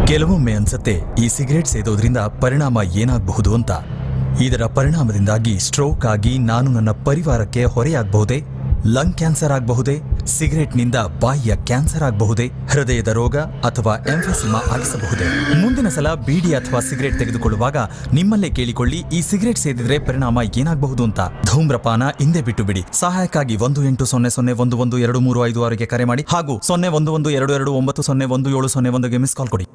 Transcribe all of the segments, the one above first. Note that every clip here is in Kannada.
ಕೆಲವೊಮ್ಮೆ ಅನ್ಸತ್ತೆ ಈ ಸಿಗರೇಟ್ ಸೇದೋದ್ರಿಂದ ಪರಿಣಾಮ ಏನಾಗಬಹುದು ಅಂತ. ಇದರ ಪರಿಣಾಮದಿಂದಾಗಿ ಸ್ಟ್ರೋಕ್ ಆಗಿ ನಾನು ನನ್ನ ಪರಿವಾರಕ್ಕೆ ಹೊರೆಯಾಗಬಹುದೇ? ಲಂಗ್ ಕ್ಯಾನ್ಸರ್ ಆಗಬಹುದೇ? ಸಿಗರೇಟ್ನಿಂದ ಬಾಯಿಯ ಕ್ಯಾನ್ಸರ್ ಆಗಬಹುದೇ? ಹೃದಯದ ರೋಗ ಅಥವಾ ಎಂಫೆಸಿಮಾ ಆಗಿಸಬಹುದೇ? ಮುಂದಿನ ಸಲ ಬೀಡಿ ಅಥವಾ ಸಿಗರೇಟ್ ತೆಗೆದುಕೊಳ್ಳುವಾಗ ನಿಮ್ಮಲ್ಲೇ ಕೇಳಿಕೊಳ್ಳಿ, ಈ ಸಿಗರೇಟ್ ಸೇದಿದ್ರೆ ಪರಿಣಾಮ ಏನಾಗಬಹುದು ಅಂತ. ಧೂಮ್ರಪಾನ ಹಿಂದೆ ಬಿಟ್ಟು ಬಿಡಿ. ಸಹಾಯಕ್ಕಾಗಿ 1800112356ಗೆ ಕರೆ ಮಾಡಿ ಹಾಗೂ 011229011701ಗೆ ಮಿಸ್ ಕಾಲ್ ಕೊಡಿ.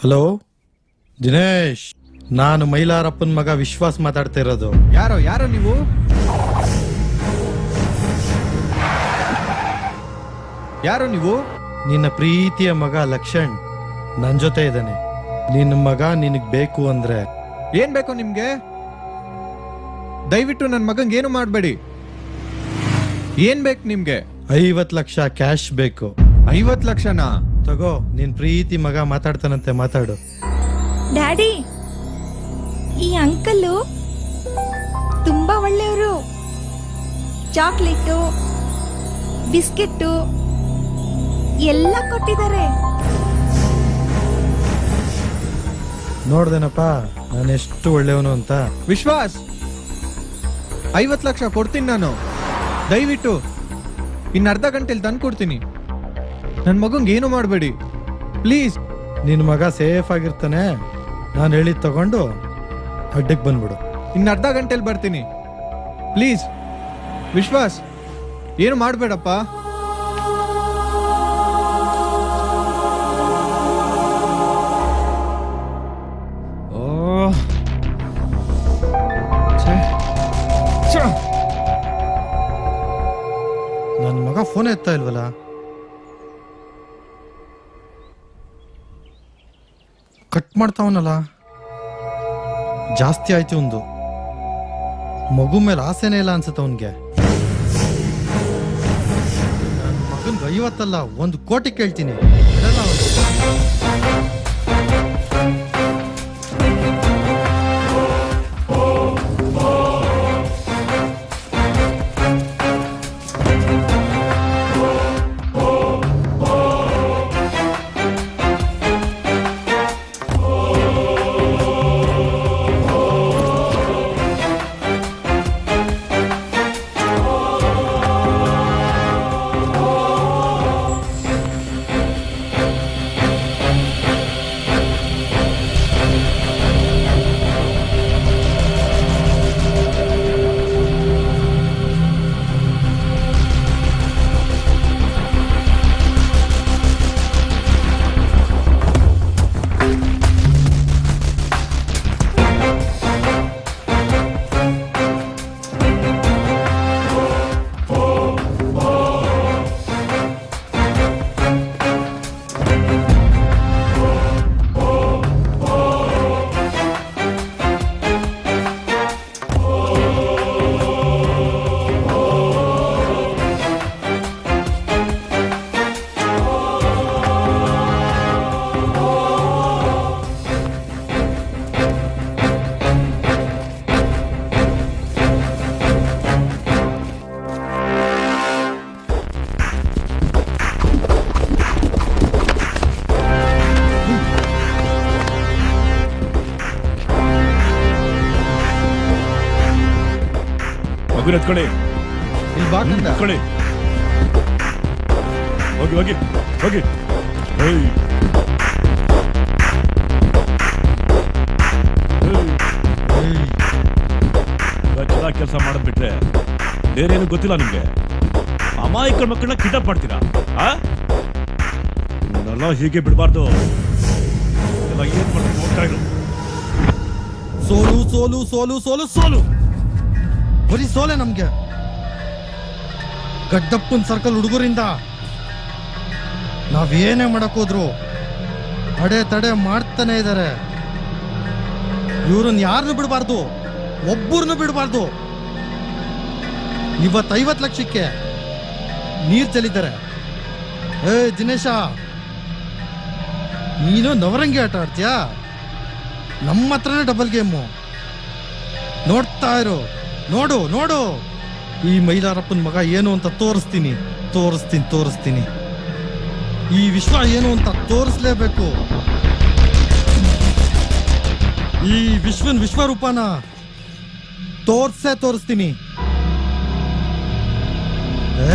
ಹಲೋ ದಿನೇಶ್, ನಾನು ಮೈಲಾರಪ್ಪನ ಮಗ ವಿಶ್ವಾಸ್ ಮಾತಾಡ್ತಾ ಇರೋದು. ಯಾರೋ ನೀವು? ಯಾರು ನೀವು? ನಿನ್ನ ಪ್ರೀತಿಯ ಮಗ ಲಕ್ಷಣ್ ನನ್ ಜೊತೆ ಇದ್ದಾನೆ. ನಿನ್ನ ಮಗ ನಿನಗ್ ಬೇಕು ಅಂದ್ರೆ ಏನ್ ಬೇಕು ನಿಮ್ಗೆ? ದಯವಿಟ್ಟು ನನ್ನ ಮಗಂಗೆ ಏನು ಮಾಡಬೇಡಿ. ಏನ್ ಬೇಕು ನಿಮ್ಗೆ? 50 ಲಕ್ಷ ಕ್ಯಾಶ್ ಬೇಕು. 50 ಲಕ್ಷನಾ? ತಗೋ, ನಿನ್ ಪ್ರೀತಿ ಮಗ ಮಾತಾಡ್ತಾನಂತೆ, ಮಾತಾಡು. ಡ್ಯಾಡಿ, ಈ ಅಂಕಲು ತುಂಬಾ ಒಳ್ಳೆಯವರು. ಚಾಕ್ಲೇಟು, ಬಿಸ್ಕೆಟ್ಟು ಎಲ್ಲ ಕೊಟ್ಟಿದ್ದಾರೆ. ನೋಡ್ದೇನಪ್ಪ ನಾನು ಎಷ್ಟು ಒಳ್ಳೆಯವನು ಅಂತ. ವಿಶ್ವಾಸ್, 50 ಲಕ್ಷ ಕೊಡ್ತೀನಿ ನಾನು. ದಯವಿಟ್ಟು ಇನ್ನು ಅರ್ಧ ಗಂಟೆಲಿ ತಂದು ಕೊಡ್ತೀನಿ. ನನ್ನ ಮಗಂಗೆ ಏನು ಮಾಡಬೇಡಿ ಪ್ಲೀಸ್. ನಿನ್ನ ಮಗ ಸೇಫ್ ಆಗಿರ್ತಾನೆ. ನಾನು ಹೇಳಿದ್ ತಗೊಂಡು ಅಡ್ಡಕ್ಕೆ ಬಂದ್ಬಿಡು. ಇನ್ನು ಅರ್ಧ ಗಂಟೆಲಿ ಬರ್ತೀನಿ ಪ್ಲೀಸ್. ವಿಶ್ವಾಸ್, ಏನು ಮಾಡಬೇಡಪ್ಪ. ನನ್ನ ಮಗ ಫೋನ್ ಎತ್ತಾ ಇಲ್ವಲ್ಲ. ಕಟ್ ಮಾಡ್ತಾವನಲ್ಲ. ಜಾಸ್ತಿ ಆಯ್ತು ಒಂದು. ಮಗು ಮೇಲೆ ಆಸೆನೇ ಇಲ್ಲ ಅನ್ಸುತ್ತೆ ಅವನ್ಗೆ. ನನ್ನ ಮಗನ್ಗೆ 50 ಅಲ್ಲ 1 ಕೋಟಿ ಕೇಳ್ತೀನಿ. ಬಿಡಲ್ಲ ಅವ್ನು. ಎತ್ಕೊಳ್ಳಿ, ಇಲ್ಲಿ ಬಾ ಕಂದ. ಎತ್ಕೊಳ್ಳಿ. ಹೋಗಿ ಹೋಗಿ ಹೋಗಿ. ಚೆನ್ನಾಗಿ ಕೆಲಸ ಮಾಡದ್ಬಿಟ್ರೆ ಬೇರೆ ಏನು ಗೊತ್ತಿಲ್ಲ ನಿಮ್ಗೆ. ಅಮಾಯಕ ಮಕ್ಕಳನ್ನ ಕಿಡ್ನಾಪ್ ಮಾಡ್ತೀರಾ? ಇವನ್ನೆಲ್ಲ ಹೀಗೆ ಬಿಡಬಾರ್ದು. ಎಲ್ಲ ಏನ್ ಮಾಡ್ತೀವಿ ನೋಡ್ತಾ ಇರು. ಸೋಲು ಸೋಲು ಸೋಲು ಸೋಲು ಸೋಲು, ಬರೀ ಸೋಲೆ ನಮ್ಗೆ. ಗಡ್ಡಪ್ಪನ್ ಸರ್ಕಲ್ ಹುಡುಗರಿಂದ ನಾವೇನೇ ಮಾಡಕ್ ಹೋದ್ರು ಅಡೆ ತಡೆ ಮಾಡ್ತಾನೆ ಇದ್ದಾರೆ. ಇವ್ರನ್ನ ಯಾರನ್ನು ಬಿಡಬಾರ್ದು, ಒಬ್ಬರನ್ನು ಬಿಡಬಾರ್ದು. ಇವತ್ತು 50 ಲಕ್ಷಕ್ಕೆ ನೀರ್ ಚೆಲ್ಲಿದ್ದಾರೆ. ಏ ದಿನೇಶ, ನೀನು ನವರಂಗಿ ಆಟ ಆಡ್ತೀಯಾ? ನಮ್ಮ ಹತ್ರನೇ ಡಬಲ್ ಗೇಮು. ನೋಡ್ತಾ ಇರು, ನೋಡು ನೋಡು, ಈ ಮೈಲಾರಪ್ಪನ ಮಗ ಏನು ಅಂತ ತೋರಿಸ್ತೀನಿ ತೋರಿಸ್ತೀನಿ ತೋರಿಸ್ತೀನಿ. ಈ ವಿಶ್ವ ಏನು ಅಂತ ತೋರಿಸ್ಲೇಬೇಕು. ಈ ವಿಶ್ವನ್ ವಿಶ್ವರೂಪನ ತೋರಿಸ್ತೀನಿ.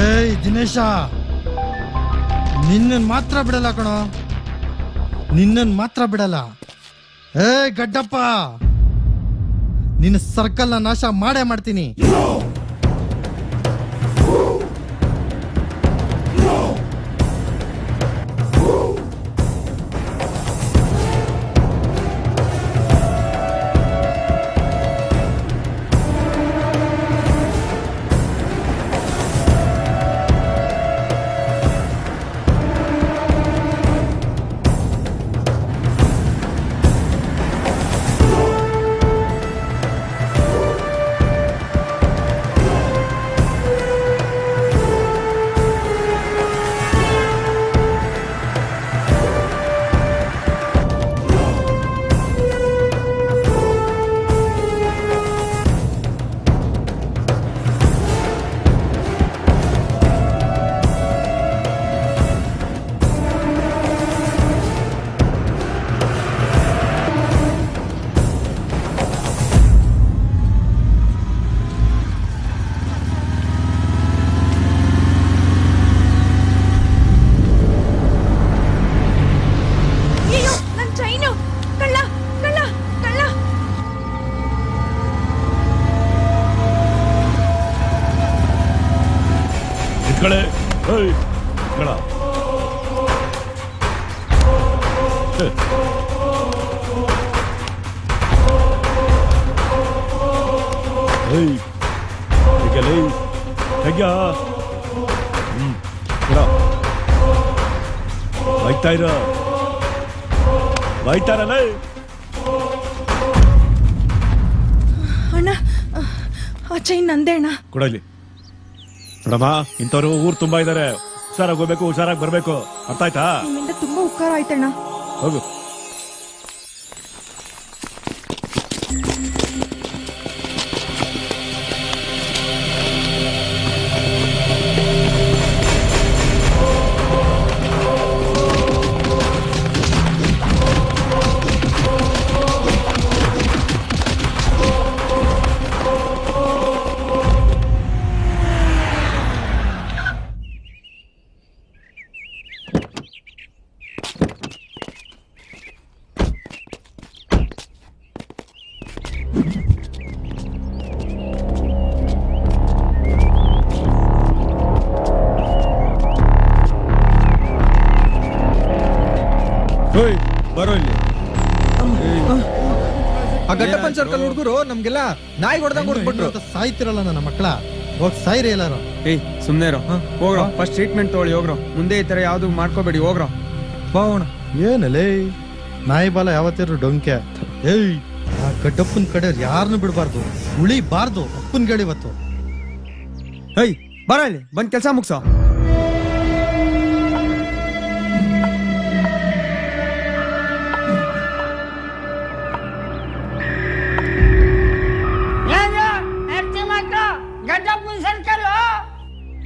ಏಯ್ ದಿನೇಶ, ನಿನ್ನನ್ ಮಾತ್ರ ಬಿಡಲ್ಲ ಕಣೋ, ನಿನ್ನನ್ ಮಾತ್ರ ಬಿಡಲ್ಲ. ಏ ಗಡ್ಡಪ್ಪ, ನಿನ್ನ ಸರ್ಕಲ್ನ ನಾಶ ಮಾಡೇ ಮಾಡ್ತೀನಿ. ನಿಂತ್ಕೊಳ್ಳೆ ಏಯ್ ಗಳ ಏಯ್ ತೆಗೆಲೇ ತೆಗ್ಯ ಹೋಯ್ತಾ ಇರ ಹೋಯ್ತಾರಲ್ಲ ಅಣ್ಣ ಆ ಚೈನ್ ನಂದೇ ಅಣ್ಣ. ಕೊಡಲಿ ನೋಡಮ್ಮ, ಇಂಥವ್ರು ಊರು ತುಂಬಾ ಇದಾರೆ. ಹುಷಾರಾಗಿ ಹೋಗ್ಬೇಕು, ಹುಷಾರಾಗಿ ಬರ್ಬೇಕು. ಅರ್ಥ ಆಯ್ತಾ? ನಿಮ್ಮಿಂದ ತುಂಬಾ ಉಪಕಾರ ಆಯ್ತಣ್ಣ. ಹೋಗು. ಬರೋ ಇಲ್ಲಿ. ಆ ಗಡ್ಡಪ್ಪನ್ ಸರ್ಕಲ್ ಹುಡುಗರು ನಮ್ಗೆಲ್ಲ ನಾಯಿ ಹೊಡೆದಂಗ್ ಹೊಡ್ಬಿಟ್ರು. ಸಾಯ್ತಿರಲ್ಲ ನನ್ನ ಮಕ್ಕಳ, ಹೋಗ್ ಸಾಯ್ರಿ ಎಲ್ಲಾರು. ಏಯ್ ಸುಮ್ನೆ ಇರೋ, ಹೋಗ್ರೋ. ಫಸ್ಟ್ ಟ್ರೀಟ್ಮೆಂಟ್ ತಗೊಳ್ಳಿ, ಹೋಗ್ರೋ. ಮುಂದೆ ಈ ತರ ಯಾವ್ದು ಮಾಡ್ಕೋಬೇಡಿ, ಹೋಗ್ರೋ. ಬಾವಣ ಏನಲೇ ನಾಯಿ ಬಾಲ ಯಾವತ್ತಿರು ಡೊಂಕೆ. ಏಯ್ ಆ ಗಡ್ಡಪ್ಪನ ಕಡೆ ಯಾರನ್ನು ಬಿಡಬಾರ್ದು, ಉಳಿಬಾರ್ದು. ಅಪ್ಪನ್ ಗಾಡಿ ಇವತ್ತು. ಏಯ್ ಬರ ಇಲ್ಲಿ, ಬಂದ್ ಕೆಲ್ಸ ಮುಗ್ಸೋ.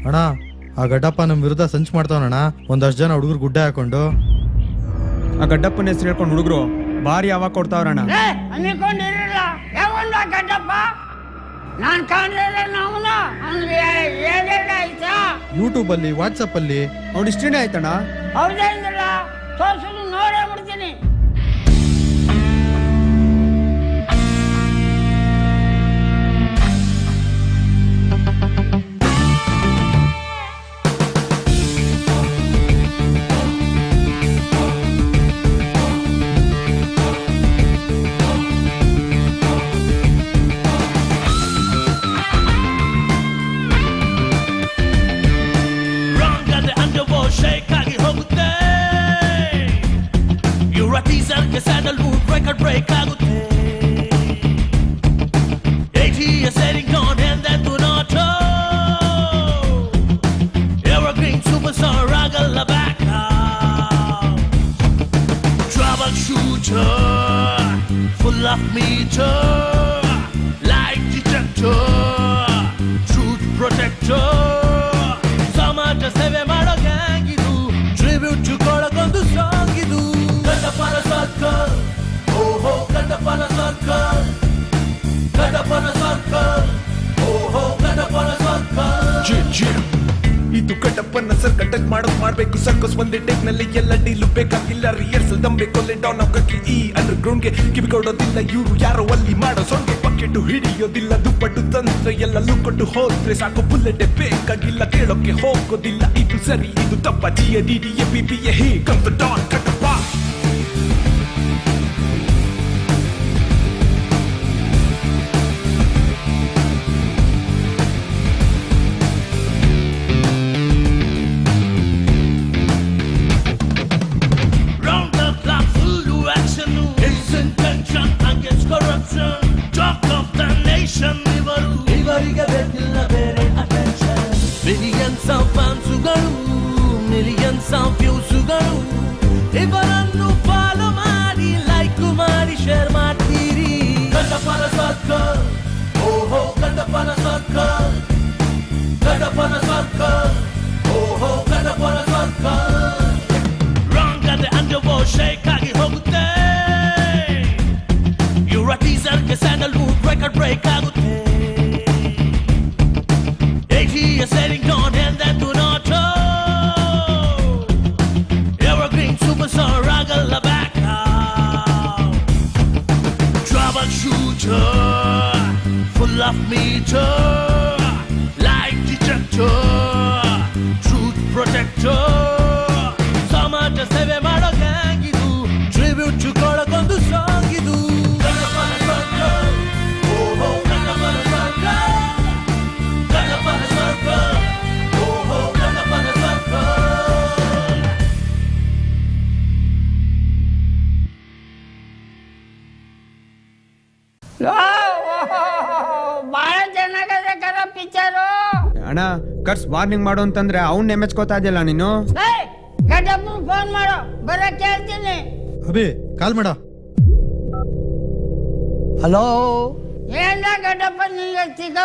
ಅಣ್ಣ ಆ ಗಡ್ಡಪ್ಪ ನಮ್ ವಿರುದ್ಧ ಸಂಚು ಮಾಡ್ತಾವಣ್ಣ. ಒಂದಷ್ಟು ಜನ ಹುಡುಗರು ಗುಡ್ಡ ಹಾಕೊಂಡು ಆ ಗಡ್ಡಪ್ಪನ ಹೆಸರು ಹೇಳ್ಕೊಂಡು ಹುಡುಗರು ಬಾರಿ ಯಾವಾಗ ಕೊಡ್ತಾವ್ರಣ್ಣ. ಅನ್ಕೊಂಡಿರಲಿಲ್ಲ ಯಾವೊಂದ ಗಡ್ಡಪ್ಪ ನಾನ್ ಕಾಣಿರಲ್ಲ ಅವನ ಅಂದ್ರೆ ಆಯ್ತಾ. ಯೂಟ್ಯೂಬ್ ಅಲ್ಲಿ ವಾಟ್ಸಪ್ ಅಲ್ಲಿ ಅವ್ನು ಇಷ್ಟೇ ಆಯ್ತಣ್ಣ. ಹೌದೇನಿಲ್ಲ ತೋರ್ಸುದು ನೋಡೇ ಬಿಡ್ತೀನಿ. Full of meter, light detector, truth protector. ಸಮಾಜ ಸೇವೆ ಮಾಡೋ ಗ್ಯಾಂಗ್ ಇದು, ಟ್ರಿಬ್ಯೂಟ್ ಕೊಡಗೊಂದು ಸಾಂಗ್ ಇದು. ಗಡ್ಡಪ್ಪನ ಸರ್ಕಲ್, ಓಹೋ ಗಡ್ಡಪ್ಪನ ಸರ್ಕಲ್, ಗಡ್ಡಪ್ಪನ ಸರ್ಕಲ್, ಓಹೋ ಗಡ್ಡಪ್ಪನ ಸರ್ಕಲ್. ಇದು ಗಡ್ಡಪ್ಪನ ಸರ್ಕಲ್. ಟಚ್ ಮಾಡೋದು ಮಾಡ್ಬೇಕು ಸರ್ಕಸ್ ಒಂದೇ ಟೇಕ್ ನಲ್ಲಿ, ಎಲ್ಲ ಡೀಲು ಬೇಕಾಗಿಲ್ಲ ರಿಹರ್ಸಲ್. ದಂಬೆ ಕೊಲ್ಲೆ ಡೌನ್ ಹೋಗಕ್ಕೆ ಈ ಅಂಡರ್ ಗ್ರೌಂಡ್ ಗೆ ಕಿವಿ ಕೊಡೋದಿಲ್ಲ ಇವ್ರು ಯಾರೋ ಅಲ್ಲಿ ಮಾಡೋ ಸೊಂಗೆ. ಬಕೆಟ್ ಹಿಡಿಯೋದಿಲ್ಲ ದುಪ್ಪಟ್ಟು ತಂತ್ರ, ಎಲ್ಲ ಲುಕ್ಕೊಟ್ಟು ಹೋದ್ರೆ ಸಾಕು. ಬುಲ್ಲೆಟ್ ಬೇಕಾಗಿಲ್ಲ ಕೇಳೋಕೆ ಹೋಗೋದಿಲ್ಲ. ಇದು ಸರಿ ಇದು ತಪ್ಪ, GADDABBA here comes the dawn. Gaddappa Millions of fans-ಗಳು, millions of views-ಗಳು, ಇವರನ್ನು ಫಾಲೋ ಮಾಡಿ, ಲೈಕ್ ಮಾಡಿ, ಶೇರ್ ಮಾಡ್ತೀರಿ. ಗಡ್ಡಪ್ಪನ ಸರ್ಕಲ್, ಓಹೋ ಗಡ್ಡಪ್ಪನ ಸರ್ಕಲ್, ಗಡ್ಡಪ್ಪನ ಸರ್ಕಲ್, ಓಹೋ ಗಡ್ಡಪ್ಪನ ಸರ್ಕಲ್. ರಾಂಗ್ ಆದ್ರೆ ಅಂಡರ್ವರ್ಲ್ಡ್ ಶೇಕ್ ಆಗಿ ಹೋಗುತ್ತೆ. ಇವ್ರ ಟೀಸರ್ಗೆ ಸ್ಯಾಂಡಲ್ವುಡ್ ರೆಕಾರ್ಡ್ ಬ್ರೇಕ್ ಆಗುತ್ತೆ. Setting down and then do not know. Evergreen superstar Ragala back now. Troubleshooter, full of meter, light detector, protector ಸಮಾಜ ಸೇವೆ ಮಾಡೋ ಗ್ಯಾಂಗ್ ಇದು ಟ್ರಿಬ್ಯೂಟ್ ಕೊಡಕೊಂದು ಸಾಂಗ್ ಇದು ಗಣಪನ ಸರ್ಕಲ್ ಓಹೋ ಗಣಪನ ಸರ್ಕಲ್ ಗಣಪನ ಸರ್ಕಲ್ ಓಹೋ ಗಣಪನ ಸರ್ಕಲ್ ಬಹಳ ಚೆನ್ನಾಗದೆ ಕಣ ಪಿಕ್ಚರು. ಅಣ್ಣ ಕರ್ಸ್ ವಾರ್ನಿಂಗ್ ಮಾಡು ಅಂತಂದ್ರೆ ಅವ್ನ್ ನೆಮೆಚ್ಕೋತಾ ಇದೆಯಲ್ಲ ನೀನು. ಗಡ್ಡಪ್ಪನ್ ಫೋನ್ ಮಾಡು ಬರಕ್ ಹೇಳ್ತೀನಿ. ಅಭಿ ಕಾಲ್ ಮಾಡ. ಹಲೋ ಏನ ಗಡ್ಡಪ್ಪ ನಿನ್ಗೆ ಚಿಕ್ಕ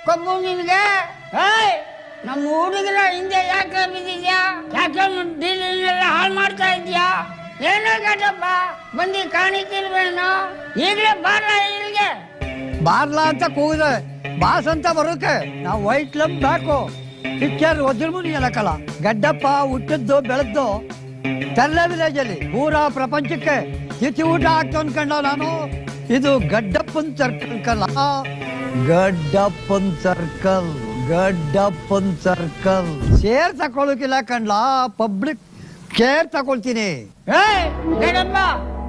ಕೊಬ್ಬು ನಿನ್ಗೆ? ನಮ್ಮ ಹುಡುಗರ ಹಿಂದೆ ಯಾಕೆ ಬಿದ್ದಿದ್ಯಾ? ಯಾಕೆ ಡೀಲಿನೆಲ್ಲ ಹಾಳು ಮಾಡ್ತಾ ಇದ್ಯಾ? ಏನೋ ಗಡ್ಡಪ್ಪ ಬಂದು ಕಾಣಿತಿಲ್ವೇನೋ? ಈಗಲೇ ಬಾರ್ಲ ಇಲ್ಲಿಗೆ. ಬಾರ್ಲಾ ಅಂತ ಕೂಗಿದೆ, ಬಾಸ್ ಅಂತ ಬರೋಕೆ ನಾವು ವೈಟ್ ಲಂಪ್ ಬೇಕು. ಪಿಕ್ಚರ್ ವಜ್ರಮುನಿ ಅಲ್ಲಕಲ್ಲ. ಗಡ್ಡಪ್ಪ ಹುಟ್ಟಿದ್ದು ಬೆಳೆದ್ದು ತರ್ಲೆ ವಿಲೇಜ್ ಅಲ್ಲಿ ಪೂರಾ ಪ್ರಪಂಚಕ್ಕೆ ತಿಥಿ ಊಟ ಆಗ್ತು ಅನ್ಕೊಂಡ ನಾನು. ಇದು ಗಡ್ಡಪ್ಪನ್ ಸರ್ಕಲ್ ಕಲ್ಲ, ಗಡ್ಡಪ್ಪನ್ ಸರ್ಕಲ್, ಗಡ್ಡಪ್ಪನ್ ಸರ್ಕಲ್. ಶೇರ್ ತಗೊಳಕಿಲ್ಲ ಕಣ್ಲಾ, ಪಬ್ಲಿಕ್ ಕೇರ್ ತಗೊಳ್ತೀನಿ. ಗಡ್ಡಪ್ಪ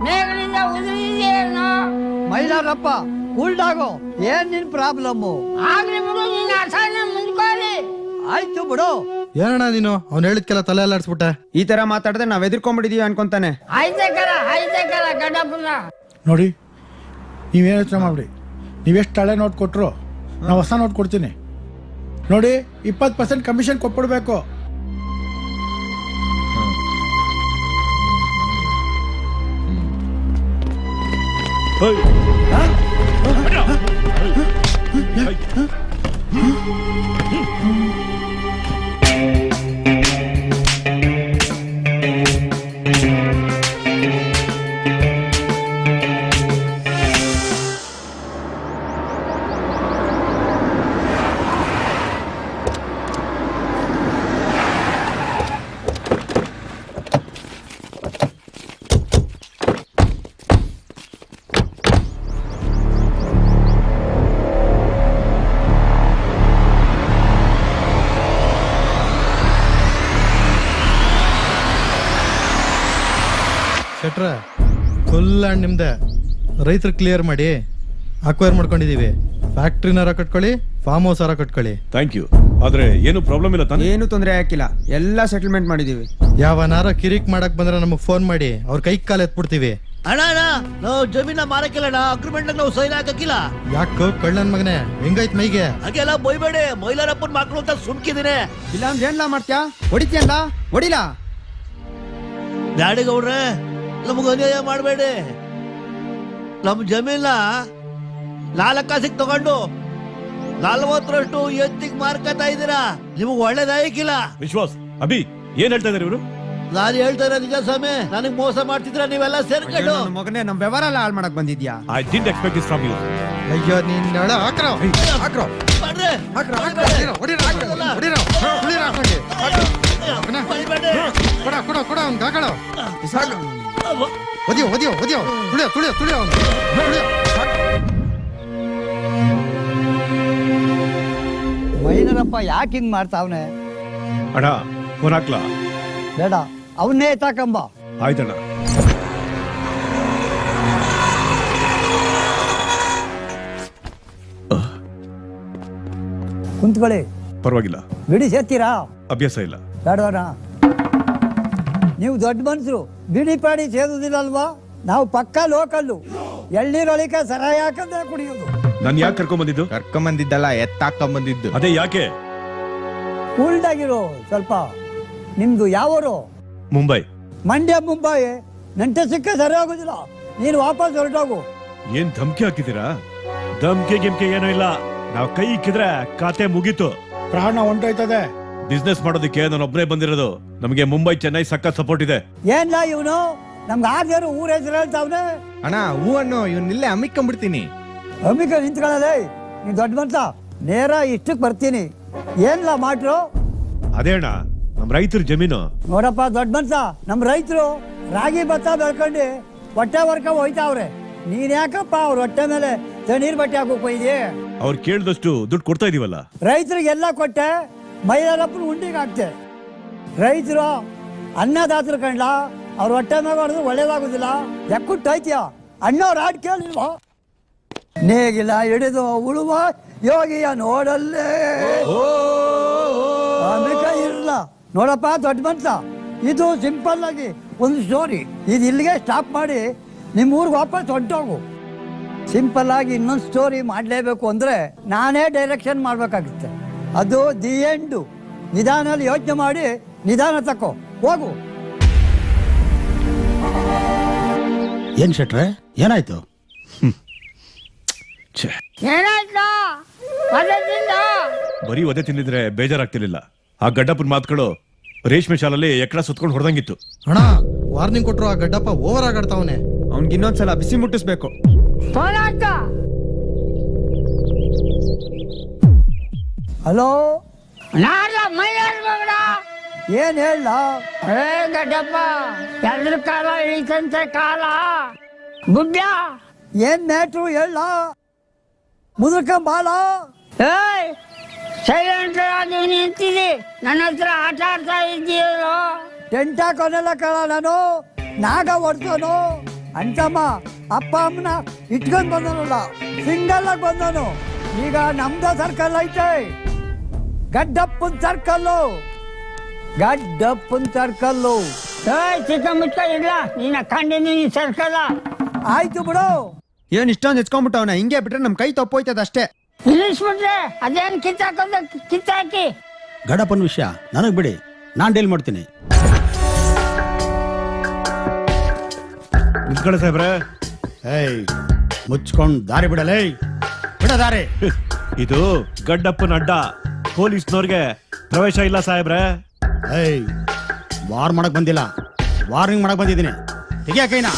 ನೇಗಳಿಂದ ಉದುರಿದೆಯೇನೋ? ಮೈಲಾರಪ್ಪ ಕೂಲ್ಡಾಗೋ, ಏನ್ ನಿನ್ ಪ್ರಾಬ್ಲಮ್ಮು? ಆಗ್ಲಿ ಬಿಡು, ನಿನ್ನ ಅಸಹನೆ ಮುಂದ್ಕೋಲಿ. ಆಯ್ತು ಬಿಡು. ಏನಣ್ಣ ನೀನು ಅವ್ನು ಹೇಳಿದ್ಕೆಲ್ಲ ತಲೆ ಅಲ್ಲಾಡ್ಸ್ಬಿಟ್ಟೆ. ಈ ತರ ಮಾತಾಡಿದ್ರೆ ನಾವ್ ಎದುರ್ಕೊಂಡ್ಬಿಟ್ಟಿದೀವಿ ಅನ್ಕೊಂತಾನೆ. ಆಯ್ತೆ ಕಲ ಗಡ್ಡಪ್ಪನ. ನೋಡಿ ನೀವೇನು ಯೋಚನೆ ಮಾಡ್ಬಿಡಿ. ನೀವೆಷ್ಟು ಹಳೆ ನೋಟ್ ಕೊಟ್ಟರು ನಾವು ಹೊಸ ನೋಟ್ ಕೊಡ್ತೀನಿ ನೋಡಿ. 20% ಕಮಿಷನ್ ಕೊಟ್ಬಿಡ್ಬೇಕು. ಶೆಟ್ರೆ ಫುಲ್ ಲ್ಯಾಂಡ್ ನಿಮ್ದೆ. ರೈತರು ಕ್ಲಿಯರ್ ಮಾಡಿ ಅಕ್ವೈರ್ ಮಾಡ್ಕೊಂಡಿದೀವಿ. ಫ್ಯಾಕ್ಟ್ರಿನಾರ ಕಟ್ಕೊಳ್ಳಿ, ಫಾರ್ಮ್ ಹೌಸ್ ಆರ ಕಟ್ಕೊಳ್ಳಿ. Thank you. ಆದ್ರೆ ಏನು ಪ್ರಾಬ್ಲಮ್ ಇಲ್ಲ ತಾನೆ? ಏನು ತೊಂದರೆ ಹಾಕಿಲ್ಲ, ಎಲ್ಲ ಸೆಟಲ್ಮೆಂಟ್ ಮಾಡಿದೀವಿ. ಯಾವನಾರ ಕಿರಿಕ್ ಮಾಡಕ್ ಬಂದ್ರೆ ನಮಗ್ ಫೋನ್ ಮಾಡಿ ಅವ್ರ ಕೈ ಕಾಲು ಎತ್ಬಿಡ್ತೀವಿ. ಅಣ್ಣ ನಾವು ಜಮೀನ ಮಾರಕ್ಕಿಲ್ಲ, ಅಗ್ರಿಮೆಂಟ್ ನಾವು ಸೈನ್ ಹಾಕಿಲ್ಲ. ಯಾಕೋ ಕಳ್ಳನ್ ಮಗನೇ, ಹೆಂಗೈತ್ ಮೈಗೆ? ಹಾಗೆಲ್ಲ ಬೈಬೇಡಿ, ಮೈಲಾರಪ್ಪನ ಮಕ್ಕಳು ಅಂತ ಸುಮ್ಕಿದ್ದೀನಿ. ಇಲ್ಲ ಅಂದ್ರೆ ಏನ್ಲಾ ಮಾಡ್ತ್ಯಾ? ಹೊಡಿತೀಯಲ್ಲ ಹೊಡಿಲ್ಲ. ಡ್ಯಾಡಿ ಗೌಡ್ರೆ ನಮಗ ಅನ್ಯಾಯ ಮಾಡಬೇಡಿ. ನಮ್ ಜಮೀನ 4 ಕಾಸಿಗೆ ತಗೊಂಡು 40ರಷ್ಟು ಎತ್ತಿಗೆ ಮಾರ್ಕತಾ ಇದ್ದೀರಾ. ನಿಮಗ್ ಒಳ್ಳೇದಾಗಿಲ್ಲ. ವಿಶ್ವಾಸ್, ಅಭಿ ಏನ್ ಹೇಳ್ತಾ ಇದಾರೆ ಇವರು? ನಾನು ಹೇಳ್ತಾ ಇರೋ ನಿಜ ಸ್ವಾಮಿ. ನನಗ್ ಮೋಸ ಮಾಡ್ತಿದ್ರ ನೀವೆಲ್ಲ ಸೇರ್ಕೊಂಡು. ಮಗನೇ ನಮ್ ವ್ಯವಹಾರ ಎಲ್ಲ ಹಾಳು ಮಾಡಕ್ ಬಂದಿದ್ಯಾ? I didn't expect this from you. ಅಯ್ಯೋ ನೀನ್ ಹಾಕ್ರೋ ಮಾಡ್ರೆ. ಕೊಡ ಅವ್ನ್ ಕಾಕಳು. ಒದಿಯೋ ತುಳಿಯೋ ಅವ್ನು. ಮೈಲಾರಪ್ಪ ಯಾಕೆ ಹಿಂಗ್ ಮಾಡ್ತಾವ್ನೆ? ಅಣ್ಣ ಫೋನ್ ಹಾಕ್ಲಾ? ಬೇಡ, ಅವನ್ನೇ ಎತ್ತಾಕಂಬ. ಆಯ್ತಣ್ಣ. ಕುಂತ್ಕೊಳ್ಳಿ. ಪರವಾಗಿಲ್ಲ, ಬಿಡಿ ಸೇರ್ತೀರಾ? ಅಭ್ಯಾಸ ಇಲ್ಲ. ಬೇಡವಣ, ನೀವು ದೊಡ್ಡ ಮನ್ಸರು, ಬಿಡಿ ಪಾಡಿ ಸೇರುದಿಲ್ಲ ಅಲ್ವಾ? ನಾವು ಪಕ್ಕಾ ಲೋಕಲ್ಲು, ಎಳ್ನೀರೊಳಿಕೆ ಸರಾಯ ಹಾಕಂದ್ರೆ ಕುಡಿಯೋದು. ನಾನು ಯಾಕೆ ಕರ್ಕೊಂಡ್ ಬಂದಿದ್ದು? ಕರ್ಕೊಂಬಂದಿದ್ದಲ್ಲ, ಎತ್ತಾಕೊಂಬಂದಿದ್ದು. ಅದೇ ಯಾಕೆ? ಕೂಲ್ಡಾಗಿರೋ ಸ್ವಲ್ಪ. ನಿಮ್ದು ಯಾವೂರು? ಮುಂಬೈ. ಮಂಡ್ಯ ಮುಂಬೈ ನಂಟೆ ಸಿಕ್ಕ ಸರಿ ಆಗುದಿಲ್ಲ. ನೀನು ವಾಪಸ್ ಹೊರಟೋಗು. ಏನ್ ಧಮ್ಕಿ ಹಾಕಿದ್ದೀರಾ? ಧಮ್ಕಿ ಗಿಮ್ಕಿ ಏನೂ ಇಲ್ಲ. ನಾವ್ ಕೈ ಇಕ್ಕಿದ್ರೆ ಖಾತೆ ಮುಗೀತು. ಪ್ರಾಣ ಹೊಂಟೋಯ್ತದೆ. ಬಿಸ್ನೆಸ್ ಮಾಡೋದಕ್ಕೆ ನಾನು ಒಬ್ಬನೇ ಬಂದಿರೋದು. ನಮಗೆ ಮುಂಬೈ ಚೆನ್ನೈ ಸಖತ್ ಸಪೋರ್ಟ್ ಇದೆ. ಏನ್ಲ ಇವನು ನಮ್ಗೆ ಆದ್ಯಾರು ಊರ ಹೆಸರು ಹೇಳ್ತಾವ್ನೆ. ಅಣ್ಣ ಹೂವನ್ನು ಇವ್ನಿಲ್ಲೇ ಅಮ್ಮಿಕೊಂಡ್ಬಿಡ್ತೀನಿ. ಅಮ್ಮಿಕ ನಿಂತ್ಕೊಳ್ಳಲೇ, ನೀನ್ ದೊಡ್ಡ ಮನ್ಸ. ನೇರ ಇಷ್ಟಕ್ಕೆ ಬರ್ತೀನಿ. ಏನ್ಲ ಮಾಡ್ರು? ಅದೇ ಅಣ್ಣ, ನಮ್ ರೈತರ ಜಮೀನು. ನೋಡಪ್ಪ ದೊಡ್ಡ ಮನ್ಸ, ನಮ್ ರೈತರು ರಾಗಿ ಭತ್ತ ಬೆಳ್ಕೊಂಡು ಹೊಟ್ಟೆ ವರ್ಕ ಹೋಯ್ತಾವ್ರೆ. ನೀನ್ ಯಾಕಪ್ಪ ಅವ್ರ ಹೊಟ್ಟೆ ಮೇಲೆ ತಣ್ಣೀರ್ ಬಟ್ಟೆ ಹಾಕೋಕ್ ಹೋಯ್ದಿ? ಅವ್ರು ಕೇಳಿದಷ್ಟು ದುಡ್ಡು ಕೊಡ್ತಾ ಇದೀವಲ್ಲ. ರೈತರಿಗೆಲ್ಲ ಕೊಟ್ಟೆ, ಮೈಲಾರಪ್ಪನ ಉಂಡಿಗೆ ಹಾಕ್ತೆ. ರೈತರು ಅನ್ನದಾತರು ಕಂಡ್ಲ ಅವ್ರ ಹೊಟ್ಟೆ ಮೇಲೆ ಹೊಡೆದು ಒಳ್ಳೇದಾಗುದಿಲ್ಲ. ಯಾಕುಟ್ಟೈತ್ಯ ಅಣ್ಣವ್ರ ಹಾಡು ಕೇಳಿಲ್ವ? ನೇಗಿಲ ಹಿಡಿದು ಉಳುವ ಯೋಗಿಯ ನೋಡಲ್ಲೇ ಇರಲ್ಲ. ನೋಡಪ್ಪ ದೊಡ್ಡ ಮನ್ಸ, ಇದು ಸಿಂಪಲ್ ಆಗಿ ಒಂದು ಸ್ಟೋರಿ. ಇದು ಇಲ್ಲಿಗೆ ಸ್ಟಾಪ್ ಮಾಡಿ ನಿಮ್ಮ ಊರಿಗೆ ವಾಪಸ್ ಹೊಂಟೋಗು. ಸಿಂಪಲ್ ಆಗಿ ಇನ್ನೊಂದು ಸ್ಟೋರಿ ಮಾಡಲೇಬೇಕು ಅಂದರೆ ನಾನೇ ಡೈರೆಕ್ಷನ್ ಮಾಡಬೇಕಾಗುತ್ತೆ. ಅದು ದಿ ಎಂಡು. ನಿಧಾನಲ್ಲಿ ಯೋಚನೆ ಮಾಡಿ ನಿಧಾನ ತಕೋ ಹೋಗು. ಏನ್ ಶೆಟ್ರೆ ಏನಾಯ್ತು? ಏನಾಯ್ತಾ? ಬರೀ ಒದೆ ತಿಂದಿದ್ರೆ ಬೇಜಾರಾಗ್ತಿರ್ಲಿಲ್ಲ. ಆ ಗಡ್ಡಪ್ಪನ ಮಾತುಗಳು ರೇಷ್ಮೆ ಶಾಲಲ್ಲಿ ಎಕ್ಕಡ ಸುತ್ಕೊಂಡು ಹೊಡೆದಂಗಿತ್ತು. ಅಣ್ಣ ವಾರ್ನಿಂಗ್ ಕೊಟ್ರು, ಆ ಗಡ್ಡಪ್ಪ ಓವರ್ ಆಗಾಡ್ತಾವನೆ. ಅವ್ನಿಗೆ ಇನ್ನೊಂದ್ಸಲ ಬಿಸಿ ಮುಟ್ಟಿಸ್ಬೇಕು. ಹಲೋ, ಮೈಲಾರ ಏನ್ ಹೇಳ? ಗಡ್ಡಪ್ಪ ಎದ್ರ ಕಾಲ ಇಳಿತಂತೆ ಕಾಲ ಗುಡ್ಡ. ಏನ್ ಮ್ಯಾಟ್ರು ಹೇಳ? ಮುದುಕಂಬಾಲ ಸೈಲೆಂಟ್ ಆಗಿ ನಿಂತಿದಿ, ನನ್ನ ಹತ್ರ ಆಟ ಆಡ್ತಾ ಇದ್ದೀಯೋ? ಟೆಂಟ್ ಹಾಕೋನೆಲ್ಲ ಕಳ ನಾನು ನಾಗ ಹೊಡ್ಸೋನು ಅಂತಮ್ಮ. ಅಪ್ಪ ಅಮ್ಮನ ಇಟ್ಕೊಂಡ್ ಬಂದನಲ್ಲ, ಸಿಂಗಲ್ ಆಗಿ ಬಂದನು. ಈಗ ನಮ್ದ ಸರ್ಕಲ್ ಐತೆ, ಗಡ್ಡಪ್ಪನ್ ಸರ್ಕಲ್ಲು, ಗಡ್ಡಪ್ಪನ್ ಸರ್ಕಲ್ಲು. ಚಿಕ್ಕ ಮುಚ್ಚ ಇಲ್ಲ, ನಿನ್ನ ಕಂಡಿನಿ ಸರ್ಕಲ್. ಆಯ್ತು ಬಿಡು. ಏನ್ ಇಷ್ಟೊಂದು ಹೆಚ್ಕೊಂಡ್ಬಿಟ್ಟವನ? ಹಿಂಗೆ ಬಿಟ್ರೆ ನಮ್ ಕೈ ತಪ್ಪೋಯ್ತದ ಅಷ್ಟೇ. ನಿಲ್ಲಿಸ್ಬಿಟ್ರೆ ಅದೇನ್ ಕಿತ್ತಾಕೋದ ಕಿತ್ತಾಕಿ. ಗಡಪ್ಪನ ವಿಷಯ ನನಗ್ ಬಿಡಿ, ನಾನ್ ಡೀಲ್ ಮಾಡ್ತೀನಿ. ನಿಂತ್ಕೊಳ್ಳಿ ಸಾಹೇಬ್ರೆ. ಏಯ್ ಮುಚ್ಕೊಂಡ್ ದಾರಿ ಬಿಡಲೇ, ಬಿಡ ದಾರಿ. ಇದು ಗಡ್ಡಪ್ಪನ ಅಡ್ಡ, ಪೊಲೀಸ್ನವ್ರಿಗೆ ಪ್ರವೇಶ ಇಲ್ಲ ಸಾಹೇಬ್ರೆ. ಏಯ್ ವಾರ್ ಮಾಡಕ್ ಬಂದಿಲ್ಲ, ವಾರ್ನಿಂಗ್ ಮಾಡಕ್ ಬಂದಿದ್ದೀನಿ. ತೆಗಿಯ ಕೈನಾ.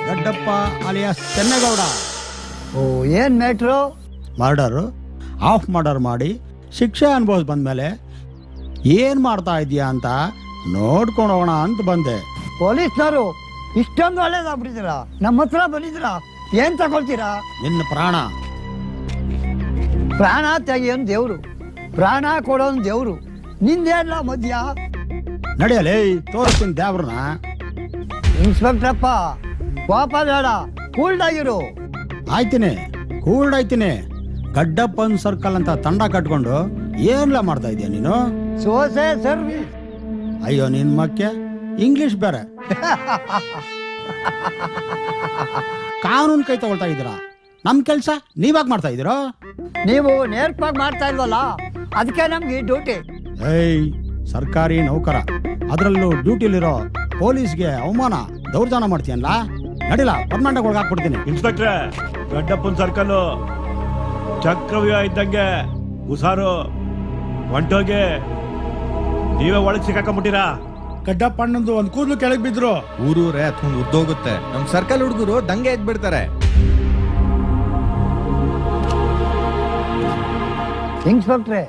ಗಡ್ಡಪ್ಪ ಅಲಿಯಾಸ್ ಚೆನ್ನಗೌಡ. ಓ, ಏನ್ ಮ್ಯಾಟ್ರು? ಮರ್ಡರ್ ಆಫ್ ಮರ್ಡರ್ ಮಾಡಿ ಶಿಕ್ಷೆ ಅನುಭವಿಸ್ ಬಂದ್ಮೇಲೆ ಏನ್ ಮಾಡ್ತಾ ಇದೀಯಾ ಅಂತ ನೋಡ್ಕೊಂಡು ಹೋಗೋಣ ಅಂತ ಬಂದೆ. ಪೊಲೀಸ್ನವರು ಇಷ್ಟೊಂದು ಒಳ್ಳೇದಾಗ್ಬಿಟ್ಟಿದ್ದೀರಾ, ನಮ್ಮ ಹತ್ರ ಬಂದಿದ್ದೀರಾ, ಏನ್ ತಗೊಳ್ತೀರಾ? ನಿನ್ನ ಪ್ರಾಣ. ಪ್ರಾಣ ತೆಗಿಯೋನ್ ದೇವ್ರು, ಪ್ರಾಣ ಕೊಡೋನ್ ದೇವ್ರು. ನಿಂದೇನ ಮದ್ಯ? ನಡೆಯಲೇ ತೋರಿಸ್ತೀನಿ ದೇವ್ರನ್ನ. ಇನ್ಸ್ಪೆಕ್ಟ್ರಪ್ಪ ಕೋಪ ಬೇಡ, ಕೂಲ್ಡ್ ಆಗಿರು. ಆಯ್ತೀನಿ, ಕೂಲ್ಡ್ ಆಯ್ತೀನಿ. ಗಡ್ಡಪ್ಪನ್ ಸರ್ಕಲ್ ಅಂತ ತಂಡ ಕಟ್ಕೊಂಡು ಏನ್ಲ ಮಾಡ್ತಾ ಇದೀಯ ನೀನು? ಸೋಸೆ ಸರ್ವಿಸ್. ಅಯ್ಯೋ ನಿನ್ ಮಕ್ಕೆ ಇಂಗ್ಲಿಷ್ ಬೇರೆ. ಕಾನೂನು ಕೈ ತಗೊಳ್ತಾ ಇದ್ದೀರಾ, ನಮ್ ಕೆಲ್ಸ ನೀವಾಗ ಮಾಡ್ತಾ ಇದೀರೋ? ನೀವು ನೇರ್ಪಾಗಿ ಮಾಡ್ತಾ ಇಲ್ವಲ್ಲ, ಅದಕ್ಕೆ ನಮ್ಗೆ ಡ್ಯೂಟಿ. ಏಯ್ ಸರ್ಕಾರಿ ನೌಕರ, ಅದರಲ್ಲೂ ಡ್ಯೂಟಿಲಿರೋ ಪೊಲೀಸ್ಗೆ ಅವಮಾನ ದೌರ್ಜನ್ಯ ಮಾಡ್ತೀಯಲ್ಲ, ನಡಿಲ್ಲ ಪರ್ಮನೆಂಟ್ ಆಗಿ ಹಾಕ್ಬಿಡ್ತೀನಿ. ಇನ್ಸ್ಪೆಕ್ಟ್ರೆ, ಗಡ್ಡಪ್ಪನ ಸರ್ಕಲ್ ಚಕ್ರವ್ಯೂಹ ಇದ್ದಂಗೆ, ಹುಷಾರು, ಹೊಂಟೋಗಿ. ನೀವೇ ಒಳಗೆ ಸಿಕ್ಕಾಕೊಂಡ್ಬಿಟ್ಟಿರಾ. ಗಡ್ಡಪ್ಪ ಅಣ್ಣಂದು ಒಂದ್ ಕೂದಲು ಕೆಳಗ್ ಬಿದ್ರು ಊರೂರೇ ಅಥೊಂದು ಉದ್ದೋಗುತ್ತೆ. ನಮ್ ಸರ್ಕಲ್ ಹುಡುಗರು ದಂಗೆ ಎದ್ಬಿಡ್ತಾರೆ. ಇನ್ಸ್ಪೆಕ್ಟ್ರೆ,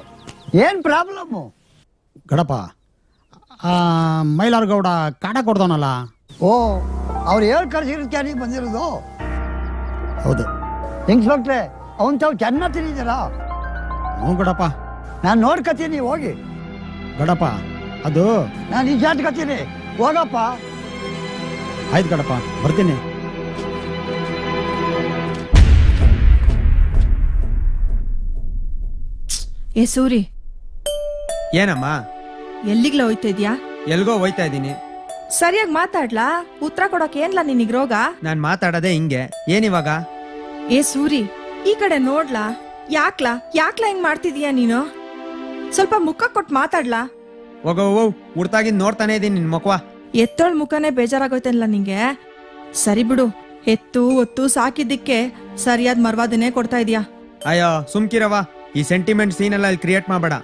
ಏನ್ ಪ್ರಾಬ್ಲಮ್? ಗಡಪ ಮೈಲಾರಗೌಡ ಕಾಟ ಕೊಡ್ದವನಲ್ಲ. ಓ, ಅವ್ರು ಹೇಳ್ ಕಳ್ಸಿರೋದಕ್ಕೆ ನೀವು ಬಂದಿರೋದು? ಹೌದು. ಇನ್ಸ್ಪೆಕ್ಟ್ರೆ, ಅವನ್ ತಾವು ಚೆನ್ನಾಗಿ ತಿಂದಿದ್ದೀರಾ? ಹ್ಞೂ ಗಡಪ, ನಾನು ನೋಡ್ಕತೀನಿ, ಹೋಗಿ. ಗಡಪ ಅದು ನಾನು ಇಜ್ಜಾಡ್ಕತೀನಿ, ಹೋಗಪ್ಪ. ಆಯ್ತು ಗಡಪ, ಬರ್ತೀನಿ. ಏ ಸೂರಿ, ಏನಮ್ಮ? ಎಲ್ಲಿಗ್ಲ ಹೋಯ್ತಾ ಇದ್ಯಾ? ಎಲ್ಗೋ ಹೋಯ್ತಾ ಇದೀನಿ. ಸರಿಯಾಗಿ ಮಾತಾಡ್ಲಾ? ಉತ್ತರ ಕೊಡಕ್ ಏನ್ಲಾ ನಿನಗ್ ರೋಗ? ನಾನ್ ಮಾತಾಡೋದೇ ಹಿಂಗೆ. ಏನಿವಾಗ? ಏ ಸೂರಿ, ಈ ಕಡೆ ನೋಡ್ಲಾ? ಯಾಕ್ಲಾ ಹಿಂಗ್ ಮಾಡ್ತಿದೀಯ ನೀನು? ಸ್ವಲ್ಪ ಮುಖ ಕೊಟ್ಟು ಮಾತಾಡ್ಲಾ? ಹೋಗೋ ಹುಡ್ತಾಗಿದ್ ನೋಡ್ತಾನೆ ಇದೀನಿ ನಿನ್ ಮಕ್ವ. ಎತ್ತೋಳ್ ಮುಖನೇ ಬೇಜಾರಾಗೋಯ್ತಲ್ಲ ನಿಂಗೆ. ಸರಿ ಬಿಡು, ಎತ್ತು ಒತ್ತು ಸಾಕಿದ್ದಕ್ಕೆ ಸರಿಯಾದ ಮರ್ವಾದನೆ ಕೊಡ್ತಾ ಇದೀಯಾ. ಅಯ್ಯೋ ಸುಮ್ಕಿರವ, ಈ ಸೆಂಟಿಮೆಂಟ್ ಸೀನ್ ಎಲ್ಲ ಇಲ್ಲಿ ಕ್ರಿಯೇಟ್ ಮಾಡಬೇಡ.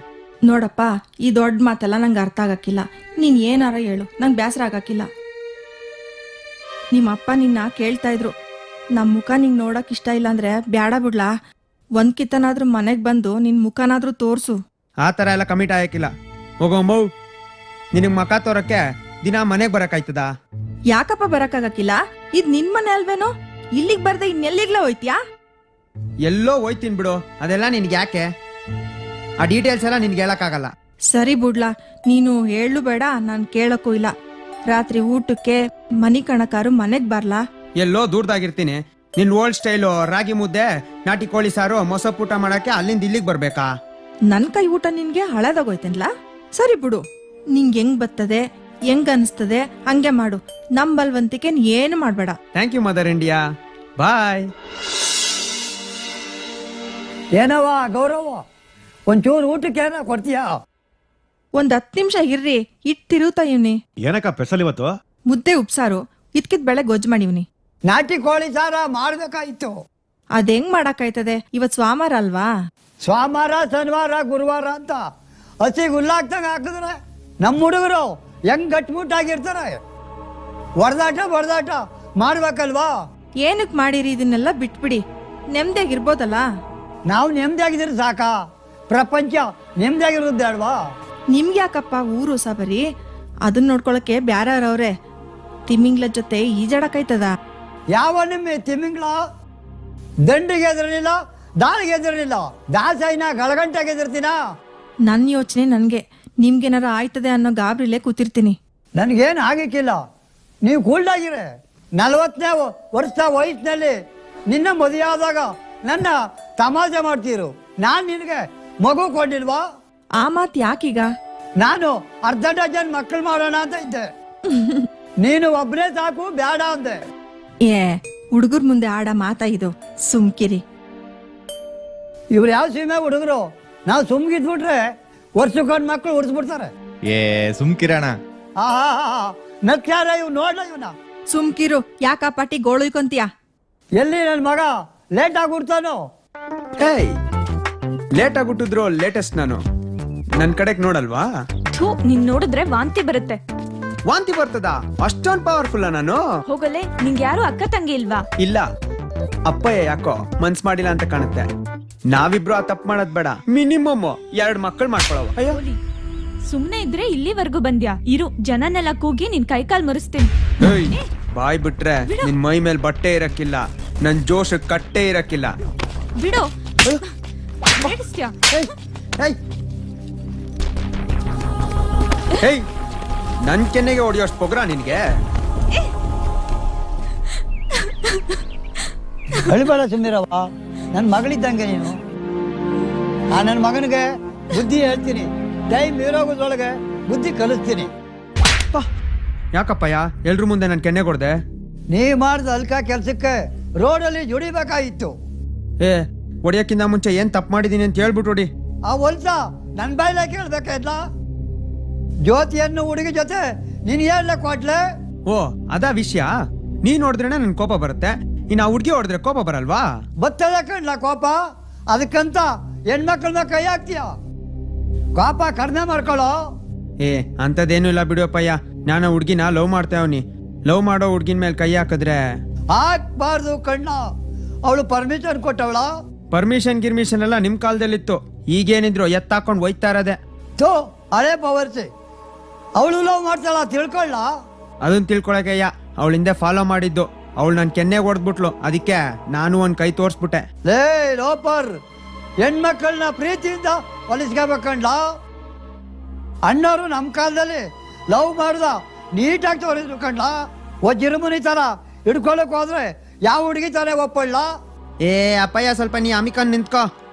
ನೋಡಪ್ಪ, ಈ ದೊಡ್ಡ ಮಾತೆಲ್ಲ ನಂಗೆ ಅರ್ಥ ಆಗಕ್ಕಿಲ್ಲ. ನೀನ್ ಏನಾರ ಹೇಳು, ನಂಗೆ ಬೇಸರ ಆಗಕ್ಕಿಲ್ಲ. ನಿಮ್ಮಪ್ಪ ನಿನ್ನ ಕೇಳ್ತಾ ಇದ್ರು, ನಮ್ ಮುಖ ನಿಂಗ್ ನೋಡಕ್ ಇಷ್ಟ ಇಲ್ಲ ಅಂದ್ರೆ ಬ್ಯಾಡ ಬಿಡ್ಲಾ, ಒಂದ್ ಕಿತ್ತನಾದ್ರೂ ಮನೆಗ್ ಬಂದು ನಿನ್ ಮುಖನಾದ್ರೂ ತೋರ್ಸು. ಆ ತರ ಎಲ್ಲ ಕಮಿಟ್ ಆಗಕ್ಕಿಲ್ಲ. ಹೋಗೋ ಮೌ, ನಿನಗ್ ಮಕ ತೋರಕ್ಕೆ ದಿನ ಮನೆಗ್ ಬರಕಾಯ್ತದ? ಯಾಕಪ್ಪ ಬರಕ್ಕಾಗಕ್ಕಿಲ್ಲ? ಇದ್ ನಿನ್ ಮನೆ ಅಲ್ವೇನೋ? ಇಲ್ಲಿಗ್ ಬರ್ದೆ ಇನ್ನೆಲ್ಲಿಗ್ಲೇ ಹೋಯ್ತ್ಯಾ? ಎಲ್ಲೋ ಹೋಯ್ತೀನಿ ಬಿಡು, ಅದೆಲ್ಲ ನಿನ್ಗೆ ಯಾಕೆ? ಆ ಡೀಟೇಲ್ಸ್ ಎಲ್ಲ ನಿನ್ಗೆ ಹೇಳಕ್ಕಾಗಲ್ಲ. ಸರಿ ಬಿಡ್ಲಾ, ನೀನು ಹೇಳು ಬೇಡ, ನಾನ್ ಕೇಳಕ್ಕೂ ಇಲ್ಲ. ರಾತ್ರಿ ಊಟಕ್ಕೆ ಮನಿ ಕಣಕಾರು ಮನೆಗ್ ಬರ್ಲಾ? ಎಲ್ಲೋ ದೂರದಾಗಿರ್ತೀನಿ. ನಿನ್ ಓಲ್ಡ್ ಸ್ಟೈಲು ರಾಗಿ ಮುದ್ದೆ, ನಾಟಿ ಕೋಳಿ ಸಾರು, ಮೊಸಪ್ಪು ಊಟ ಮಾಡಕ್ಕೆ ಅಲ್ಲಿಂದ ಇಲ್ಲಿಗೆ ಬರ್ಬೇಕಾ? ನನ್ ಕೈ ಊಟ ನಿನ್ಗೆ ಹಳದಾಗೋಯ್ತೇನ್ಲಾ? ಸರಿ ಬಿಡು, ನಿಂಗೆ ಹೆಂಗ್ ಬರ್ತದೆ, ಹೆಂಗ್ ಅನ್ಸ್ತದೆ ಹಂಗೆ ಮಾಡು. ನಮ್ ಬಲ್ವಂತಿಕೆ ಏನು ಮಾಡ್ಬೇಡ. Thank you mother India. Bye. ಏನವ ಗೌರವ, ಒಂಚೂರು ಊಟಕ್ಕೆ ಏನೋ ಕೊಡ್ತೀಯಾ? ಒಂದ್ 10 ನಿಮಿಷ ಇರ್ರಿ, ತಿರುತ್ತಾ ಇವ್ನಿ. ಏನಕ್ಕ ಸ್ಪೆಷಲ್ ಇವತ್ತು? ಮುದ್ದೆ ಉಪ್ಸಾರು, ಇದ್ಕಿದ್ ಬೆಳೆ ಗೊಜ್ಜು ಮಾಡಿವ್ನಿ. ನಾಟಿ ಕೋಳಿ ಸಾರ ಮಾಡ್ಬೇಕಾಯ್ತು. ಅದ್ ಹೆಂಗ್ ಮಾಡಕ್ಕಾಯ್ತದೆ, ಇವತ್ ಸ್ವಾಮಾರ ಅಲ್ವಾ? ಸೋಮವಾರ ಶನಿವಾರ ಗುರುವಾರ ಅಂತ ಹಸಿಗೆ ಹುಲ್ಲಾಕ್ದಂಗ ಹಾಕಿದ್ರೆ ನಮ್ಮ ಹುಡುಗರು ಹೆಂಗ್ ಗಟ್ಮುಟ್ಟಾಗಿರ್ತಾರೆ. ಹೊಡೆದಾಟ ಮಾಡ್ಬೇಕಲ್ವಾ? ಏನಕ್ ಮಾಡಿರಿ ಇದನ್ನೆಲ್ಲ ಬಿಟ್ಬಿಡಿ, ನೆಮ್ಮದಿಯಾಗಿರ್ಬೋದಲ್ಲ. ನಾವು ನೆಮ್ಮದಿಯಾಗಿದ್ರೆ ಸಾಕ, ಪ್ರಪಂಚ ನೆಮ್ಮದಿಯಾಗಿರೋದು ಅಲ್ವಾ? ನಿಮ್ಗೆ ಯಾಕಪ್ಪ ಊರು ಸಬರಿ, ಅದನ್ನ ನೋಡ್ಕೊಳಕ್ಕೆ ಬ್ಯಾರವ್ರೆ. ತಿಮ್ಮಿಂಗ್ಲ ಜೊತೆ ಈಜಾಡಕೈತದ? ಯಾವ ನಿಮ್ಮ ತಿಮ್ಮಿಂಗ್ಳ ದಂಡಿಗೆ ಎದಿರಲಿಲ್ಲ, ದಾಳಿಗೆ ಎದಿರಲಿಲ್ಲ, ದಾಸೈನ ಗಳಗಂಟೆಗೆ ಎದಿರ್ತೀನ. ನನ್ ಯೋಚನೆ ನನ್ಗೆ, ನಿಮ್ಗೇನಾರ ಆಯ್ತದೆ ಅನ್ನೋ ಗಾಬ್ರಿಲೇ ಕೂತಿರ್ತೀನಿ. ನನ್ಗೇನು ಆಗಿಕ್ಕಿಲ್ಲ, ನೀವು ಕೂಲ್ಡಾಗಿರೆ. 40ನೇ ವರ್ಷ ವಯಸ್ಸಿನಲ್ಲಿ ನಿನ್ನ ಮದುವೆ ಆದಾಗ ನನ್ನ ತಮಾಷೆ ಮಾಡ್ತೀರು. ನಾನ್ ನಿನಗೆ ಮಗು ಕೊಟ್ಟಿಲ್ವಾ? ಆ ಮಾತ್ ಯಾಕೀಗ? ನಾನು ಅರ್ಧ ಡಜನ್ ಮಕ್ಕಳು ಮಾಡೋಣ ಅಂತ ಇದ್ದೆ. ನೀನು ಒಬ್ಬನೇ ಸಾಕು ಬೇಡ ಅಂದೆ. ಏ ಹುಡುಗರ್ ಮುಂದೆ ಆಡ ಮಾತಾ ಇದು, ಸುಮ್ಕಿರಿ. ಇವ್ರು ಯಾವ ಸೀಮೆ ಹುಡುಗರು? ನಾವು ಸುಮ್ಗಿದ್ಬಿಟ್ರೆ ವರ್ಷಕ್ಕೊಂದು ಮಕ್ಕಳು ಉರ್ಸ್ಬಿಡ್ತಾರೆ. ಏ ಸುಮ್ಕಿರಣ. ಆಹಾ, ನಕ್ಯಾರ ಇವ್ ನೋಡ್ಲ ಇವನ. ಸುಮ್ಕಿರು, ಯಾಕ ಪಾಟಿ ಗೋಳುಯ್ಕೊಂತೀಯ? ಎಲ್ಲಿ ನನ್ನ ಮಗ ಲೇಟ್ ಆಗಿ ಹುಡ್ತಾನೋ? ಏಯ್, ಲೇಟ್ ಆಗಿ ಹುಟ್ಟಿದ್ರು ಲೇಟೆಸ್ಟ್ ನಾನು. ನನ್ ಕಡೆಗ್ ನೋಡಲ್ವಾ? ನಿನ್ ನೋಡಿದ್ರೆ ವಾಂತಿ ಬರುತ್ತೆ. ವಾಂತಿ ಬರ್ತದ? ಅಷ್ಟೊಂದ್ ಪವರ್ಫುಲ್ ನಾನು? ಹೋಗಲೆ, ನಿಂಗೆ ಯಾರು ಅಕ್ಕ ತಂಗಿ ಇಲ್ವಾ? ಇಲ್ಲ, ಅಪ್ಪಯ್ಯ ಯಾಕೋ ಮನ್ಸ್ ಮಾಡಿಲ್ಲ ಅಂತ ಕಾಣುತ್ತೆ. ನಾವಿಬ್ರು ಆ ತಪ್ಪು ಮಾಡೋದ್ ಬೇಡ. ಮಿನಿಮಮ್ 2 ಮಕ್ಕಳು ಮಾಡ್ಕೊಳವ. ಅಯ್ಯೋ, ಸುಮ್ನೆ ಇದ್ರೆ ಇಲ್ಲಿವರೆಗೂ ಬಂದ್ಯಾ? ಇರು, ಜನನೆಲ್ಲ ಕೂಗಿ ನಿನ್ ಕೈಕಾಲ್ ಮುರಿಸ್ತೀನಿ. ಬಾಯ್ ಬಿಟ್ರೆ ನಿನ್ ಮೈ ಮೇಲ್ ಬಟ್ಟೆ ಇರಕ್ಕಿಲ್ಲ, ನನ್ ಜೋಶ್ ಕಟ್ಟೆ ಇರಕ್ಕಿಲ್ಲ. ಬಿಡು. ಹೇಯ್, ನನ್ ಕೆನ್ನೆಗೆ ಹೊಡಿಯೋಷ್ಟು ಪೊಗ್ರ ನಿನ್ಗೆ? ಅಳಿಬೇಡ ಸುಂದರವ, ನನ್ನ ಮಗಳಿದ್ದಂಗೆ ನೀನು. ನನ್ನ ಮಗನಿಗೆ ಬುದ್ಧಿ ಹೇಳ್ತೀನಿ, ಟೈಮ್ ಇರೋಗೋದ್ರೊಳಗೆ ಬುದ್ಧಿ ಕಲಿಸ್ತೀನಿ. ಯಾಕಪ್ಪಯ್ಯ ಎಲ್ರ ಮುಂದೆ ನನ್ ಕೆನ್ನೆ ಕೊಡ್ದೆ? ನೀ ಮಾಡ್ದ ಅಲ್ಕ ಕೆಲ್ಸಕ್ಕೆ ರೋಡಲ್ಲಿ ಜುಡಿಬೇಕಾಗಿತ್ತು. ಏ, ಹೊಡಿಯಕ್ಕಿಂತ ಮುಂಚೆ ಏನ್ ತಪ್ಪು ಮಾಡಿದೀನಿ ಅಂತ ಹೇಳ್ಬಿಟ್ಟು ಹೊಡಿ. ಆ ಹೊಲ್ಸ ನನ್ ಬಾಯ್ಲೆ ಕೇಳ್ಬೇಕಾಯ್ತಲ್ಲ. ಜ್ಯೋತಿಯನ್ನು ಹುಡುಗಿ ಜೊತೆ ನೀನ್ ಹೇಳ ಕೊಟ್ಲೆ. ಓ, ಅದಾ ವಿಷಯ? ನೀ ನೋಡಿದ್ರೇನೆ ನನ್ ಕೋಪ ಬರುತ್ತೆ, ಇನ್ನು ಆ ಹುಡ್ಗಿ ಹೊಡೆದ್ರೆ ಕೋಪ ಬರಲ್ವಾ? ಬತ್ತದ ಕಣ್ಲ ಕೋಪ, ಅದಕ್ಕಂತ ಹೆಣ್ಮಕ್ಳನ್ನ ಕೈ ಹಾಕ್ತೀಯ. ಕೋಪ ಕಡಿಮೆ ಮಾಡ್ಕೊಳ್ಳೋ. ಏ, ಅಂತದೇನು ಇಲ್ಲ ಬಿಡುವಪ್ಪಯ್ಯ. ನಾನು ಹುಡ್ಗಿನ ಲವ್ ಮಾಡ್ತೇವನಿ. ಲವ್ ಮಾಡೋ ಹುಡ್ಗಿನ ಮೇಲೆ ಕೈ ಹಾಕಿದ್ರೆ ಹಾಕ್ಬಾರ್ದು ಕಣ್ಣ. ಅವಳು ಪರ್ಮಿಷನ್ ಕೊಟ್ಟವಳ? ಪರ್ಮಿಷನ್ ಗಿರ್ಮಿಷನ್ ಎಲ್ಲ ನಿಮ್ ಕಾಲದಲ್ಲಿತ್ತು. ಈಗೇನಿದ್ರು ಎತ್ತಾಕೊಂಡು ಒಯ್ತಾ ಇರೋದೆ. ತೋ ಹಳೆ ಪವರ್ಸಿ. ಅವಳು ಲವ್ ಮಾಡ್ತಾಳ ತಿಳ್ಕೊಳ್ಳ. ಅದನ್ನ ತಿಳ್ಕೊಳಕಯ್ಯ ಅವಳ ಹಿಂದೆ ಫಾಲೋ ಮಾಡಿದ್ದು. ಅವಳು ನನ್ ಕೆನ್ನೆ ಹೊಡೆದ್ಬಿಟ್ಲು, ಅದಕ್ಕೆ ನಾನು ಒಂದ್ ಕೈ ತೋರ್ಸ್ಬಿಟ್ಟೆ. ಲೇ ಲೋಪರ್, ಹೆಣ್ಮಕ್ಳನ್ನ ಪ್ರೀತಿಯಿಂದ ಹೊಲಿಸ್ಕೋಬೇಕಂಡ್ಲ. ಅಣ್ಣವರು ನಮ್ ಕಾಲದಲ್ಲಿ ಲವ್ ಮಾಡ್ದ ನೀಟಾಗಿ ತೋರಿದ್ರು ಕಂಡ್ಲ. ಒಜ್ಜಿರುಮುನಿ ತರ ಹಿಡ್ಕೊಳಕ್ ಹೋದ್ರೆ ಯಾವ ಹುಡುಗಿ ತಾನೇ ಒಪ್ಪಳ್ಳ? ಏ ಅಪ್ಪಯ್ಯ, ಸ್ವಲ್ಪ ನೀ ಅಮಿಕನ್ ನಿಂತ್ಕೋ.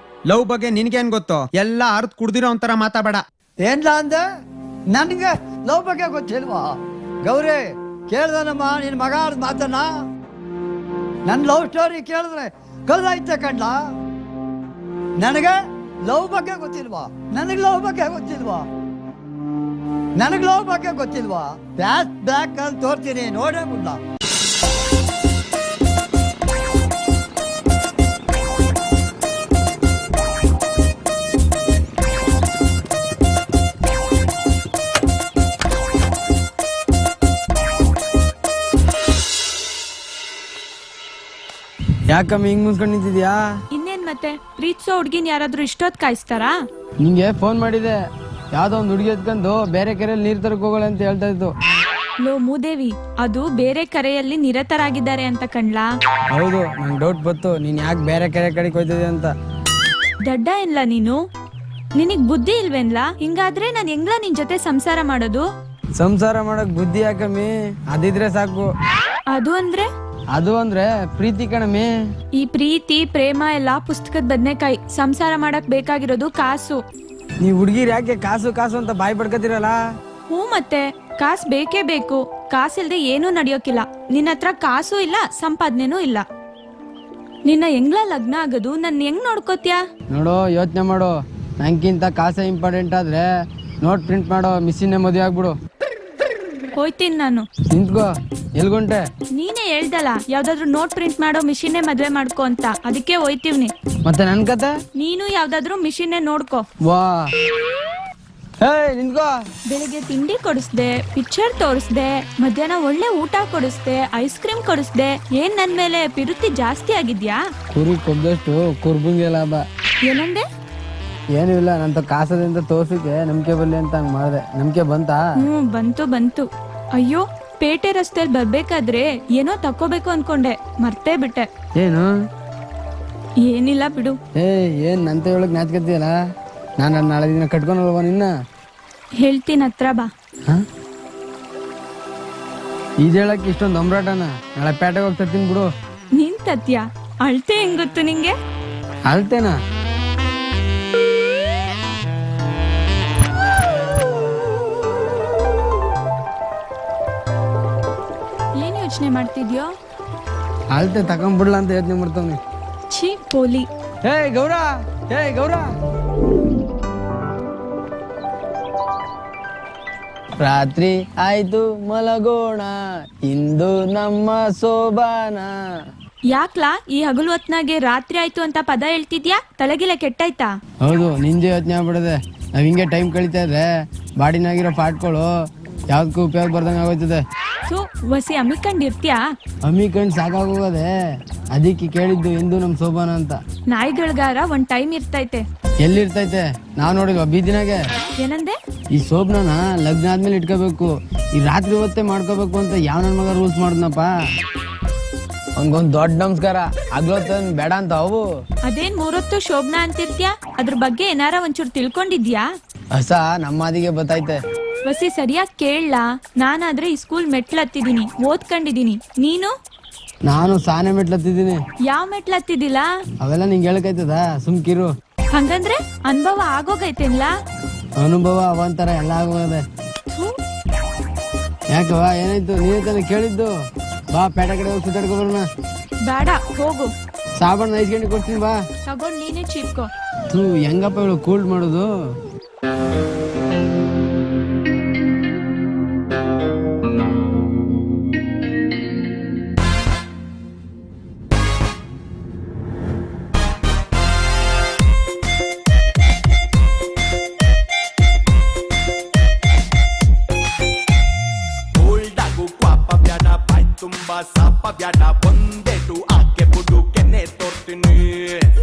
ಲವ್ ಬಗ್ಗೆ ನಿನ್ಗೇನ್ ಗೊತ್ತು? ಎಲ್ಲ ಅರ್ಥ ಕುಡ್ದಿರೋ ಒಂಥರ ಮಾತಾಬೇಡ. ಏನ್ಲ ಅಂದೆ? ನನ್ಗೆ ಲವ್ ಬಗ್ಗೆ ಗೊತ್ತಿಲ್ವಾ? ಗೌರಿ ಕೇಳ್ದನಮ್ಮ ನಿನ್ ಮಗ ಆಡ್ದ ಮಾತನ್ನ. ನನ್ ಲವ್ ಸ್ಟೋರಿ ಕೇಳಿದ್ರೆ ಕಳ್ದಾಯ್ತೆ ಕಂಡ್ಲ. ನನಗೆ ಲವ್ ಬಗ್ಗೆ ಗೊತ್ತಿಲ್ವಾ? ನನಗ್ ಲವ್ ಬಗ್ಗೆ ಗೊತ್ತಿಲ್ವಾ? ನನಗ್ ಲವ್ ಬಗ್ಗೆ ಗೊತ್ತಿಲ್ವಾ? ಬ್ಯಾಕ್ ಬ್ಯಾಕ್ ಅಲ್ಲಿ ತೋರ್ತೀನಿ, ನೋಡೇ ಬಿಡ್ಲ. ಯಾಕಮ್ಮ ಹಿಂಗ್ ಮುನ್ಸ್ಕೊಂಡ್ ನಿಂತಿದ್ಯಾ? ಇನ್ನೇನ್ ಮತ್ತೆ, ಪ್ರೀತಿಸೋ ಹುಡ್ಗಿನ್ ಯಾರಾದ್ರೂ ಇಷ್ಟೊತ್ ಕಾಯಿಸ್ತಾರಾ? ನಿಂಗೆ ಫೋನ್ ಮಾಡಿದೆ, ಯಾವ್ದೋ ಒಂದ್ ಹುಡುಗಿ ಎತ್ಕೊಂಡು ಬೇರೆ ಕೆರೆಯಲ್ಲಿ ನೀರ್ ತರಕ್ ಹೋಗೋಣ ಅಂತ ಹೇಳ್ತಾ ಇದ್ದು. ಲೋ ಮೂದೇವಿ, ಅದು ಬೇರೆ ಕರೆಯಲ್ಲಿ ನಿರತರಾಗಿದ್ದಾರೆ ಅಂತ ಕಣ್ಲಾ. ಹೌದು, ನಂಗೆ ಡೌಟ್ ಬಂತು ನೀನ್ ಯಾಕೆ ಬೇರೆ ಕಡೆಗೆ ಹೋಯ್ತಿದೆ ಅಂತ. ದಡ್ಡ ಏನ್ಲ ನೀನು? ನಿನಗ್ ಬುದ್ಧಿ ಇಲ್ವೇನ್ಲಾ? ಹಿಂಗಾದ್ರೆ ನಾನ್ ಹೆಂಗ್ಲಾ ನಿನ್ ಜೊತೆ ಸಂಸಾರ ಮಾಡೋದು? ಸಂಸಾರ ಮಾಡಕ್ ಬುದ್ಧಿ ಯಾಕಮ್ಮಿ, ಅದಿದ್ರೆ ಸಾಕು. ಅದು ಅಂದ್ರೆ ಪ್ರೀತಿ ಕಣಮ್ಮಿ. ಈ ಪ್ರೀತಿ ಪ್ರೇಮ ಎಲ್ಲಾ ಪುಸ್ತಕದ ಬದ್ನೆಕಾಯಿ. ಸಂಸಾರ ಮಾಡಕ್ ಬೇಕಾಗಿರೋದು ಕಾಸು. ನೀವ್ ಹುಡ್ಗಿರ್ ಯಾಕೆ ಕಾಸು ಕಾಸು ಅಂತ ಬಾಯಿ ಪಡ್ಕತಿರಲ್ಲ? ಹ್ಞೂ ಮತ್ತೆ ಕಾಸು ಬೇಕೇ ಬೇಕು. ಕಾಸಿಲ್ದೆ ಏನೂ ನಡೆಯೋಕಿಲ್ಲ. ನಿನ್ನ ಹತ್ರ ಕಾಸು ಇಲ್ಲ, ಸಂಪಾದನೆನೂ ಇಲ್ಲ. ನಿನ್ನ ಹೆಂಗ್ಲ ಲಗ್ನ ಆಗೋದು? ನನ್ನ ಹೆಂಗ್ ನೋಡ್ಕೋತ್ಯಾ? ನೋಡು, ಯೋಚನೆ ಮಾಡು. ನಂಗಿಂತ ಕಾಸೇ ಇಂಪಾರ್ಟೆಂಟ್ ಆದ್ರೆ ನೋಟ್ ಪ್ರಿಂಟ್ ಮಾಡೋ ಮಿಸ್ಸಿನೇ ಮದುವೆ ಆಗ್ಬಿಡು. ಹೋಯ್ತೀನಿ ನಾನು. ನಿಂತ್ಕೋ, ಎಲ್ಗುಂಟೆ? ನೀನೇ ಹೇಳ್ದಲ್ಲ ಯಾವ್ದಾದ್ರು ನೋಟ್ ಪ್ರಿಂಟ್ ಮಾಡೋ ಮಿಷಿನ್ನೇ ಮದ್ವೆ ಮಾಡ್ಕೊ ಅಂತ, ಅದಕ್ಕೆ ಹೋಯ್ತೀವ್ನಿ. ಮತ್ತೆ ನನ್ ಕತೆ? ನೀನು ಯಾವ್ದಾದ್ರು ಮಿಷಿನ್ನೇ ನೋಡ್ಕೋ. ವಾ, ನಿಂತ್ಕೋ. ಬೆಳಿಗ್ಗೆ ತಿಂಡಿ ಕೊಡಿಸ್ದೆ, ಪಿಕ್ಚರ್ ತೋರಿಸ್ದೆ, ಮಧ್ಯಾಹ್ನ ಒಳ್ಳೆ ಊಟ ಕೊಡಿಸ್ದೆ, ಐಸ್ ಕ್ರೀಮ್ ಕೊಡಿಸ್ದೆ. ಏನ್ ನನ್ ಮೇಲೆ ಪಿರುತಿ ಜಾಸ್ತಿ ಆಗಿದ್ಯಾ? ಕುರಿ ಕೊಬ್ದಷ್ಟು ಕುರ್ಬುಂಗೆ ಲಾಭ. ಏನಂದೆ? ಏನೂ ಇಲ್ಲ, ನಂತ ಕಾಸದಿಂದ ತೋರ್ಸಿಕೆ ನಂಬಿಕೆ ಬರ್ಲಿ ಅಂತ ಹಂಗ್ ಮಾಡ್ದೆ. ನಂಬಿಕೆ ಬಂತಾ? ಬಂತು. ಅಯ್ಯೋ, ಪೇಟೆ ರಸ್ತೆಯಲ್ಲಿ ಬರ್ಬೇಕಾದ್ರೆ ಏನೋ ತಕೋಬೇಕು ಅನ್ಕೊಂಡೆ, ಮರ್ತೇ ಬಿಟ್ಟೆ. ಏನು? ಏನಿಲ್ಲ ಬಿಡು. ಏನ್ ನಂತ ಹೇಳಕ್ ನಾಚ್ಕತಿಯಲ್ಲ? ನಾನು ನಾಳೆ ದಿನ ಕಟ್ಕೊಂಡಲ್ವ ನಿನ್ನ? ಹೇಳ್ತೀನಿ, ಹತ್ರ ಬಾ. ಈಜ್ ಹೇಳಕ್ ಇಷ್ಟೊಂದು ಅಂಬ್ರಾಟನ? ನಾಳೆ ಪೇಟೆಗೆ ಹೋಗ್ತೀನಿ ಬಿಡು. ನೀನ್ ತತ್ಯ ಅಳ್ತೆ ಹೆಂಗ್ ಗೊತ್ತು ನಿಂಗೆ? ಅಳ್ತೇನಾ? ಏನ್ ಯೋಚನೆ ಮಾಡ್ತಿದ್ಯೋ? ಅಳ್ತೆ ತಕೊಂಡ್ಬಿಡ್ಲ ಅಂತ ಯೋಚನೆ ಮಾಡ್ತಾವ್ನಿ. ಛೀ ಪೋಲಿ. ಗೌರ, ಗೌರ. ರಾತ್ರಿ ಆಯ್ತು ಮಲಗೋಣ, ಇಂದು ನಮ್ಮ ಸೋಬಾನ. ಯಾಕ್ಲಾ ಈ ಹಗಲು ಹೊತ್ನಾಗೆ ರಾತ್ರಿ ಆಯ್ತು ಅಂತ ಪದ ಹೇಳ್ತಿದ್ಯಾ? ತಲೆಗಿಲೆ ಕೆಟ್ಟಾಯ್ತಾ? ಹೌದು, ನಿಂದೆ ಯೋಚನೆ ಆಗ್ಬಿಡದೆ. ನಾವ್ ಹಿಂಗೆ ಟೈಮ್ ಕಳೀತಾ ಇದ್ರೆ ಬಾಡಿನಾಗಿರೋ ಪಾಟ್ಗಳು ಯಾವ್ದಕ್ಕೂ ಉಪಯೋಗ ಬರ್ದಂಗ ಆಗೋಯ್ತದೆ. ವಸಿ ಅಮ್ಮಿಕೊಂಡಿರ್ತೀಯಾ? ಅಮ್ಮಿಕಂಡ್ ಸಾಕಾಗೋಗದೆ, ಅದಕ್ಕೆ ಕೇಳಿದ್ದು ಎಂದು ನಮ್ ಸೋಬಾನ ಅಂತ. ನಾಯಿಗಳ್ಗಾರ ಒಂದ್ ಟೈಮ್ ಇರ್ತೈತೆ. ಎಲ್ಲಿರ್ತೈತೆ? ನಾವ್ ನೋಡಿಲ್ವಾ ಬೀದಿನಾಗೆ? ಏನಂದೆ? ಈ ಸೋಬ್ನ ಲಗ್ನ ಆದ್ಮೇಲೆ ಇಟ್ಕೋಬೇಕು, ಈ ರಾತ್ರಿ ಹೊತ್ತೇ ಮಾಡ್ಕೋಬೇಕು ಅಂತ ಯಾವ ನನ್ ಮಗ ರೂಲ್ಸ್ ಮಾಡಿದ್ನಪ್ಪ. ಅವನ್ಗೊಂದ್ ದೊಡ್ಡ ನಮಸ್ಕಾರ. ಆಗ್ಲೊತ್ತ ಬೇಡ ಅಂತ ಅವು. ಅದೇನ್ ಮೂರೊತ್ತು ಶೋಭನಾ ಅಂತಿರ್ತ್ಯಾ? ಅದ್ರ ಬಗ್ಗೆ ಏನಾರ ಒಂಚೂರು ತಿಳ್ಕೊಂಡಿದ್ಯಾ? ಹೊಸ ನಮ್ಮದಿಗೆ ಬತ್ತೈತೆ. ವಸಿ ಸರಿಯಾಗಿ ಕೇಳಲಾ? ನಾನಾದ್ರೆ ಈ ಸ್ಕೂಲ್ ಮೆಟ್ಲತ್ತಿದೀನಿ, ಓದ್ಕೊಂಡಿದೀನಿ. ನೀನು? ನಾನು ಸಾನೆ ಮೆಟ್ಲತ್ತಿದ್ದೀನಿ. ಯಾವ ಮೆಟ್ಲತ್ತಿದಿಲ್ಲ? ಅವೆಲ್ಲ ನಿಂಗೆ ಹೇಳಕೈತದ? ಸುಮ್ಕಿರು. ಹಂಗಂದ್ರೆ ಅನುಭವ ಆಗೋಗೈತೇನ್ಲ? ಅನುಭವ ಅವಂತರ ಎಲ್ಲ ಆಗೋಗದೆ. ಯಾಕವ ಏನಾಯ್ತು? ನೀನೇ ತಾನೇ ಕೇಳಿದ್ದು. ಬಾ ಪೇಟೆ ಕಡೆ ಹೋಗಿ ಸುತ್ತಾಡ್ಕೊ ಬರೋಣ. ಬೇಡ, ಹೋಗು. ಸಾಬಣ್ಣ 5 ಗಂಟೆ ಕೊಡ್ತೀನಿ, ಬಾ. ತಗೊಂಡ್ ನೀನೇ ಚೀಪ್ಕೋ. ಹೆಂಗಪ್ಪ ಇವಳು ಕೂಲ್ಡ್ ಮಾಡೋದು? ತುಂಬಾ ಸಾಪ ಬ್ಯಾಡ, ಒಂದೇಟು ಆಕೆ ಬುಡು ಕೆನ್ನೆ ತೋರ್ತೀನಿ.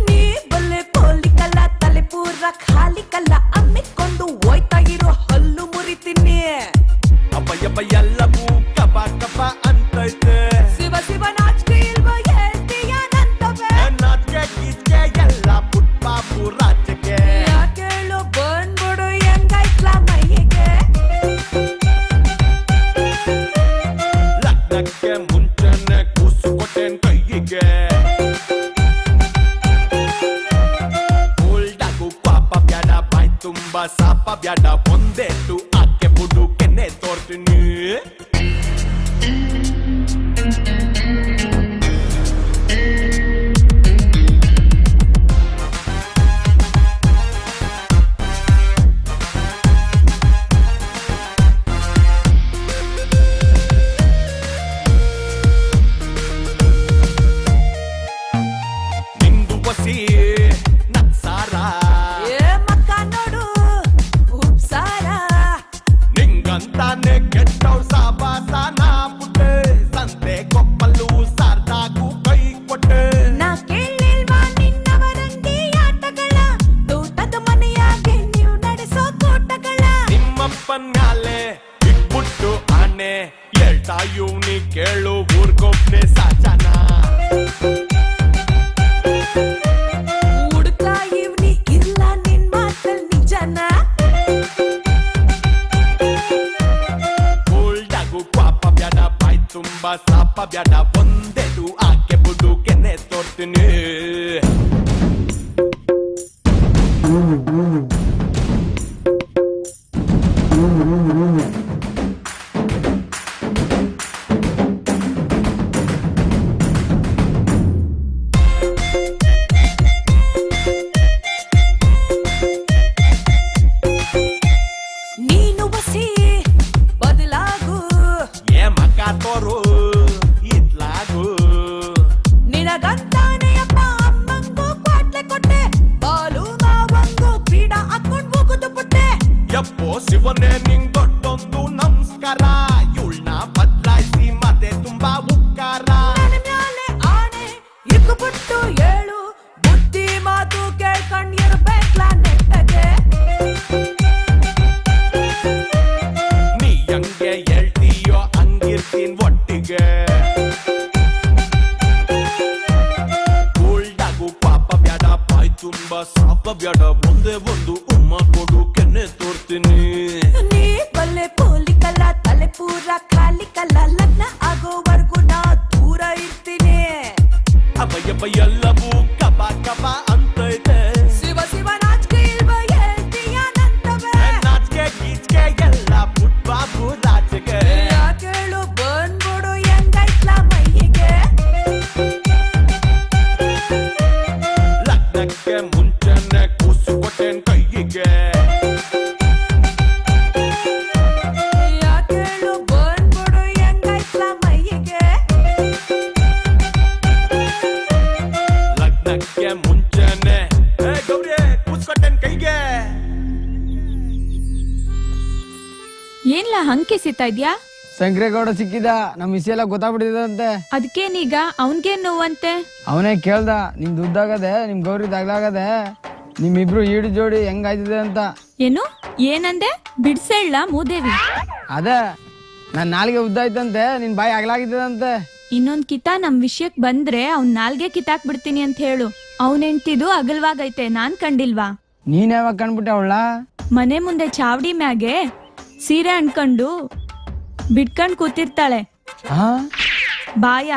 ನೀ ಬಲ್ಲೆ ಪೋಲಿ ಕಲ್ಲ, ತಲೆ ಪೂರ ಖಾಲಿ ಕಲ್ಲ, ಅಮ್ಮಿಕೊಂಡು ಹೋಯ್ತಾ ಇರೋ ಹಲ್ಲು ಮುರಿತೀನಿ. ಅಬ್ಬಯ್ಯಬ್ಬ ಎಲ್ಲವೂ ಕಬ ಕಬ ಅಂತೈತೆ. ಶಿವ ಶಿವ ನಾಚಿಕೆ ಇಲ್ವ ಹೇಳ್ತೀಯ ನಂತವೆ? ನಾಚಿಕೆ ಗೀಚಿಕೆ ಎಲ್ಲ ಪುಟ್ಪಾಪು ರಾಜ್ಯಕ್ಕೆ. ಯಾಕೇಳು ಬಂದ್ಬಿಡು ಹೆಂಗೈತ್ಲ ಮೈಗೆ? ಲಗ್ನಕ್ಕೆ ಮುಂಚೆನೆ ಕೂಸು ಕೊಟ್ಟೆನ್ ಕೈಗೆ. ಓಲ್ಡಾಗು ಪಾಪ ಬ್ಯಾಡ, ಬಾಯ್ ತುಂಬಾ ಸಾಪ ಬ್ಯಾಡ, ಒಂದೇಟು ಆಕೆ ಬುಡು ಕೆನ್ನೆ ತೋರ್ತೀನಿ. ನಿಂಗಂತಾನೆ ಕೆಟ್ಟವ್ ಸಾಬಾಸಾನ ಪುಟ್ಟೆ, ಸಂತೆ ಕೊಪ್ಪಲು ಸಾರ್ದಾಗೂ ಕೈ ಕೊಟ್ಟೆ. ನಾ ಕೇಳಿಲ್ವಾ ನಿನ್ನವರಂಗಿ ಆಟಗಳ, ತೋಟದ ಮನೆಯಾಗೆ ನೀವು ನಡೆಸೋ ತೋಟಗಳ. ನಿಮ್ಮಪ್ಪನ್ ಮ್ಯಾಲೆ ಇಟ್ಬಿಟ್ಟು ಆನೆ, ಹೇಳ್ತಾ ಇವ್ನಿ ಕೇಳು ಊರ್ಗೊಬ್ನೆ ಸಾಚನ ಹುಡುಕ ಇವ್ನಿ ಇಲ್ಲ ನಿನ್ ಮಾತಲ್ ನಿಜನ ಉಲ್ಟಾಗು ಪಾಪ ಬ್ಯಾಡ ಬಾಯ್ ತುಂಬಾ ಸಾಪ ಬ್ಯಾಡ ಒಂದೆದು ಆಕೆ ಬುಡು ಕೆನೆ ತೋರ್ತೀನಿ ನೀನು ಬಸಿ ಬದಲಾಗು ಏ ಮಕ್ಕ ತೋರು ಇತ್ಲಾಗು ನಿನಗಂತಾನೆ ಅಪ್ಪ ಅಮ್ಮಂಗೂ ಕ್ವಾಟ್ಲೆ ಕೊಟ್ಟೆ ಬಾಲು ಮಾವಂಗೂ ಪೀಡ ಹಾಕೊಂಡ್ ಹೋಗುದು ಬಿಟ್ಟೆ ಯಪ್ಪೋ ಶಿವನೇ ನಿಂಗ್ ದೊಡ್ಡೊಂದು ನಮಸ್ಕಾರ ಇವಳನ್ನ ಬದಲಾಯಿಸಿ ಮತ್ತೆ ತುಂಬಾ ಉಪಕಾರ ನನ್ನ ಮ್ಯಾಲೆ ಆಣೆ ಇಕ್ಕು ಬಿಟ್ಟು ಏಳು ಬುದ್ಧಿ ಮಾತು ಕೇಳ್ಕೊಂಡ್ ಇರ್ಬೇಕ್ಲ ನೆಟ್ಟಗೆ ನೀ ಹಂಗೆ ಹೇಳ್ತೀಯೋ ಹಂಗಿರ್ತೀನ್ ಒಟ್ಟಿಗೆ ಉಲ್ಟಾಗು ಪಾಪ ಬ್ಯಾಡ ಬಾಯ್ ತುಂಬಾ ಸಾಪ ಬ್ಯಾಡ ಒಂದೇ ಒಂದು ಉಮ್ಮ ಕೊಡು ಕೆನ್ನೆ ತೋರ್ತೀನಿ ನೀ ಬಲ್ಲೆ ಪೋಲಿ ಕಲ್ಲ ತಲೆ ಪೂರ ಖಾಲಿ ಕಲ್ಲ ಲಗ್ನ ಆಗೋವರ್ಗು ನಾ ದೂರ ಇರ್ತೀನಿ ಅಬ್ಬಯ್ಯಬ್ಬ ಎಲ್ಲವೂ ಕಬ ಕಬ ಅಂತೈತೆ ಶಿವ ಶಿವ ನಾಚಿಕೆ ಇಲ್ವ ಹೇಳ್ತೀಯ ನಂತವೇ ನಾಚಿಕೆ ಗೀಚಿಕೆ ಎಲ್ಲ ಪುಟ್ಬಾಬು ರಾಜಗೆ ಯಾಕೇಳು ಬಂದ್ಬಿಡು ಹೆಂಗೈತ್ಲ ಮೈಯಿಗೆ ಲಗ್ನಕ್ಕೆ ಮುಂಚೆನೆ ಕೂಸು ಕೊಟ್ಟೆನ್ ಕೈಗೆ ಯಾಕೇಳು ಬಂದ್ಬಿಡು ಹೆಂಗೈತ್ಲ ಮೈಯಿಗೆ ಲಗ್ನಕ್ಕೆ ಮುಂಚೆನೆ ಗೌರಿ ಕೂಸು ಕೊಟ್ಟೆನ್ ಕೈಗೆ ಏನ್ಲ ಹಂಕಿಸಿತಾ ಇದ್ಯಾ? ಶಂಕರೇಗೌಡ ಸಿಕ್ಕಿದ ನಮ್ ವಿಷಯ ಎಲ್ಲ ಗೊತ್ತಾಗ್ಬಿಟ್ಟಿದಂತೆ. ಅದಕ್ಕೇನೀಗ ಅವನ್ಗೇನ್ ನೋವಂತೆ? ಅವನೇ ಕೇಳ್ದ ನಿಮ್ ದುಡ್ಡಾಗದೆ ನಿಮ್ ಗೌರಿ ದಾಗ್ಲಾಗದೆ ನಿಮ್ಮಿಬ್ರು ಈಡು ಜೋಡಿ ಹೆಂಗಾಯ್ತಿದೆ ಅಂತ. ಏನು ಏನಂದೆ? ಬಿಡ್ಸೇಳ್ಳ ಮೂದೇವಿ? ಅದೇ ನನ್ ನಾಲ್ಗೆ ಉದ್ದಾಯ್ತಂತೆ ನಿನ್ ಬಾಯಿ ಆಗ್ಲಾಗಿದ್ದಂತೆ. ಇನ್ನೊಂದ್ ಕಿತ ನಮ್ ವಿಷಯಕ್ ಬಂದ್ರೆ ಅವ್ನ್ ನಾಲ್ಗೆ ಕಿತಾಕ್ ಬಿಡ್ತೀನಿ ಅಂತ ಹೇಳು. ಅವ್ನ್ ಹೆಂಡ್ತಿದು ಅಗಲ್ವಾಗೈತೆ, ನಾನ್ ಕಂಡಿಲ್ವಾ? ನೀನ್ ಯಾವಾಗ ಕಂಡ್ಬಿಟ್ಟೆ ಅವಳ? ಮನೆ ಮುಂದೆ ಚಾವಡಿ ಮ್ಯಾಗೆ ಸೀರೆ ಅಣ್ಕೊಂಡು ಬಿಟ್ಕೊಂಡ್ ಕೂತಿರ್ತಾಳೆ. ಬಾಯ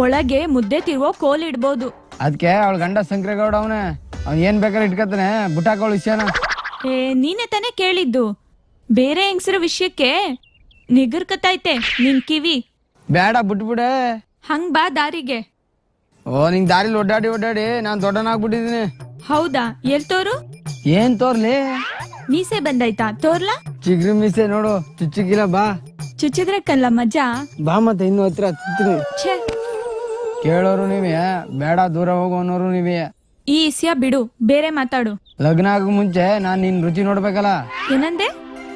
ಒಳಗೆ ಮುದ್ದೆ ತಿರುವೋ ಕೋಲ್ ಇಡ್ಬೋದು. ಅದಕ್ಕೆ ಅವಳ ಗಂಡ ಶಂಕರೇಗೌಡ ಅವನೇ, ಅವ್ನ್ ಏನ್ ಬೇಕಾದ್ರೆ ಇಟ್ಕತಾನೆ ಬುಟ್ಟಾಕೋಳ ವಿಷಯನ. ಏ ನೀನೆ ತಾನೇ ಕೇಳಿದ್ದು, ಬೇರೆ ಹೆಂಗಸರ ವಿಷಯಕ್ಕೆ ನಿಗರ್ಕತೈತೆ ನಿನ್ ಕಿವಿ. ಬೇಡ ಬಿಟ್ಬಿಡೆ. ಹಂಗ್ ಬಾ ದಾರಿಗೆ. ಓ ನಿಂಗ್ ದಾರಿಲಿ ಒಡ್ಡಾಡಿ ನಾನ್ ದೊಡ್ಡನಾಗ್ಬಿಟ್ಟಿದೀನಿ. ಹೌದಾ? ಎಲ್ ತೋರು? ಏನ್ ತೋರ್ಲಿ? ಮೀಸೆ ಬಂದೈತಾ? ತೋರ್ಲಾ? ಚಿಗ್ರಿ ಮೀಸೆ ನೋಡು, ಚುಚ್ಚಿಗಿಲ್ಲ ಬಾ. ಚುಚ್ಚಿದ್ರೆ ಕಲ್ಲ ಮಜಾ. ಬಾ ಮತ್ತೆ ಇನ್ನು ಹತ್ರ ಚುಚ್ಚಿನಿ. ಕೇಳೋರು ನೀವೇ, ಬೇಡ ದೂರ ಹೋಗೋನೋರು ನೀವೇ. ಈ ಇಸ್ಯ ಬಿಡು, ಬೇರೆ ಮಾತಾಡು. ಲಗ್ನ ಆಗೋ ಮುಂಚೆ ನಾನ್ ನಿನ್ ರುಚಿ ನೋಡ್ಬೇಕಲ್ಲ. ಏನಂದೆ?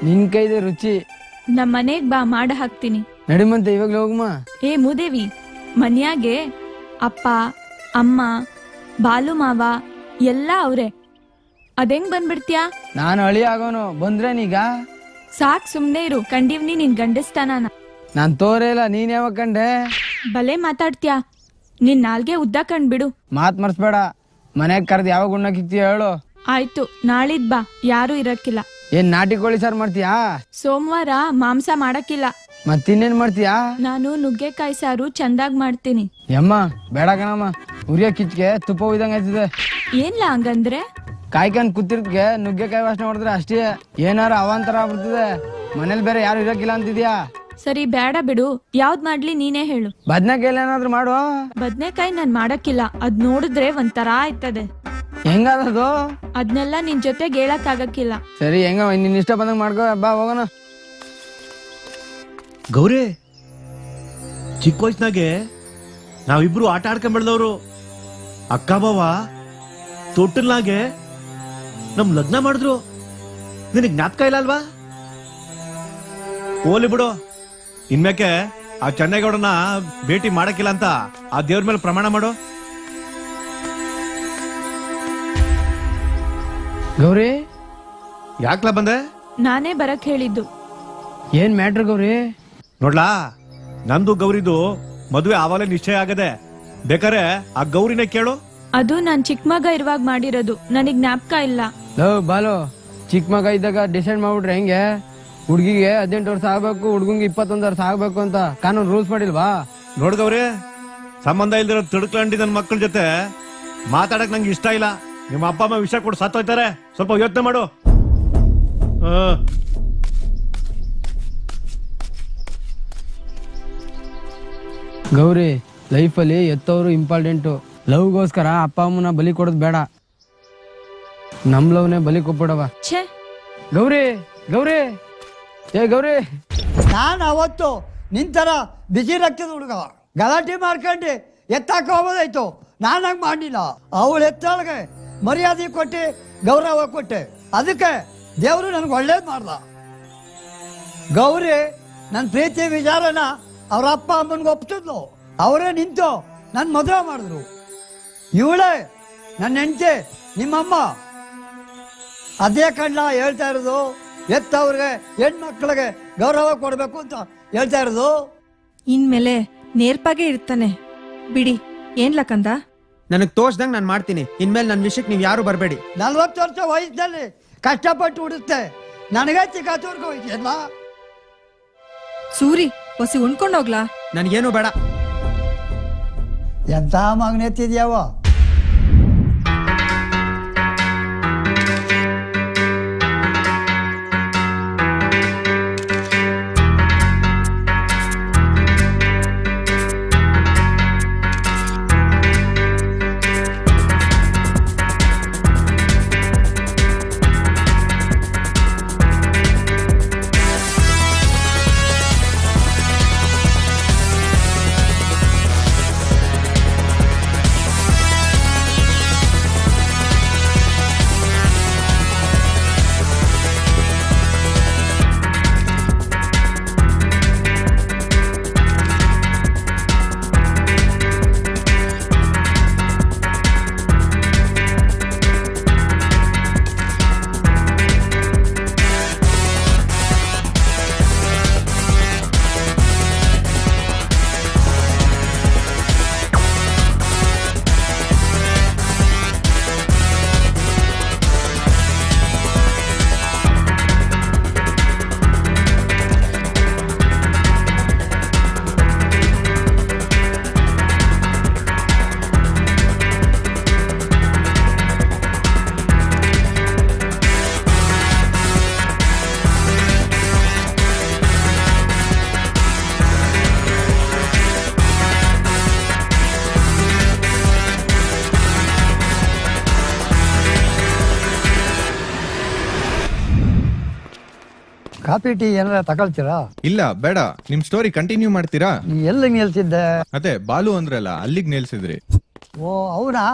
ನಿನ್ ಕೈದೆ ರುಚಿ. ನಮ್ ಮನೆಗ್ ಬಾ, ಮಾಡ ಹಾಕ್ತೀನಿ. ನಡಿಮಂತೆ ಇವಾಗ್ಲೇ ಹೋಗಮ್ಮ. ಏ ಮೂದೇವಿ, ಮನ್ಯಾಗೆ ಅಪ್ಪ ಅಮ್ಮ ಬಾಲು ಮಾವ ಎಲ್ಲ ಅವ್ರೆ, ಅದೆಂಗ್ ಬಂದ್ಬಿಡ್ತೀಯಾ? ನಾನು ಅಳಿ ಆಗೋನು ಬಂದ್ರೇನೀಗ? ಸಾಕ್ ಸುಮ್ನೆ ಇರು, ಕಂಡಿವ್ನಿ ನಿನ್ ಗಂಡಸ್ತಾನ. ನಾನ್ ತೋರೇ ಇಲ್ಲ, ನೀನ್ ಯಾವಾಗ ಕಂಡೆ? ಬಲೆ ಮಾತಾಡ್ತೀಯಾ? ನಿನ್ ನಾಲ್ಗೆ ಉದ್ದ ಕಂಡ್ಬಿಡು. ಮಾತ್ ಮರ್ಸ್ಬೇಡ, ಮನೆಗ್ ಕರ್ದ್ ಯಾವಾಗ ಉಣ್ಣಕ್ಕಿಕ್ತಿಯ ಹೇಳು. ಆಯ್ತು, ನಾಳಿದ್ ಬಾ, ಯಾರು ಇರಕ್ಕಿಲ್ಲ. ಏನ್ ನಾಟಿ ಕೋಳಿ ಸಾರ್ ಮಾಡ್ತೀಯಾ? ಸೋಮವಾರ ಮಾಂಸ ಮಾಡಕ್ಕಿಲ್ಲ. ಮತ್ತಿನ್ನೇನ್ ಮಾಡ್ತೀಯಾ? ನಾನು ನುಗ್ಗೆಕಾಯಿ ಸಾರು ಚಂದಾಗ್ ಮಾಡ್ತೀನಿ. ಯಮ್ಮ ಬೇಡ ಕಣಮ್ಮ, ಉರಿಯ ಕಿಚ್ಗೆ ತುಪ್ಪ ಉಯ್ದಂಗ ಆಯ್ತಿದೆ. ಏನ್ಲ ಹಂಗಂದ್ರೆ? ಕಾಯ್ಕೊಂಡ್ ಕೂತಿರ್ದ್ಗೆ ನುಗ್ಗೆಕಾಯಿ ವಾಸನೆ ಹೊಡೆದ್ರೆ ಅಷ್ಟೇ, ಏನಾರ ಅವಾಂತರ ಆಗ್ಬಿಡ್ತದೆ. ಮನೇಲಿ ಬೇರೆ ಯಾರು ಇರಕ್ಕಿಲ್ಲ ಅಂತಿದ್ಯಾ? ಸರಿ ಬೇಡ ಬಿಡು, ಯಾವ್ದ್ ಮಾಡ್ಲಿ ನೀನೇ ಹೇಳು. ಬದ್ನೆಕಾಯಿ ಏನಾದ್ರು ಮಾಡು. ಬದ್ನೆಕಾಯಿ ನಾನ್ ಮಾಡಕ್ಕಿಲ್ಲ, ಅದ್ ನೋಡಿದ್ರೆ ಒಂಥರ ಆಯ್ತದೆ. ಹೆಂಗದು? ಅದ್ನೆಲ್ಲ ನಿನ್ ಜೊತೆಗೆ ಹೇಳಕ್ ಆಗಕ್ಕಿಲ್ಲ. ಸರಿ ಹೆಂಗ ನಿನ್ ಇಷ್ಟ ಬಂದಂಗ ಮಾಡ್ಕೋ, ಬಾ ಹೋಗೋಣ. ಗೌರಿ, ಚಿಕ್ಕ ವಯಸ್ಸಿನಾಗೆ ನಾವಿಬ್ರು ಆಟ ಆಡ್ಕೊಂಡ್ ಬೆಳೆದವ್ರು. ಅಕ್ಕ ಬಾವ ತೊಟ್ಟಲ್ನಾಗೆ ನಮ್ ಲಗ್ನ ಮಾಡಿದ್ರು. ನಿನಗ್ ಜ್ಞಾಪಕ ಇಲ್ಲ ಅಲ್ವಾ? ಹೋಲಿ ಬಿಡು, ಇನ್ಮೇಕೆ ಆ ಚೆನ್ನೈಗೌಡನ ಭೇಟಿ ಮಾಡಕ್ಕಿಲ್ಲ ಅಂತ ಆ ದೇವ್ರ ಮೇಲೆ ಪ್ರಮಾಣ ಮಾಡು. ಗೌರಿ ಯಾಕ್ಲಾ ಬಂದೆ? ನಾನೇ ಬರಕ್ ಹೇಳಿದ್ದು. ಏನ್ ಮ್ಯಾಟ್ರ್ ಗೌರಿ? ನೋಡ್ಲಾ, ನಂದು ಗೌರಿದು ಮದುವೆ ಆವಾಗಲೇ ನಿಶ್ಚಯ ಆಗದೆ. ಬೇಕಾರೆ ಆ ಗೌರಿನೇ ಕೇಳು. ಅದು ನಾನ್ ಚಿಕ್ಕ ಮಗ ಇರುವಾಗ ಮಾಡಿರೋದು, ನನಗ್ ಜ್ಞಾಪಕ ಇಲ್ಲ. ಬಾಲು, ಚಿಕ್ಕ ಮಗ ಇದ್ದಾಗ ಡಿಸೈಡ್ ಮಾಡ್ಬಿಟ್ರೆ ಹೆಂಗೆ? ಹುಡ್ಗಿಗೆ 18 ವರ್ಷ ಆಗ್ಬೇಕು, ಹುಡ್ಗಂಗೆ 21 ವರ್ಷ ಆಗ್ಬೇಕು ಅಂತ ಕಾನೂನು ರೂಲ್ಸ್ ಮಾಡಿಲ್ವಾ? ನೋಡ್ ಗೌರಿ, ಸಂಬಂಧ ಇಲ್ದಿರೋ ತಿಳ್ಕೊಂಡಿ ನನ್ನ ಮಕ್ಕಳ ಜೊತೆ ಮಾತಾಡಕ್ ನಂಗೆ ಇಷ್ಟ ಇಲ್ಲ. ನಿಮ್ಮ ಅಪ್ಪ ಅಮ್ಮ ವಿಷಯ ಕೊಟ್ಟು ಸತ್ತೋಯ್ತಾರೆ, ಸ್ವಲ್ಪ ಯೋಚನೆ ಮಾಡು. ಗೌರಿ, ಲೈಫಲ್ಲಿ ಎತ್ತವರು ಇಂಪಾರ್ಟೆಂಟು. ಲವ್ಗೋಸ್ಕರ ಅಪ್ಪ ಅಮ್ಮನ ಬಲಿ ಕೊಡೋದು ಬೇಡ. ನಮ್ ಲವ್ನೇ ಬಲಿ ಕೊಟ್ಬಿಡವ. ಗೌರಿ ಗೌರಿ ಏ ಗೌರಿ, ನಾನು ಅವತ್ತು ನಿಂತರ ಬಿಸಿ ರಕ್ತದ ಹುಡುಗ ಗಲಾಟೆ ಮಾಡ್ಕೊಂಡು ಎತ್ತಾಕ ಹೋಗೋದಾಯ್ತು. ನಾನಾಗ ಮಾಡಿಲ್ಲ. ಅವಳು ಎತ್ತಾಳಿಗೆ ಮರ್ಯಾದೆ ಕೊಟ್ಟು ಗೌರವ ಕೊಟ್ಟೆ. ಅದಕ್ಕೆ ದೇವರು ನನಗೆ ಒಳ್ಳೇದು ಮಾಡ್ದ. ಗೌರಿ ನನ್ನ ಪ್ರೀತಿ ವಿಚಾರನ ಅವ್ರ ಅಪ್ಪ ಅಮ್ಮನಿಗೆ ಒಪ್ತಿದ್ಲು. ಅವರೇ ನಿಂತು ನನ್ನ ಮದುವೆ ಮಾಡಿದ್ರು. ಇವಳೇ ನನ್ನ ಹೆಂಡತಿ, ನಿಮ್ಮಮ್ಮ. ಅದೇ ಕಣ್ಣ ಹೇಳ್ತಾ ಇರೋದು, ಎತ್ತವ್ರಿಗೆ ಹೆಣ್ಮಕ್ಳಿಗೆ ಗೌರವ ಕೊಡಬೇಕು ಅಂತ ಹೇಳ್ತಾ ಇರೋದು. ಇನ್ಮೇಲೆ ನೇರ್ಪಾಗೆ ಇರ್ತಾನೆ ಬಿಡಿ. ಏನ್ಲ ಕಂದ? ನನಗ್ ತೋಚ್ದಂಗ್ ನಾನು ಮಾಡ್ತೀನಿ. ಇನ್ಮೇಲೆ ನನ್ನ ವಿಷಯಕ್ಕೆ ನೀವು ಯಾರು ಬರಬೇಡಿ. 40 ವರ್ಷ ವಯಸ್ಸಲ್ಲಿ ಕಷ್ಟಪಟ್ಟು ಹುಡುತ್ತೆ, ನನಗೆ ಚಿಕ್ಕವರೆಗೂ ಹೋಯ್ತಿಲ್ಲ. ಸೂರಿ ಹೊಸಿ ಉಣ್ಕೊಂಡೋಗ್ಲಾ? ನನ್ಗೇನು ಬೇಡ. ಎಂತ ಮಗನೆತ್ತಿದ್ಯಾವ? ಕಾಫಿ ಟೀ ಏನಾರ ತಗೊಳ್ತೀರಾ? ಇಲ್ಲ ಬೇಡ. ನಿಮ್ ಸ್ಟೋರಿ ಕಂಟಿನ್ಯೂ ಮಾಡ್ತೀರಾ? ಎಲ್ಲಿ ನಿಲ್ಸಿದ್ದೆ? ಅದೇ ಬಾಲು ಅಂದ್ರಲ್ಲ, ಅಲ್ಲಿಗೆ ನಿಲ್ಸಿದ್ರಿ. ಓ ಅವನಾ?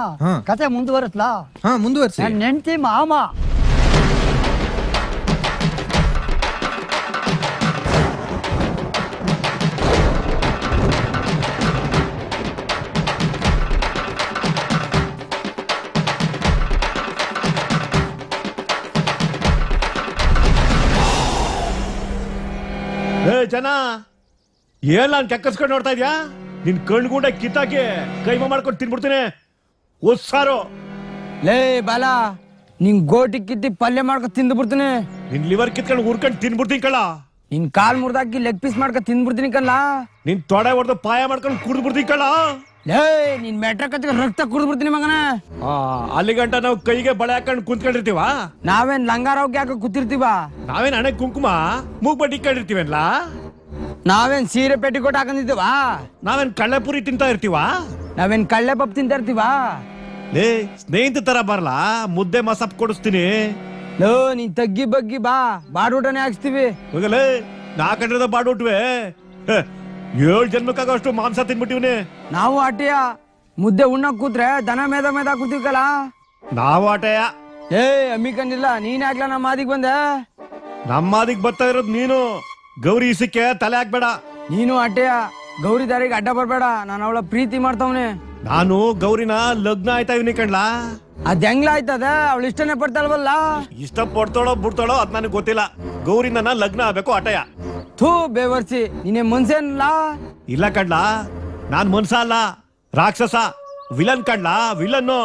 ಕತೆ ಮುಂದುವರಿಸ್ಲಾ? ಹಾ ಮುಂದುವರಿಸಿ. ನನ್ನ ಹೆಂಡತಿ ಮಾಮ. ಜನ ಏನ್ ನಾನು ಕೆಕ್ಕಸ್ಕೊಂಡು ನೋಡ್ತಾ ಇದ್ಯಾ? ನಿನ್ ಕಣ್ಗುಂಡ ಕಿತ್ತಾಕಿ ಕೈಮ ಮಾಡ್ಕೊಂಡು ತಿನ್ಬಿಡ್ತೀನಿ. ಒಸ್ಸಾರು ಲೇ ಬಾಲ, ನಿನ್ ಗೋಟಿ ಕಿತ್ತಿ ಪಲ್ಯ ಮಾಡ್ಕೊಂಡು ತಿಂದು ಬಿಡ್ತೀನಿ. ನಿನ್ ಲಿವರ್ ಕಿತ್ಕೊಂಡು ಉರ್ಕೊಂಡು ತಿನ್ಬಿಡ್ತೀನಿ ಕಳ್ಳ. ನಿನ್ ಕಾಲ್ ಮುರ್ದಾಕಿ ಲೆಗ್ ಪೀಸ್ ಮಾಡ್ಕೊಂಡು ತಿಂದ್ಬಿಡ್ತೀನಿ ಕಲ್ಲ. ನಿನ್ ತೊಡೆ ಹೊಡೆದು ಪಾಯ ಮಾಡ್ಕೊಂಡು ಕುಡ್ದು ಬಿಡ್ತೀನಿ ಕಳ್ಳ. ಲೇ ನಿನ್ ಮೆಟ್ರ ಕತ್ತಿಗೆ ರಕ್ತ ಕುಡ್ದು ಬಿಡ್ತೀನಿ ಮಗನ. ಅಲ್ಲಿ ಗಂಟ ನಾವು ಕೈಗೆ ಬಳೆ ಹಾಕೊಂಡು ಕುಂತ್ಕೊಂಡಿರ್ತೀವ? ನಾವೇನ್ ಲಂಗಾರವ್ಗೆ ಯಾಕೆ ಕೂತಿರ್ತೀವ? ನಾವೇನ್ ಹಣೆ ಕುಂಕುಮ ಮೂಗ್ ಬಡ್ಡಿ ಇಟ್ಕೊಂಡಿರ್ತೀವಲ್ಲ? ನಾವೇನ್ ಸೀರೆ ಪೆಟ್ಟಿಕೋಟ್ ಹಾಕೊಂಡಿರ್ತೀವ? ನಾವೇನ್ ಕಳ್ಳೆಪುರಿ ತಿಂತಾ ಇರ್ತೀವ? ನಾವೇನ್ ಕಳ್ಳೆ ಪಪ್ ತಿಂತಾ ಇರ್ತೀವ? ಲೇ ಸ್ನೇಹಿತ ತರ ಬರಲ್ಲ, ಮುದ್ದೆ ಮಸಪ್ ಕೊಡಿಸ್ತೀನಿ. ಲೋ ನೀನ್ ತಗ್ಗಿ ಬಗ್ಗಿ ಬಾ, ಬಾಡೂಟನೇ ಹಾಕ್ಸ್ತೀವಿ. ಹೋಗಲೇ, 4 ಗಂಟೆದ ಬಾಡೂಟ್ವೆ. 7 ಜನ್ಮಕ್ಕಾಗಷ್ಟು ಮಾಂಸ ತಿನ್ಬಿಟ್ಟಿವ್ನಿ. ನಾವು ಆಟೆಯ ಮುದ್ದೆ ಉಣ್ಣಕ್ ಕೂತ್ರೆ ದನ ಮೇದ ಮೇದ ಕೂತೀವಲ್ಲ. ನಾವು ಆಟೆಯ. ಏ ಅಮ್ಮಿಕಂಡಿಲ್ಲ, ನೀನ್ ಯಾಕ್ಲ ನಮ್ಮ ಮಾದಿಗ್ ಬಂದೆ? ನಮ್ಮ ಮಾದಿಗ್ ಬರ್ತಾ ಇರೋದು ನೀನು. ಗೌರಿ ಇಸಕ್ಕೆ ತಲೆ ಹಾಕ್ಬೇಡ. ನೀನು ಆಟೆಯ ಗೌರಿ ದಾರಿಗೆ ಅಡ್ಡ ಬರ್ಬೇಡ. ನಾನು ಅವಳ ಪ್ರೀತಿ ಮಾಡ್ತಾವನೆ. ನಾನು ಗೌರಿನ ಲಗ್ನ ಆಯ್ತಾ ಇವ್ನಿ ಕಣ್ಲಾ. ಅದ್ ಹೆಂಗ್ಲ ಆಯ್ತದ? ಅವಳು ಇಷ್ಟನೇ ಪಡ್ತಾಳವಲ್ಲ. ಇಷ್ಟ ಪಡ್ತಾಳೋ ಬಿಡ್ತಾಳೋ ಅದ್ ನನಗೆ ಗೊತ್ತಿಲ್ಲ. ಗೌರಿ ನನ್ನ ಲಗ್ನ ಆಗ್ಬೇಕು ಅಟಯ. ಥೂ ಬೇವರ್ಸಿ, ನೀನೆ ಮನ್ಸೇನಲ್ಲ. ಇಲ್ಲ ಕಡ್ಲಾ ನಾನ್ ಮನ್ಸ ಅಲ್ಲ ರಾಕ್ಷಸ ವಿಲನ್ ಕಡ್ಲಾ ವಿಲನ್ನು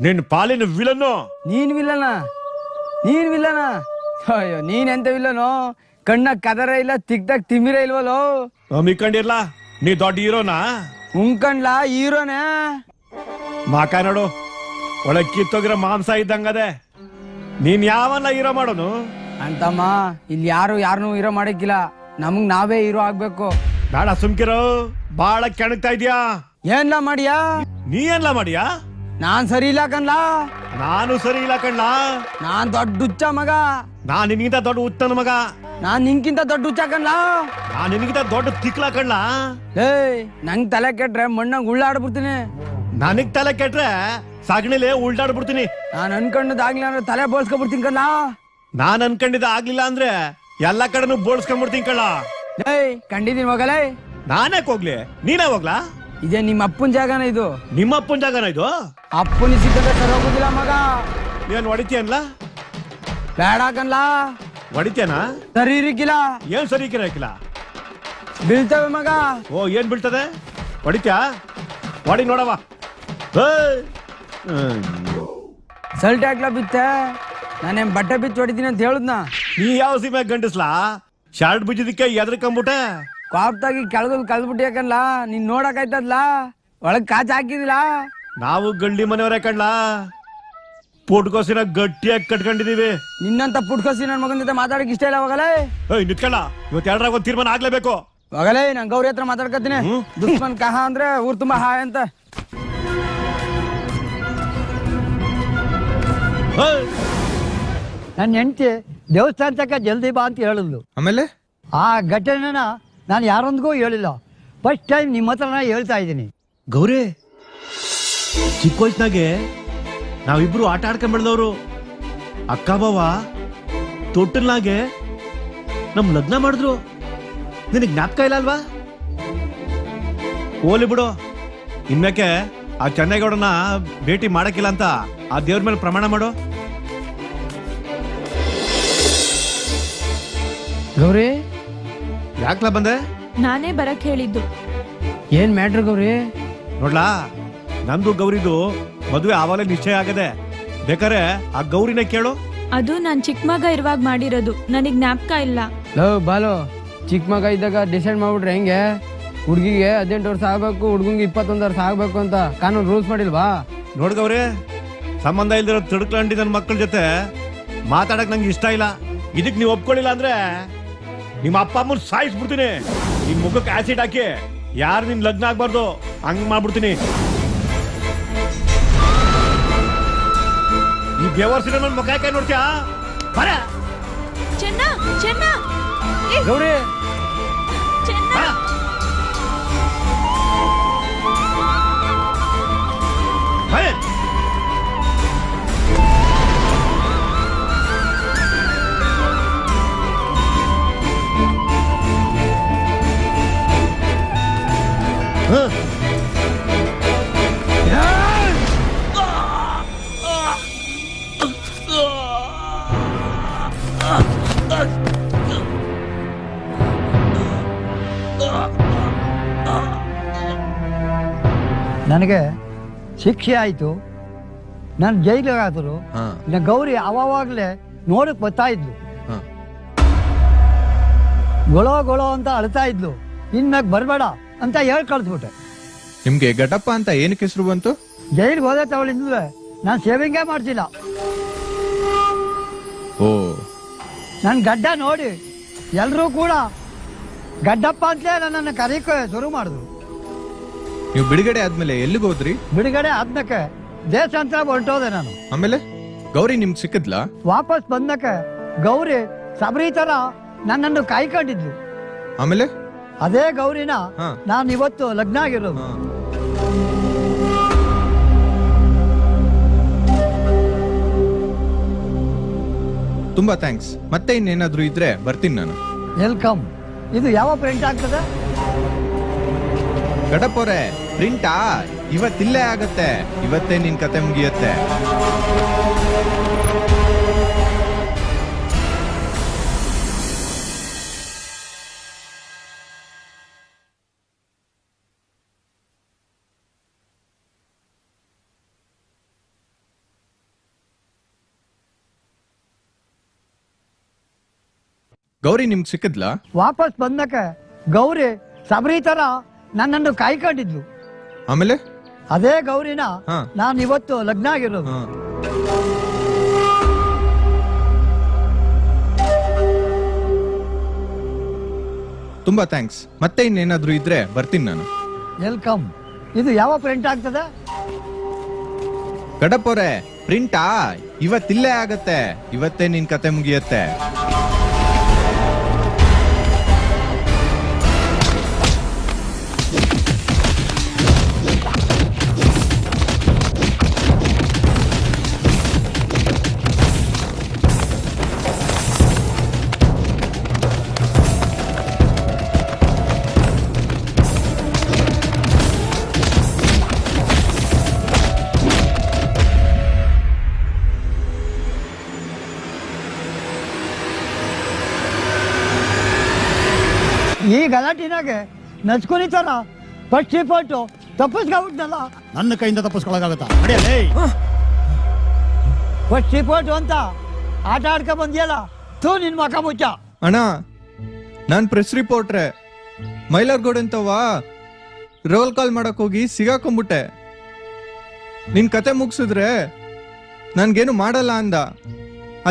ನಿನ್ ಪಾಲಿನ ವಿಲನ್ನು ನೀನ್ ವಿಲ್ಲನ ಅಯ್ಯೋ ನೀನ್ ಎಂತ ವಿಲ್ಲನು ಕಣ್ಣ ಕದರ ಇಲ್ಲ ತಿಕ್ದಾಗ ತಿಮ್ಮಿರ ಇಲ್ವಲ್ಲೋ ಕಂಡಿರ್ಲಾ ನೀ ದೊಡ್ಡ ಹೀರೋನಾ ಉಂಕಂಡ್ಲಾ ಹೀರೋನೇ ಮಾಕ ನೋಡು ಒಳಗ್ ಕಿತ್ತೋಗಿರೋ ಮಾಂಸ ಇದ್ದಂಗದೆ ನೀನ್ ಯಾವನ್ನ ಹೀರೋ ಮಾಡೋನು ಅಂತಮ್ಮ ಇಲ್ಲಿ ಯಾರನ್ನೂ ಹೀರೋ ಮಾಡಕ್ಕಿಲ್ಲ ನಮಗ್ ನಾವೇ ಹೀರೋ ಆಗ್ಬೇಕು ಬೇಡ ಸುಮ್ಕಿರೋ ಬಾಳ ಕೆಣಕ್ತಾ ಇದ್ಯಾ ಏನ್ಲಾ ಮಾಡಿಯಾ ನೀ ಏನ್ಲಾ ಮಾಡಿಯಾ ನಾನ್ ಸರಿ ಇಲ್ಲ ಕಣ್ಲಾ ನಾನು ಸರಿ ಇಲ್ಲ ಕಣ್ಲಾ ನಾನ್ ದೊಡ್ಡ ಹುಚ್ಚ ಮಗ ನಾನ್ ನಿನ್ಗಿಂತ ದೊಡ್ಡ ಹುಚ್ಚನ ಮಗ ನಾನ್ ನಿನ್ಕಿಂತ ದೊಡ್ಡ ಹುಚ್ಚ ಕಣ್ಲಾ ನಾನ್ ನಿನ್ಗಿಂತ ದೊಡ್ಡ ತಿಕ್ಲಾ ಕಣ್ಲಾ ನಂಗ್ ತಲೆ ಕೆಟ್ರೆ ಮಣ್ಣಂಗ್ ಉಳ್ಳಾಡ್ಬಿಡ್ತೀನಿ ನನಗ್ ತಲೆ ಕೆಟ್ರೆ ಸಗಣಿಲೆ ಉಲ್ಟಾಡ್ಬಿಡ್ತೀನಿ ನಾನ್ ಅನ್ಕೊಂಡದಾಗ್ಲಿ ಅಂದ್ರೆ ತಲೆ ಬೋಳ್ಸ್ಕೊಬಿಡ್ತೀನಿ ಕಣ್ಲಾ ನಾನ್ ಅನ್ಕೊಂಡಿದ್ದ ಆಗ್ಲಿಲ್ಲ ಅಂದ್ರೆ ಎಲ್ಲಾ ಕಡೆನೂ ಬೋಳ್ಸ್ಕೊಂಡ್ಬಿಡ್ತೀನಿ ಕಳ್ಳ ಕಂಡಿದೀನಿ ಹೋಗಲೇ ನಾನೇ ಹೋಗ್ಲಿ ನೀನೇ ಹೋಗ್ಲಾ ಇದೇ ನಿಮ್ಮ ಅಪ್ಪನ ಜಾಗನ ಇದು ನಿಮ್ಮ ಅಪ್ಪನ ಜಾಗನ ಇದು ಅಪ್ಪನ ಸಿಕ್ಕಂದ್ರೆ ಸರಿ ಹೋಗುದಿಲ್ಲ ಮಗ ಏನ್ ಹೊಡಿತೀಯನ್ಲ ಬೇಡ ಕಣ್ಲ ಹೊಡಿತೀಯನ ಸರಿ ಇರಿಕಿಲ್ಲ ಏನ್ ಸರಿ ಇಕ್ಕಿಲ್ಲ ಬೀಳ್ತವೆ ಮಗ ಓ ಏನ್ ಬೀಳ್ತದೆ ಹೊಡಿತ್ಯಾ ಹೊಡಿ ನೋಡವ ಸಲ್ಟ್ ಹಾಕ್ಲಾ ಬಿತ್ತೆ ನಾನೇನ್ ಬಟ್ಟೆ ಬಿಚ್ಚಿ ಹೊಡಿತೀನಿ ಅಂತ ಹೇಳುದ್ನ ನೀ ಯಾವ ಸೀಮೆ ಗಂಡಸ್ಲಾ ಶರ್ಟ್ ಬಿಚ್ಚಿದಕ್ಕೆ ಎದ್ರಕಂಬಿಟ್ಟೆ ಕಾಪ್ತಾಗಿ ಕೆಳಗಲ್ ಕಳ್ದ್ಬಿಟ್ಟಿ ಯಾಕನ್ಲ ನೀನ್ ನೋಡಕ್ ಆಯ್ತದ್ಲ ಒಳಗ್ ಕಾಚ್ ಹಾಕಿದಿಲ್ಲ ನಾವು ಗಂಡಿ ಮನೆಯವರೇ ಕಣ್ಲಾ ಪುಟ್ಕೋಸಿನ ಗಟ್ಟಿಯಾಗಿ ಕಟ್ಕೊಂಡಿದೀವಿ ನಿನ್ನಂತ ಪುಟ್ಕೋಸಿ ನನ್ ಮಗನ ಜೊತೆ ಮಾತಾಡಕ್ ಇಷ್ಟ ಇಲ್ಲ ಹೋಗಲೇ ನಿತ್ಕಲ್ಲ ಇವತ್ತು ಎರಡರಾಗ ಒಂದು ತೀರ್ಮಾನ ಆಗ್ಲೇಬೇಕು ಹೋಗಲೇ ನಾನ್ ಗೌರಿ ಹತ್ರ ಮಾತಾಡ್ಕತ್ತೀನಿ ದುಶ್ಮನ್ ಕಹ ಅಂದ್ರೆ ಊರ್ ತುಂಬಾ ಹಾಯ್ ಅಂತ ನನ್ನ ಹೆಂಡತಿ ದೇವಸ್ಥಾನ ತನಕ ಜಲ್ದಿ ಬಾ ಅಂತ ಹೇಳಿದ್ಲು. ಆಮೇಲೆ ಆ ಘಟನೆನ ನಾನು ಯಾರೊಂದಿಗೂ ಹೇಳಿಲ್ಲ. ಫಸ್ಟ್ ಟೈಮ್ ನಿಮ್ಮ ಹತ್ರನ ಹೇಳ್ತಾ ಇದ್ದೀನಿ. ಗೌರಿ ಚಿಕ್ಕ ವಯಸ್ಸಿನಾಗೆ ನಾವಿಬ್ರು ಆಟ ಆಡ್ಕೊಂಡ್ ಬೆಳೆದವ್ರು. ಅಕ್ಕ ಬಾವ ತೊಟ್ಟಲ್ನಾಗೆ ನಮ್ ಲಗ್ನ ಮಾಡಿದ್ರು. ನಿನಗ್ ಜ್ಞಾಪಕ ಇಲ್ಲ ಅಲ್ವಾ? ಹೋಲಿ ಬಿಡು. ಇನ್ಮೇಕೆ ಆ ಚೆನ್ನೈಗೌಡನ ಭೇಟಿ ಮಾಡಕ್ಕಿಲ್ಲ ಅಂತ ಆ ದೇವ್ರ ಮೇಲೆ ಪ್ರಮಾಣ ಮಾಡು. ಗೌರಿ ಯಾಕ್ಲಾ ಬಂದೆ? ನಾನೇ ಬರಕ್ ಹೇಳಿದ್ದು. ಏನ್ ಮ್ಯಾಟ್ರ್ ಗೌರಿ? ನೋಡ್ಲಾ, ನಂದು ಗೌರಿದು ಮದುವೆ ಆವಾಗಲೇ ನಿಶ್ಚಯ ಆಗದೆ. ಬೇಕಾರೆ ಆ ಗೌರಿನ ಕೇಳು. ಅದು ನಾನ್ ಚಿಕ್ಕ ಮಗ ಇರುವಾಗ ಮಾಡಿರೋದು, ನನಗ್ ಜ್ಞಾಪಕ ಇಲ್ಲ. ಬಾಲು ಚಿಕ್ಕ ಮಗ ಇದ್ದಾಗ ಡಿಸೈಡ್ ಮಾಡ್ಬಿಟ್ರೆ ಹೆಂಗೆ? ಹುಡ್ಗಿಗೆ 18 ವರ್ಷ ಆಗ್ಬೇಕು, ಹುಡ್ಗಂಗೆ 21 ವರ್ಷ ಆಗ್ಬೇಕು ಅಂತ ಕಾನೂನು ರೂಲ್ಸ್ ಮಾಡಿಲ್ವಾ? ನೋಡ್ ಗೌರಿ, ಸಂಬಂಧ ಇಲ್ದಿರೋ ತಿಡ್ಕಂಡಿ ನನ್ನ ಮಕ್ಕಳ ಜೊತೆ ಮಾತಾಡಕ್ ನಂಗೆ ಇಷ್ಟ ಇಲ್ಲ. ಇದಕ್ ನೀವು ಒಪ್ಕೊಳ್ಳಿಲ್ಲ ಅಂದ್ರೆ ನಿಮ್ಮ ಅಪ್ಪ ಅಮ್ಮನ್ ಸಾಯಿಸ್ಬಿಡ್ತೀನಿ. ನಿಮ್ ಮುಖಕ್ಕೆ ಆಸಿಡ್ ಹಾಕಿ ಯಾರು ನಿನ್ ಲಗ್ನ ಆಗ್ಬಾರ್ದು ಹಂಗ್ ಮಾಡ್ಬಿಡ್ತೀನಿ. ಈ ಬೇವರ್ಸಿನ ನನ್ನ ಮುಖ ಯಾಕೆ ನೋಡ್ತೀಯಾ? ಬರ ಚೆನ್ನ ಚೆನ್ನ ಗೌರಿ ಚೆನ್ನ ನನಗೆ ಶಿಕ್ಷೆ ಆಯಿತು, ನಾನು ಜೈಲಿಗೆ ಹಾಕಿದ್ರು. ಗೌರಿ ಅವಾಗಲೇ ನೋಡಕ್ ಬರ್ತಾ ಇದ್ಲು. ಗೊಳೋ ಗೊಳೋ ಅಂತ ಅಳ್ತಾ ಇದ್ಲು. ಇನ್ಮ್ಯಾಗ ಬರಬೇಡ ಅಂತ ಹೇಳಿ ಕಳಿಸ್ಬಿಟ್ಟೆ. ನಿಮ್ಗೆ ಘಟಪ್ಪ ಅಂತ ಏನಕ್ಕೆ ಹೆಸರು ಬಂತು? ಜೈಲಿಗೆ ಹೋದ ತವಳಿಂದ ನಾನು ಸೇವಿಂಗೇ ಮಾಡ್ತಿಲ್ಲ. ಓ, ನನ್ನ ಗಡ್ಡ ನೋಡಿ ಎಲ್ಲರೂ ಕೂಡ ಗಡ್ಡಪ್ಪ ಅಂತಲೇ ನನ್ನನ್ನು ಕರೀಕೆ ಶುರು ಮಾಡಿದ್ರು. ನೀವು ಬಿಡುಗಡೆ ಆದ್ಮೇಲೆ ಎಲ್ಲಿಗೆ ಹೋದ್ರಿ? ಬಿಡುಗಡೆ ಆದ್ಮೇಲೆ ದೇಶಾಂತರ ಹೊರಟೋದೆ ನಾನು. ಆಮೇಲೆ ಗೌರಿ ನಿಮ್ಗೆ ಸಿಕ್ಕಿದ್ಲಾ? ವಾಪಸ್ ಬಂದಕ್ಕೆ ಗೌರಿ ಸಬರಿ ತರ ನನ್ನನ್ನು ಕಾಯ್ಕೊಂಡಿದ್ಲು. ಆಮೇಲೆ ಅದೇ ಗೌರಿನ ನಾನು ಇವತ್ತು ಲಗ್ನ ಆಗಿರೋದು. ತುಂಬಾ ಥ್ಯಾಂಕ್ಸ್. ಮತ್ತೆ ಇನ್ನೇನಾದ್ರೂ ಇದ್ರೆ ಬರ್ತೀನಿ ನಾನು. ವೆಲ್ಕಮ್. ಇದು ಯಾವ ಪ್ರಿಂಟ್ ಆಗ್ತದೆ? ಗಡಪೋರೆ ಪ್ರಿಂಟಾ? ಇವತ್ತಿಲ್ಲೇ ಆಗತ್ತೆ. ಇವತ್ತೇ ನಿನ್ ಕತೆ ಮುಗಿಯತ್ತೆ. ಗೌರಿ ನಿಮ್ಗೆ ಸಿಕ್ಕಿದ್ಲಾ? ವಾಪಸ್ ಬಂದಕ್ಕೆ ಗೌರಿ ಸಬರಿ ತರ ನನ್ನನ್ನು ಕಾಯ್ಕೊಂಡಿದ್ಲು. ಆಮೇಲೆ ಅದೇ ಗೌರಿನ ಹಾ. ನಾನು ಇವತ್ತು ಲಗ್ನ ಆಗಿರೋದು. ತುಂಬಾ ಥ್ಯಾಂಕ್ಸ್. ಮತ್ತೆ ಇನ್ನೇನಾದ್ರೂ ಇದ್ರೆ ಬರ್ತೀನಿ ನಾನು. ವೆಲ್ಕಮ್. ಇದು ಯಾವ ಪ್ರಿಂಟ್ ಆಗ್ತದೆ? ಗಡಪೋರೆ ಪ್ರಿಂಟಾ ಇವತ್ತಿಲ್ಲೇ ಆಗತ್ತೆ. ಇವತ್ತೇ ನಿನ್ ಕತೆ ಮುಗಿಯತ್ತೆ. ಈ ಗಲಾಟಿನಾಗೆ ನಚ್ಕೊನಿತಾರ ಫಸ್ಟ್ ರಿಪೋರ್ಟು ತಪ್ಪಿಸ್ಕೊಂಡ್ಬಿಟ್ನಲ್ಲ. ನನ್ನ ಕೈಯಿಂದ ತಪ್ಪಿಸ್ಕೊಳಕಾಗತ್ತಾ? ಫಸ್ಟ್ ರಿಪೋರ್ಟು ಅಂತ ಆಟ ಆಡ್ಕೊ ಬಂದಿಯಲ್ಲ, ತೂ ನಿನ್ ಮಕ ಮುಚ್ಚ. ಅಣ್ಣ ನಾನ್ ಪ್ರೆಸ್ ರಿಪೋರ್ಟ್ರೆ. ಮೈಲಾರ್ಗೋಡ್ ಅಂತವ ರೋಲ್ ಕಾಲ್ ಮಾಡಕ್ ಹೋಗಿ ಸಿಗಾಕೊಂಡ್ಬಿಟ್ಟೆ. ನಿನ್ ಕತೆ ಮುಗಿಸಿದ್ರೆ ನನ್ಗೇನು ಮಾಡಲ್ಲ ಅಂದ.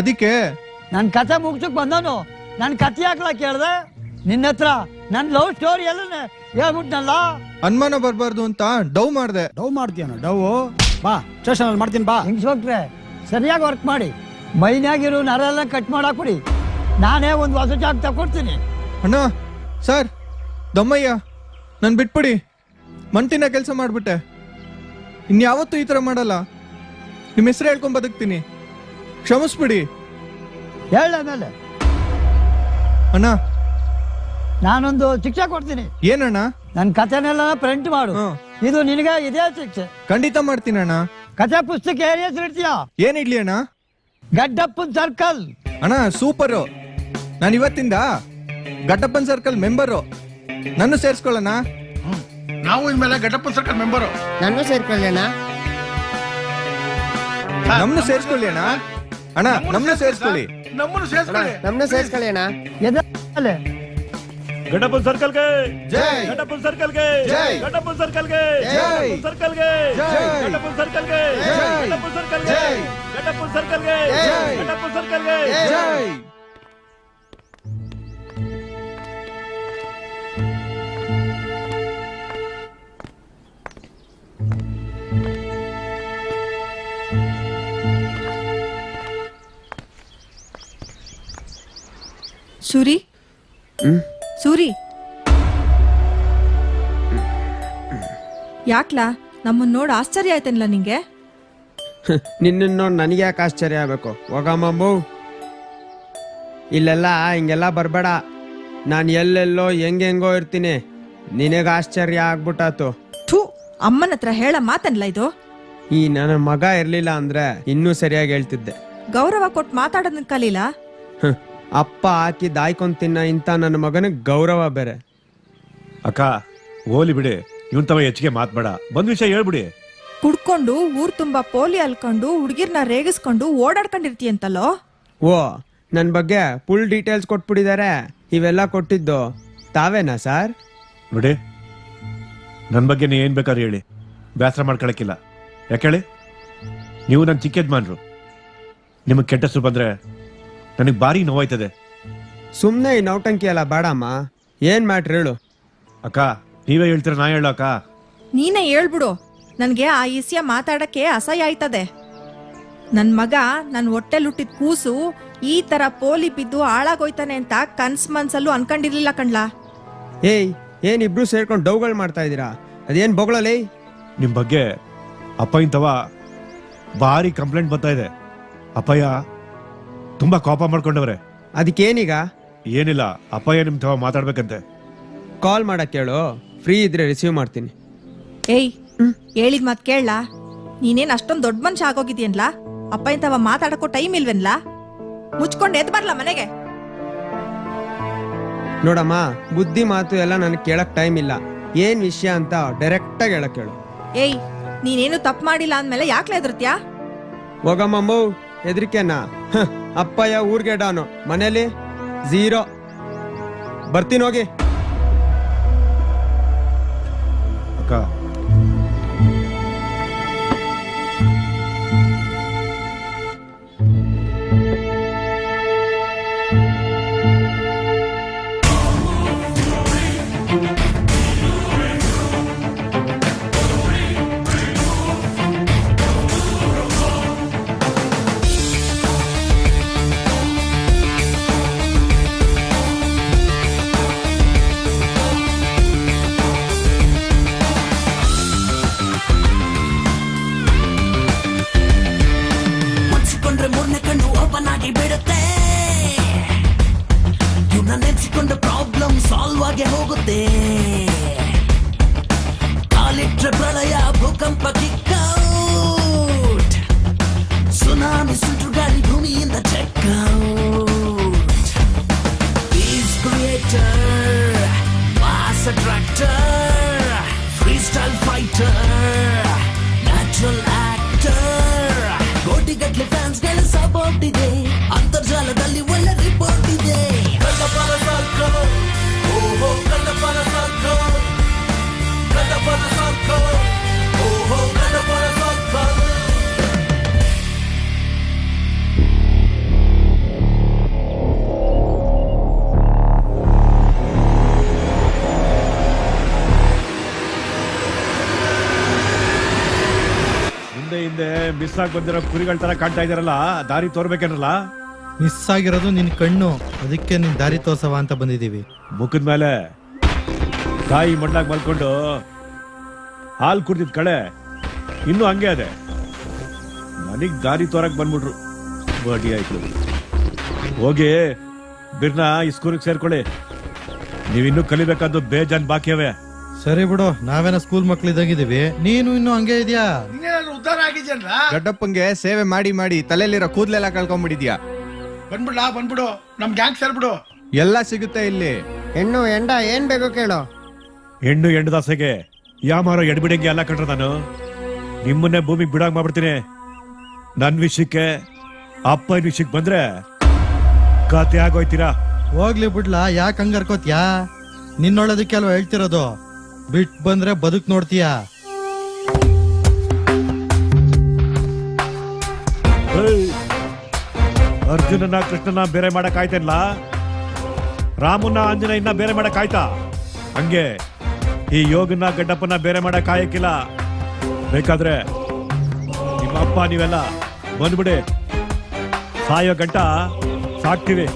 ಅದಕ್ಕೆ ನನ್ ಕತೆ ಮುಗ್ಸಕ್ ಬಂದನು. ನನ್ ಕತೆ ಹಾಕ್ಲಾ ಕೇಳ್ದೆ? ನಿನ್ನ ಹತ್ರ ನನ್ ಲವ್ ಸ್ಟೋರಿ ಎಲ್ಲ ಹೇಳ್ಬಿಟ್ನಲ್ಲ. ಅನುಮಾನ ಬರ್ಬಾರ್ದು ಅಂತ ಡವ್ ಮಾಡ್ದೆ. ಡವ್ ಮಾಡ್ತೀಯನ? ಡವ್ ಬಾ ಸ್ಟೇಷನ್ ಮಾಡ್ತೀನಿ ಬಾ. ಇನ್ಸ್ಪೆಕ್ಟ್ರೆ ಸರಿಯಾಗಿ ವರ್ಕ್ ಮಾಡಿ. ಮೈನಾಗಿರೋ ನರೆಲ್ಲ ಕಟ್ ಮಾಡಾಕ್ಬಿಡಿ. ನಾನೇ ಒಂದು ಹೊಸ ಜಾಗ ತಗೊಡ್ತೀನಿ. ಅಣ್ಣ ಸರ್ ದಮ್ಮಯ್ಯ ನನ್ ಬಿಟ್ಬಿಡಿ. ಮಂಟಿನ ಕೆಲಸ ಮಾಡ್ಬಿಟ್ಟೆ. ಇನ್ಯಾವತ್ತೂ ಈ ತರ ಮಾಡಲ್ಲ. ನಿಮ್ಮ ಹೆಸರು ಹೇಳ್ಕೊಂಡ್ ಬದುಕ್ತೀನಿ. ಕ್ಷಮಿಸ್ಬಿಡಿ. ಹೇಳ ಮೇಲೆ ಅಣ್ಣ ನಾನೊಂದು ಶಿಕ್ಷೆ ಕೊಡ್ತೀನಿ. ಏನಣ್ಣ? ನನ್ ಕಥೆನೆಲ್ಲ ಪ್ರಿಂಟ್ ಮಾಡು. ಇದು ನಿನಗೆ ಇದೇ ಶಿಕ್ಷೆ. ಖಂಡಿತ ಮಾಡ್ತೀನಿ ಅಣ್ಣ. ಕಥೆ ಪುಸ್ತಕ ಏನ್ ಹೆಸರು ಇಡ್ತೀಯ? ಏನ್ ಇಡ್ಲಿ ಅಣ್ಣ? ಗಡ್ಡಪ್ಪನ್ ಸರ್ಕಲ್. ಅಣ್ಣ ಸೂಪರು. ನಾನು ಇವತ್ತಿಂದ ಗಡ್ಡಪ್ಪನ್ ಸರ್ಕಲ್ ಮೆಂಬರು. ನನ್ನ ಸೇರ್ಸ್ಕೊಳ್ಳೋಣ. ನಾವು ಇನ್ಮೇಲೆ ಗಡ್ಡಪ್ಪನ್ ಸರ್ಕಲ್ ಮೆಂಬರು. ನಾನು ಸೇರ್ಕೊಳ್ಳೋಣ. ನಮ್ಮನ್ನು ಸೇರ್ಸ್ಕೊಳ್ಳಿ ಅಣ್ಣ. ಅಣ್ಣ ನಮ್ಮನ್ನು ಸೇರ್ಸ್ಕೊಳ್ಳಿ. ನಮ್ಮನ್ನು ಸೇರ್ಸ್ಕೊಳ್ಳಿ. ನಮ್ಮನ್ನ ಸೇರ್ಸ್ಕೊಳ್ಳಿ ಅಣ್ಣ. ಎದಲೆ ಗಡ್ಡಪ್ಪನ್ ಸರ್ಕಲ್ಗೆ ಜೈ. ಗಡ್ಡಪ್ಪನ್ ಸರ್ಕಲ್ಗೆ ಜೈ. ಗಡ್ಡಪ್ಪನ್ ಸರ್ಕಲ್ಗೆ ಜೈ. ಗಡ್ಡಪ್ಪನ್ ಸರ್ಕಲ್ಗೆ ಜೈ. ಗಡ್ಡಪ್ಪನ್ ಸರ್ಕಲ್ಗೆ ಜೈ. ಗಡ್ಡಪ್ಪನ್ ಸರ್ಕಲ್ಗೆ ಜೈ. ಗಡ್ಡಪ್ಪನ್ ಸರ್ಕಲ್ಗೆ ಜೈ. ಗಡ್ಡಪ್ಪನ್ ಸರ್ಕಲ್ಗೆ ಜೈ. ಸೂರಿ ಸೂರಿ ಯಾಕ್ಲಾ ನಮ್ಮನ್ನ ನೋಡ್ ಆಶ್ಚರ್ಯ ಆಯ್ತೇನಲ್ಲ ನಿಂಗೆ? ನಿನ್ನ ನೋಡಿ ನನಗೆ ಯಾಕೆ ಆಶ್ಚರ್ಯ ಆಗ್ಬೇಕು? ಹೋಗಮ್ಮಂಬು, ಇಲ್ಲೆಲ್ಲ ಹಿಂಗೆಲ್ಲ ಬರಬೇಡ. ನಾನು ಎಲ್ಲೆಲ್ಲೋ ಹೆಂಗೆಂಗೋ ಇರ್ತೀನಿ. ನಿನಗೆ ಆಶ್ಚರ್ಯ ಆಗ್ಬಿಟ್ಟಾತು. ಥೂ, ಅಮ್ಮನ ಹತ್ರ ಹೇಳ ಮಾತನ್ಲ ಇದು. ಈ ನನ್ನ ಮಗ ಇರ್ಲಿಲ್ಲ ಅಂದ್ರೆ ಇನ್ನೂ ಸರಿಯಾಗಿ ಹೇಳ್ತಿದ್ದೆ. ಗೌರವ ಕೊಟ್ಟು ಮಾತಾಡೋದನ್ನ ಕಲೀಲ. ಅಪ್ಪ ಹಾಕಿ ದಾಯ್ಕೊಂಡ್ ತಿನ್ನ ಇಂಥ ನನ್ನ ಮಗನಿಗೆ ಗೌರವ ಬೇರೆ. ಅಕ್ಕ ಹೋಲಿ ಬಿಡಿ, ಇವನ್ ತವ ಹೆಚ್ಚಿಗೆ ಮಾತ್ಬೇಡ. ಬಂದ್ ವಿಷಯ ಹೇಳ್ಬಿಡಿ. ಕುಡ್ಕೊಂಡು ಊರ್ ತುಂಬಾ ಪೋಲಿ ಅಲ್ಕೊಂಡು ಹುಡುಗಿರ್ನ ರೇಗಿಸ್ಕೊಂಡು ಓಡಾಡ್ಕೊಂಡಿರ್ತೀಯಂತಲ್ಲೋ. ಓ, ನನ್ನ ಬಗ್ಗೆ ಫುಲ್ ಡೀಟೇಲ್ಸ್ ಕೊಟ್ಬಿಟ್ಟಿದ್ದಾರೆ. ಇವೆಲ್ಲ ಕೊಟ್ಟಿದ್ದು ತಾವೇನಾ ಸರ್? ನೋಡಿ, ನನ್ನ ಬಗ್ಗೆ ನೀವು ಏನ್ ಬೇಕಾದ್ರೂ ಹೇಳಿ, ಬೇಸರ ಮಾಡ್ಕೊಳಕ್ಕಿಲ್ಲ. ಯಾಕೆ ಹೇಳಿ, ನೀವು ನನ್ನ ಚಿಕ್ಕ ಯಜಮಾನ್ರು. ನಿಮಗೆ ಕೆಟ್ಟ ಹೆಸರು ಬಂದ್ರೆ ನನಗೆ ಭಾರಿ ನೋವಾಯ್ತದೆ. ಸುಮ್ಮನೆ ಈ ನೌಟಂಕಿ ಎಲ್ಲ ಬೇಡಮ್ಮ. ಏನ್ ಮ್ಯಾಟ್ರ್ ಹೇಳು. ಅಕ್ಕ ನೀವೇ ಹೇಳ್ತೀರ ನಾ ಹೇಳು ಅಕ್ಕ? ನೀನೇ ಹೇಳ್ಬಿಡು. ನನ್ಗೆ ಆ ಈಸ್ಯ ಮಾತಾಡಕ್ಕೆ ಅಸಹ್ಯ ಆಯ್ತದೆ. ನನ್ ಮಗ ನನ್ ಹೊಟ್ಟೆಲುಟ್ಟಿದ ಕೂಸು ಈ ತರ ಪೋಲಿ ಬಿದ್ದು ಹಾಳಾಗೋಯ್ತಾನೆ ಅಂತ ಕನ್ಸ್ ಮನ್ಸಲ್ಲೂ ಅನ್ಕೊಂಡಿರ್ಲಿಲ್ಲ ಕಣ್ಲಾ. ಏಯ್, ಏನ್ ಇಬ್ರು ಸೇರ್ಕೊಂಡು ಡೌಗಳು ಮಾಡ್ತಾ ಇದೀರಾ? ಅದೇನ್ ಬೊಗಳಲೇ? ನಿಮ್ ಬಗ್ಗೆ ಅಪ್ಪಯ್ಯನ ತವ ಭಾರಿ ಕಂಪ್ಲೇಂಟ್ ಬರ್ತಾ ಇದೆ. ಅಪ್ಪಯ್ಯ ತುಂಬಾ ಕೋಪ ಮಾಡ್ಕೊಂಡವ್ರೆ. ಅದಕ್ಕೇನೀಗ? ಏನಿಲ್ಲ, ಅಪ್ಪಯ್ಯ ನಿಮ್ ತವ ಮಾತಾಡ್ಬೇಕಂತೆ. ಕಾಲ್ ಮಾಡಕ್ ಹೇಳು, ಫ್ರೀ ಇದ್ರೆ ರಿಸೀವ್ ಮಾಡ್ತೀನಿ. ಏಯ್, ಹೇಳಿದ್ ಮಾತ್ ಕೇಳಲಾ? ನೀನೇನ್ ಅಷ್ಟೊಂದ್ ದೊಡ್ಡ ಮನುಷ್ಯ ಆಗೋಗಿದ್ಯನ್ಲಾ? ಅಪ್ಪ ಇಂತವ ಮಾತಾಡಕ್ಕೋ ಟೈಮ್ ಇಲ್ವೇನ್ಲಾ? ಮುಚ್ಕೊಂಡ್ ಎದ್ ಬರ್ಲಾ ಮನೆಗೆ. ನೋಡಮ್ಮ, ಬುದ್ಧಿ ಮಾತು ಎಲ್ಲ ನನಗೆ ಕೇಳಕ್ ಟೈಮ್ ಇಲ್ಲ. ಏನ್ ವಿಷಯ ಅಂತ ಡೈರೆಕ್ಟ್ ಆಗಿ ಹೇಳಕ್ ಹೇಳು. ಏಯ್, ನೀನೇನು ತಪ್ಪು ಮಾಡಿಲ್ಲ ಅಂದ್ಮೇಲೆ ಯಾಕ್ಲೆ ಎದುರ್ತ್ಯಾ? ಹೋಗಮ್ಮ, ಹೆದರಿಕೆನಾ? ಅಪ್ಪಯ್ಯ ಊರ್ಗೆ ಡಾನು, ಮನೇಲಿ ಝೀರೋ. ಬರ್ತೀನಿ ಹೋಗಿ. ಅಕ್ಕ ಮೂರನೇ ಕಣ್ಣು ಓಪನ್ ಆಗಿ ಬಿಡುತ್ತೆ, ಇವನ್ನ ನೆನೆಸಿಕೊಂಡು ಪ್ರಾಬ್ಲಮ್ ಸಾಲ್ವ್ ಆಗಿ ಹೋಗುತ್ತೆ. ಕಾಲಿಟ್ರೆ ಪ್ರಳಯ ಭೂಕಂಪ ಕಿಕ್ಕೌಟ್, ಸುನಾಮಿ ಸುಂಟು ಗಾಳಿ ಭೂಮಿಯಿಂದ check out. Is creator, mass attractor, free style fighter, natural actor. ಕೋಟಿಗಟ್ಲೆ ಫ್ಯಾನ್ಸ್ ಗಳ ಸಪೋರ್ಟ್ ಇದೆ, ಅಂತರ್ಜಾಲದಲ್ಲಿ ಒಳ್ಳೆ ರಿಪೋರ್ಟ್ ಇದೆ. ಕನ್ನಪನ ಸಾಕು, ಓಹೋ ಕನ್ನಪನ ಸಾಕು, ಕನ್ನಪನ ಸಾಕು, ಓಹೋ ಕನ್ನಪನ ಸಾಕು. ಹಿಂದೆ ಮಿಸ್ ಆಗಿ ಬಂದಿರೋ ಕುರಿಗಳ ತರ ಕಾಣ್ತಾ ಇದಾರಲ್ಲ, ದಾರಿ ತೋರ್ಬೇಕೇನಲ್ಲ? ಮಿಸ್ ಆಗಿರೋದು ನಿನ್ ಕಣ್ಣು, ಅದಕ್ಕೆ ನಿನ್ ದಾರಿ ತೋರ್ಸವ ಅಂತ ಬಂದಿದೀವಿ. ಮುಖದ ಮೇಲೆ ತಾಯಿ ಮಂಡಾಗ ಮಲ್ಕೊಂಡು ಹಾಲು ಕುಡ್ದಿದ್ ಕಳೆ ಇನ್ನೂ ಹಂಗೆ ಅದೆ. ನನಗ್ ದಾರಿ ತೋರಕ್ ಬಂದ್ಬಿಟ್ರು, ಬಡ್ಡಿ ಆಯ್ತು. ಹೋಗಿ ಬಿರ್ನ ಈ ಸ್ಕೂಲಿಗೆ ಸೇರ್ಕೊಳ್ಳಿ, ನೀವಿನ್ನೂ ಕಲಿಬೇಕಾದ್ದು ಬೇಜಾನ್ ಬಾಕಿ ಅವೆ. ಸರಿ ಬಿಡು, ನಾವೇನ ಸ್ಕೂಲ್ ಮಕ್ಳಿದ್ದಾಗಿದ್ದೀವಿ, ನೀನು ಇನ್ನು ಹಂಗೆ ಇದೆಯಾ? ಉದ್ದಾರ ಆಗಿದ್ಯನ್ರ? ದೊಡ್ಡಪ್ಪಂಗೆ ಸೇವೆ ಮಾಡಿ ಮಾಡಿ ತಲೆಯಲ್ಲಿರೋ ಕೂದಲೆಲ್ಲ ಕಳ್ಕೊಂಡ್ಬಿಟ್ಟಿದ್ಯಾ. ಬಂದ್ಬಿಡು, ನಮ್ ಗ್ಯಾಂಗ್ ಸೇರ್ಬಿಡು. ಎಲ್ಲ ಸಿಗುತ್ತೆ ಇಲ್ಲಿ. ಹೆಣ್ಣು ಎಂಡ ಏನ್ ಬೇಕು ಕೇಳು. ಹೆಣ್ಣು ದಾಸೆಗೆ ಯಾಮಾರೋ ಎಡ್ಬಿಡಂಗೆ ಎಲ್ಲ ಕಂಡ್ರ ನಾನು ನಿಮ್ಮನ್ನೇ ಭೂಮಿಗೆ ಬಿಡಾಕ್ ಮಾಡ್ಬಿಡ್ತೀನಿ. ನನ್ ವಿಷಯಕ್ಕೆ ಅಪ್ಪನ ವಿಷಯಕ್ಕೆ ಬಂದ್ರೆ ಕತೆ ಆಗೋಯ್ತೀರಾ. ಹೋಗ್ಲಿ ಬಿಡ್ಲಾ, ಯಾಕೆ ಹಂಗ ಅರ್ಕೋತ್ಯಾ? ನಿನ್ನೊಳದಕ್ಕೆ ಅಲ್ವಾ ಹೇಳ್ತಿರೋದು, ಬಿಟ್ ಬಂದ್ರೆ ಬದುಕ್ ನೋಡ್ತೀಯಾ? ಅರ್ಜುನನ ಕೃಷ್ಣನ ಬೇರೆ ಮಾಡಕ್ ಆಯ್ತಲ್ಲ, ರಾಮನ ಆಂಜನೇಯನ ಬೇರೆ ಮಾಡಕ್ ಆಯ್ತಾ? ಹಂಗೆ ಈ ಯೋಗನ ಗಡ್ಡಪ್ಪನ ಬೇರೆ ಮಾಡಕ್ ಆಯಕ್ಕಿಲ್ಲ. ಬೇಕಾದ್ರೆ ನಿಮ್ಮ ಅಪ್ಪ ನೀವೆಲ್ಲ ಬಂದ್ಬಿಡಿ, ಸಾಯೋ ಗಂಟ ಸಾಕ್ತಿವಿ.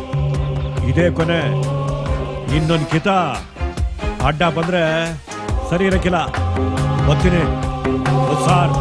ಇದೇ ಕೊನೆ, ಇನ್ನೊಂದು ಕಿತ ಅಡ್ಡ ಬಂದ್ರೆ ಸರಿ ಇರಕ್ಕಿಲ್ಲ. ಬರ್ತೀನಿ ಸಾರ್.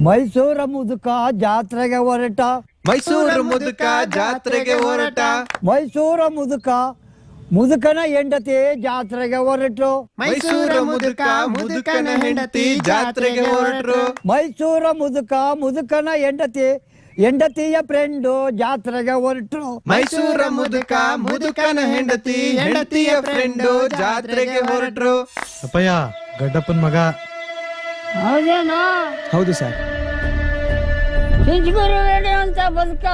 ಮೈಸೂರ ಮುದುಕ ಜಾತ್ರೆಗೆ ಹೊರಟ, ಮೈಸೂರ ಮುದುಕ ಜಾತ್ರೆಗೆ ಹೊರಟ, ಮೈಸೂರ ಮುದುಕ ಮುದುಕನ ಹೆಂಡತಿ ಜಾತ್ರೆಗೆ ಹೊರಟು, ಮೈಸೂರ ಮುದುಕ ಮುದುಕನ ಹೆಂಡತಿ ಜಾತ್ರೆಗೆ ಹೊರಟರು, ಮೈಸೂರ ಮುದುಕ ಮುದುಕನ ಹೆಂಡತಿಯ ಫ್ರೆಂಡು ಜಾತ್ರೆಗೆ ಹೊರಟು, ಮೈಸೂರ ಮುದುಕ ಮುದುಕನ ಹೆಂಡತಿಯ ಫ್ರೆಂಡು ಜಾತ್ರೆಗೆ ಹೊರಟರು. ಅಪ್ಪಯ್ಯ, ಗಡ್ಡಪ್ಪನ ಮಗ. ಹೌದೇನೋ? ಹೌದು ಸರ್. ಸಿಂಚಗುರು ಅಂತ ಬದುಕ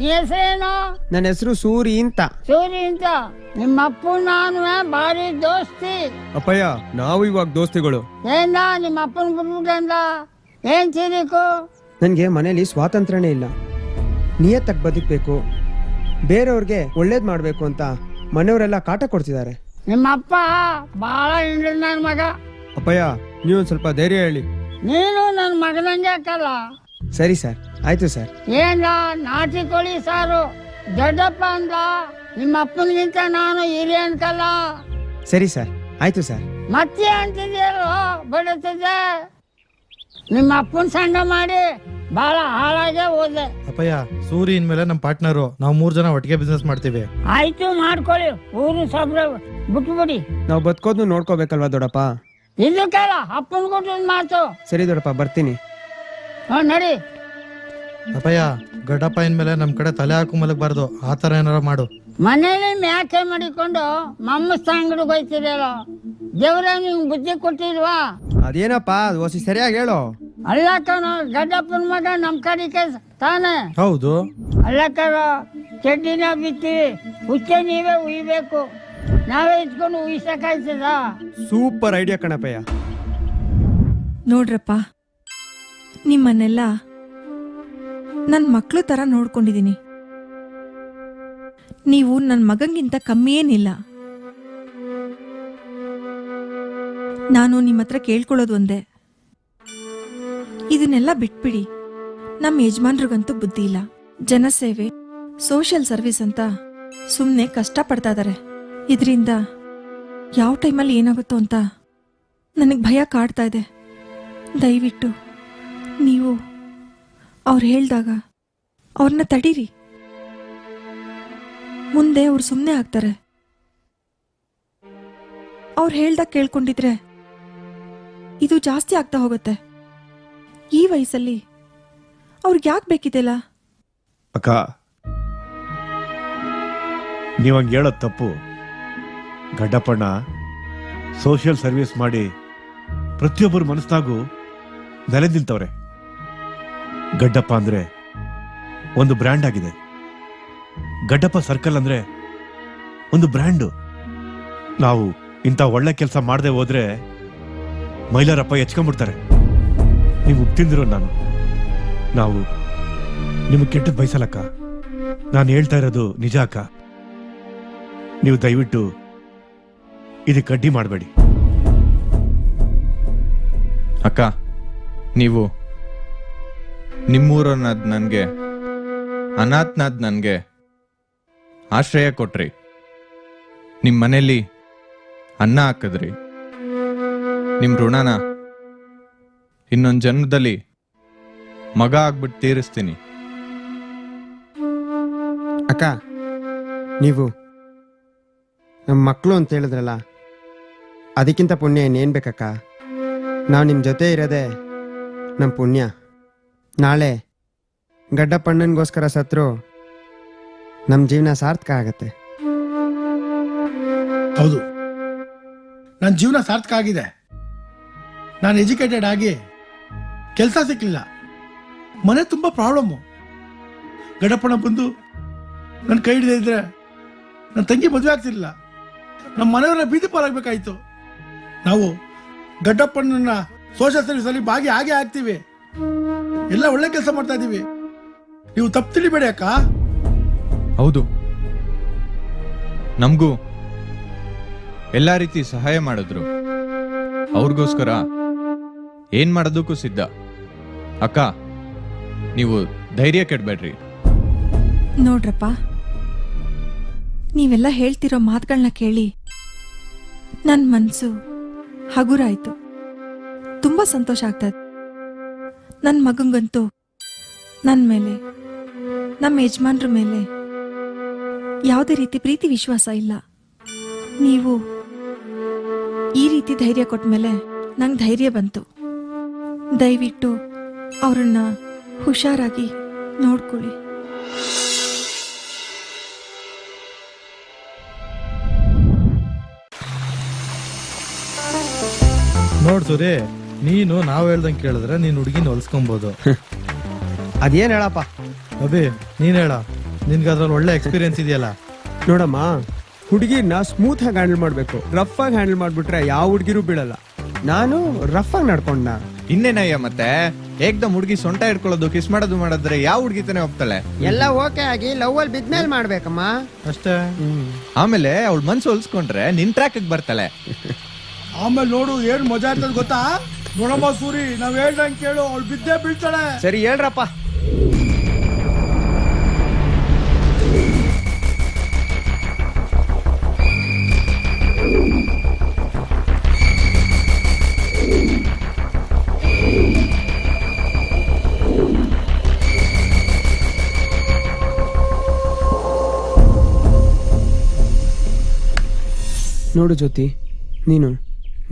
ನೀ ಹೆಸರೇನು? ನನ್ನ ಹೆಸರು ಸೂರಿ ಅಂತ. ಸೂರಿ ಅಂತ. ನಿಮ್ಮ ಅಪ್ಪು ನಾನು ಭಾರಿ ದೋಸ್ತಿ. ಅಪ್ಪಯ್ಯ ನಾವು ಇವಾಗ ದೋಸ್ತಿಗಳು. ಏನ ನಿಮ್ಮ ಅಪ್ಪನ ಬಿಟ್ಬಿಟ್ಟಂದ? ಏನ್ ತಿರಿಕು? ನನಗೆ ಮನೇಲಿ ಸ್ವಾತಂತ್ರ್ಯನೇ ಇಲ್ಲ. ನಿಯತ್ತಾಗಿ ಬದುಕಬೇಕು, ಬೇರೆಯವ್ರಿಗೆ ಒಳ್ಳೇದ್ ಮಾಡ್ಬೇಕು ಅಂತ ಮನೆಯವರೆಲ್ಲ ಕಾಟ ಕೊಡ್ತಿದ್ದಾರೆ. ನಿಮ್ಮ ಅಪ್ಪ ಬಹಳ ಹಿಂಡ್ರಿ ನನ್ನ ಮಗ. ಅಪ್ಪಯ್ಯ ನೀವೊಂದ್ ಸ್ವಲ್ಪ ಧೈರ್ಯ ಹೇಳಿ. ನೀನು ನನ್ನ ಮಗನಂಗೆ ಹಾಕಲ್ಲ. ಸರಿ ಸರ್, ಆಯ್ತು ಸರ್. ಏನ ನಾಟಿ ಕೋಳಿ ಸಾರು ದೊಡ್ಡಪ್ಪ ಅಂದ? ನಿಮ್ಮ ಅಪ್ಪನಿಗಿಂತ ನಾನು ಹಿರಿಯ ಅನ್ಕಲ್ಲ. ಸರಿ ಸರ್, ಆಯ್ತು ಸರ್. ಮತ್ತೆ ಅಂತಿದ್ಯಲ್ಲೋ ಬಡತದೆ. ನಿಮ್ಮ ಅಪ್ಪನ ಸಣ್ಣ ಮಾಡಿ ಬಹಳ ಹಾಳಾಗೆ ಹೋದೆ. ಅಪ್ಪಯ್ಯ, ಸೂರಿ ಇನ್ಮೇಲೆ ನಮ್ಮ ಪಾರ್ಟ್ನರು. ನಾವು 3 ಜನ ಒಟ್ಟಿಗೆ ಬಿಸ್ನೆಸ್ ಮಾಡ್ತೀವಿ. ಆಯ್ತು ಮಾಡ್ಕೊಳ್ಳಿ. ಊರು ಸಬ್ರ ಬಿಟ್ಬಿಡಿ. ನಾವು ಬದುಕೋದ್ನು ನೋಡ್ಕೋಬೇಕಲ್ವಾ ದೊಡ್ಡಪ್ಪ? ಇದು ಕೇಳ ಅಪ್ಪನ ಕೊಟ್ಟು ಮಾತು. ಸರಿ ದೊಡ್ಡಪ್ಪ, ಬರ್ತೀನಿ. ನಡಿ. ಅಪ್ಪಯ್ಯ, ಗಡ್ಡಪ್ಪ ಇನ್ಮೇಲೆ ನಮ್ ಕಡೆ ತಲೆ ಹಾಕು ಮಲಗಬಾರ್ದು. ಆ ತರ ಏನಾರ ಮಾಡು. ಮನೇಲಿ ಮ್ಯಾಕೆ ಮಾಡಿಕೊಂಡು ಮಮ್ಮಸ್ತ ಅಂಗಡಿಗೆ ಹೋಯ್ತಿರಲ್ಲ. ದೇವ್ರ ನಿಂಗೆ ಬುದ್ಧಿ ಕೊಟ್ಟಿಲ್ವಾ? ಅದೇನಪ್ಪ ಓಸಿ ಸರಿಯಾಗಿ ಹೇಳು. ಅಲ್ಲ ಕಣ, ಗಡ್ಡಪ್ಪನ ಮಗ ನಮ್ ಕಡೆಗೆ ತಾನೆ. ಹೌದು. ಅಲ್ಲ ಕಣ, ಚಡ್ಡಿನ ಬಿತ್ತಿ ಹುಚ್ಚೆ ನೀವೇ ಉಯ್ಬೇಕು. ನಾವೇ ಇಟ್ಕೊಂಡು ಉಯ್ಸಕ್ಕಾಯ್ತದ? Super idea ಕಣಪ್ಪಯ್ಯ. ನೋಡ್ರಪ್ಪ, ನಿಮ್ಮನ್ನೆಲ್ಲ ನನ್ನ ಮಕ್ಳು ತರ ನೋಡ್ಕೊಂಡಿದೀನಿ. ನೀವು ನನ್ನ ಮಗಂಗಿಂತ ಕಮ್ಮಿ ಏನಿಲ್ಲ. ನಾನು ನಿಮ್ಮ ಹತ್ರ ಕೇಳ್ಕೊಳ್ಳೋದು ಒಂದೇ, ಇದನ್ನೆಲ್ಲ ಬಿಟ್ಬಿಡಿ. ನಮ್ಮ ಯಜಮಾನ್ರಿಗಂತೂ ಬುದ್ಧಿ ಇಲ್ಲ. ಜನಸೇವೆ, ಸೋಷಿಯಲ್ ಸರ್ವಿಸ್ ಅಂತ ಸುಮ್ಮನೆ ಕಷ್ಟಪಡ್ತಾ ಇದಾರೆ. ಇದರಿಂದ ಯಾವ ಟೈಮಲ್ಲಿ ಏನಾಗುತ್ತೋ ಅಂತ ನನಗೆ ಭಯ ಕಾಡ್ತಾ ಇದೆ. ದಯವಿಟ್ಟು ನೀವು ಅವ್ರು ಹೇಳ್ದಾಗ ಅವ್ರನ್ನ ತಡೀರಿ. ಮುಂದೆ ಅವ್ರು ಸುಮ್ಮನೆ ಆಗ್ತಾರೆ. ಅವ್ರು ಹೇಳ್ದಾಗ ಕೇಳ್ಕೊಂಡಿದ್ರೆ ಇದು ಜಾಸ್ತಿ ಆಗ್ತಾ ಹೋಗುತ್ತೆ. ಈ ವಯಸ್ಸಲ್ಲಿ ಅವ್ರಿಗೆ ಯಾಕೆ ಬೇಕಿದೆಲ್ಲ? ಅಕ್ಕ, ನೀವಂಗೆ ಹೇಳೋದು ತಪ್ಪು. ಗಡ್ಡಪ್ಪಣ್ಣ ಸೋಷಿಯಲ್ ಸರ್ವಿಸ್ ಮಾಡಿ ಪ್ರತಿಯೊಬ್ಬರ ಮನಸ್ನಾಗೂ ನೆಲೆ ನಿಲ್ತವ್ರೆ. ಗಡ್ಡಪ್ಪ ಅಂದ್ರೆ ಒಂದು ಬ್ರ್ಯಾಂಡ್ ಆಗಿದೆ. ಗಡ್ಡಪ್ಪ ಸರ್ಕಲ್ ಅಂದ್ರೆ ಒಂದು ಬ್ರ್ಯಾಂಡು. ನಾವು ಇಂಥ ಒಳ್ಳೆ ಕೆಲಸ ಮಾಡದೆ ಹೋದ್ರೆ ಮೈಲಾರಪ್ಪ ಹೆಚ್ಕೊಂಡ್ಬಿಡ್ತಾರೆ. ನೀವು ತಿಂದಿರೋ ನಾವು ನಿಮಗೆ ಕೆಟ್ಟದ್ ಬಯಸಲಕ್ಕ. ನಾನು ಹೇಳ್ತಾ ಇರೋದು ನಿಜ ಅಕ್ಕ. ನೀವು ದಯವಿಟ್ಟು ಇದಕ್ಕೆ ಅಡ್ಡಿ ಮಾಡಬೇಡಿ. ಅಕ್ಕ, ನೀವು ನಿಮ್ಮೂರನ್ನಾದ್ ನನಗೆ, ಅನಾಥನಾದ್ ನನಗೆ ಆಶ್ರಯ ಕೊಟ್ರಿ. ನಿಮ್ಮ ಮನೇಲಿ ಅನ್ನ ಹಾಕಿದ್ರಿ. ನಿಮ್ಮ ಋಣನ ಇನ್ನೊಂದು ಜನ್ಮದಲ್ಲಿ ಮಗ ಆಗ್ಬಿಟ್ಟು ತೀರಿಸ್ತೀನಿ. ಅಕ್ಕ, ನೀವು ನಮ್ಮ ಮಕ್ಕಳು ಅಂತ ಹೇಳಿದ್ರಲ್ಲ, ಅದಕ್ಕಿಂತ ಪುಣ್ಯ ಇನ್ನೇನು ಬೇಕಕ್ಕ? ನಾವು ನಿಮ್ಮ ಜೊತೆ ಇರೋದೇ ನಮ್ಮ ಪುಣ್ಯ. ನಾಳೆ ಗಡ್ಡಪ್ಪಣ್ಣನಿಗೋಸ್ಕರ ಸತ್ರು ನಮ್ಮ ಜೀವನ ಸಾರ್ಥಕ ಆಗತ್ತೆ. ಹೌದು, ನನ್ನ ಜೀವನ ಸಾರ್ಥಕ ಆಗಿದೆ. ನಾನು ಎಜುಕೇಟೆಡ್ ಆಗಿ ಕೆಲಸ ಸಿಕ್ಕಲಿಲ್ಲ. ಮನೆ ತುಂಬ ಪ್ರಾಬ್ಲಮ್ಮು. ಗಡ್ಡಪ್ಪಣ್ಣ ಬಂದು ನನ್ನ ಕೈ ಹಿಡಿದೇ ಇದ್ರೆ ನನ್ನ ತಂಗಿ ಮದುವೆ ಆಗ್ತಿರ್ಲಿಲ್ಲ. ನಮ್ಮ ಮನೆಯವರ ಬೀದಿ ಪಾಲಾಗಬೇಕಾಯ್ತು. ನಾವು ಗಡ್ಡಪ್ಪಣ್ಣನ ಸೋಷಿಯಲ್ ಸರ್ವಿಸ್ ಅಲ್ಲಿ ಭಾಗಿ ಹಾಗೆ ಆಗ್ತೀವಿ. ಎಲ್ಲ ಒಳ್ಳೆ ಕೆಲಸ ಮಾಡ್ತಾ ಇದ್ದೀವಿ. ನೀವು ತಪ್ಪು ತಿಳಿಬೇಡಿ ಅಕ್ಕ. ಹೌದು, ನಮಗೂ ಎಲ್ಲ ರೀತಿ ಸಹಾಯ ಮಾಡಿದ್ರು. ಅವ್ರಿಗೋಸ್ಕರ ಏನ್ ಮಾಡೋದಕ್ಕೂ ಸಿದ್ಧ. ಅಕ್ಕ, ನೀವು ಧೈರ್ಯ ಕೆಡಬೇಡ್ರಿ. ನೋಡ್ರಪ್ಪ, ನೀವೆಲ್ಲ ಹೇಳ್ತಿರೋ ಮಾತುಗಳನ್ನ ಕೇಳಿ ನನ್ನ ಮನಸ್ಸು ಹಗುರಾಯ್ತು. ತುಂಬಾ ಸಂತೋಷ ಆಗ್ತದೆ. ನನ್ನ ಮಗಂಗಂತೂ ನನ್ನ ಮೇಲೆ, ನಮ್ಮ ಯಜಮಾನ್ರ ಮೇಲೆ ಯಾವುದೇ ರೀತಿ ಪ್ರೀತಿ ವಿಶ್ವಾಸ ಇಲ್ಲ. ನೀವು ಈ ರೀತಿ ಧೈರ್ಯ ಕೊಟ್ಟ ಮೇಲೆ ನಂಗೆ ಧೈರ್ಯ ಬಂತು. ದಯವಿಟ್ಟು ಅವ್ರನ್ನ ಹುಷಾರಾಗಿ ನೋಡ್ಕೊಳ್ಳಿ. ನೋಡ್ ಸೂರಿ, ನೀನು ನಾವು ಹೇಳ್ದಂಗೆ ಕೇಳಿದ್ರೆ ನೀನ್ ಹುಡುಗಿನ ಹೊಲ್ಸ್ಕೊಬಹುದು. ಅದೇನ್ ಹೇಳಪ್ಪ? ಅಭಿ, ನೀನ್ ಹೇಳ. ನಿನ್ಗೆ ಅದ್ರಲ್ಲಿ ಒಳ್ಳೆ ಎಕ್ಸ್ಪೀರಿಯನ್ಸ್ ಇದೆಯಲ್ಲ. ನೋಡಮ್ಮ, ಹುಡುಗಿನ ಸ್ಮೂತ್ ಆಗಿ ಹ್ಯಾಂಡಲ್ ಮಾಡ್ಬೇಕು. ರಫ್ ಆಗಿ ಹ್ಯಾಂಡಲ್ ಮಾಡ್ಬಿಟ್ರೆ ಯಾವ ಹುಡುಗಿರು ಬೀಳಲ್ಲ. ನಾನು ರಫ್ ಆಗಿ ನಡ್ಕೊಂಡ. ಇನ್ನೇನಯ್ಯ ಮತ್ತೆ ಏಕ್ದಮ್ ಹುಡುಗಿ ಸೊಂಟ ಇಟ್ಕೊಳ್ಳೋದು ಕಿಸ್ ಮಾಡೋದು ಮಾಡಿದ್ರೆ ಯಾವ ಹುಡುಗಿ ತಾನೆ ಹೋಗ್ತಾಳೆ? ಎಲ್ಲ ಓಕೆ ಆಗಿ ಲವ್ ಅಲ್ಲಿ ಬಿದ್ಮೇಲೆ ಮಾಡ್ಬೇಕಮ್ಮ ಅಷ್ಟೇ. ಆಮೇಲೆ ಅವಳು ಮನ್ಸು ಹೊಲ್ಸ್ಕೊಂಡ್ರೆ ನಿನ್ ಟ್ರ್ಯಾಕ್ ಬರ್ತಾಳೆ. ಆಮೇಲೆ ನೋಡು ಏನ್ ಮಜಾ ಇರ್ತದ ಗೊತ್ತಾ? ನೋಡಮ್ಮ ಸೂರಿ, ನಾವ್ ಹೇಳ್ದಂಗ್ ಕೇಳು, ಅವ್ಳು ಬಿದ್ದೇ ಬೀಳ್ತಾಳೆ. ಸರಿ ಹೇಳ್ರಪ್ಪ. ನೋಡು ಜ್ಯೋತಿ, ನೀನು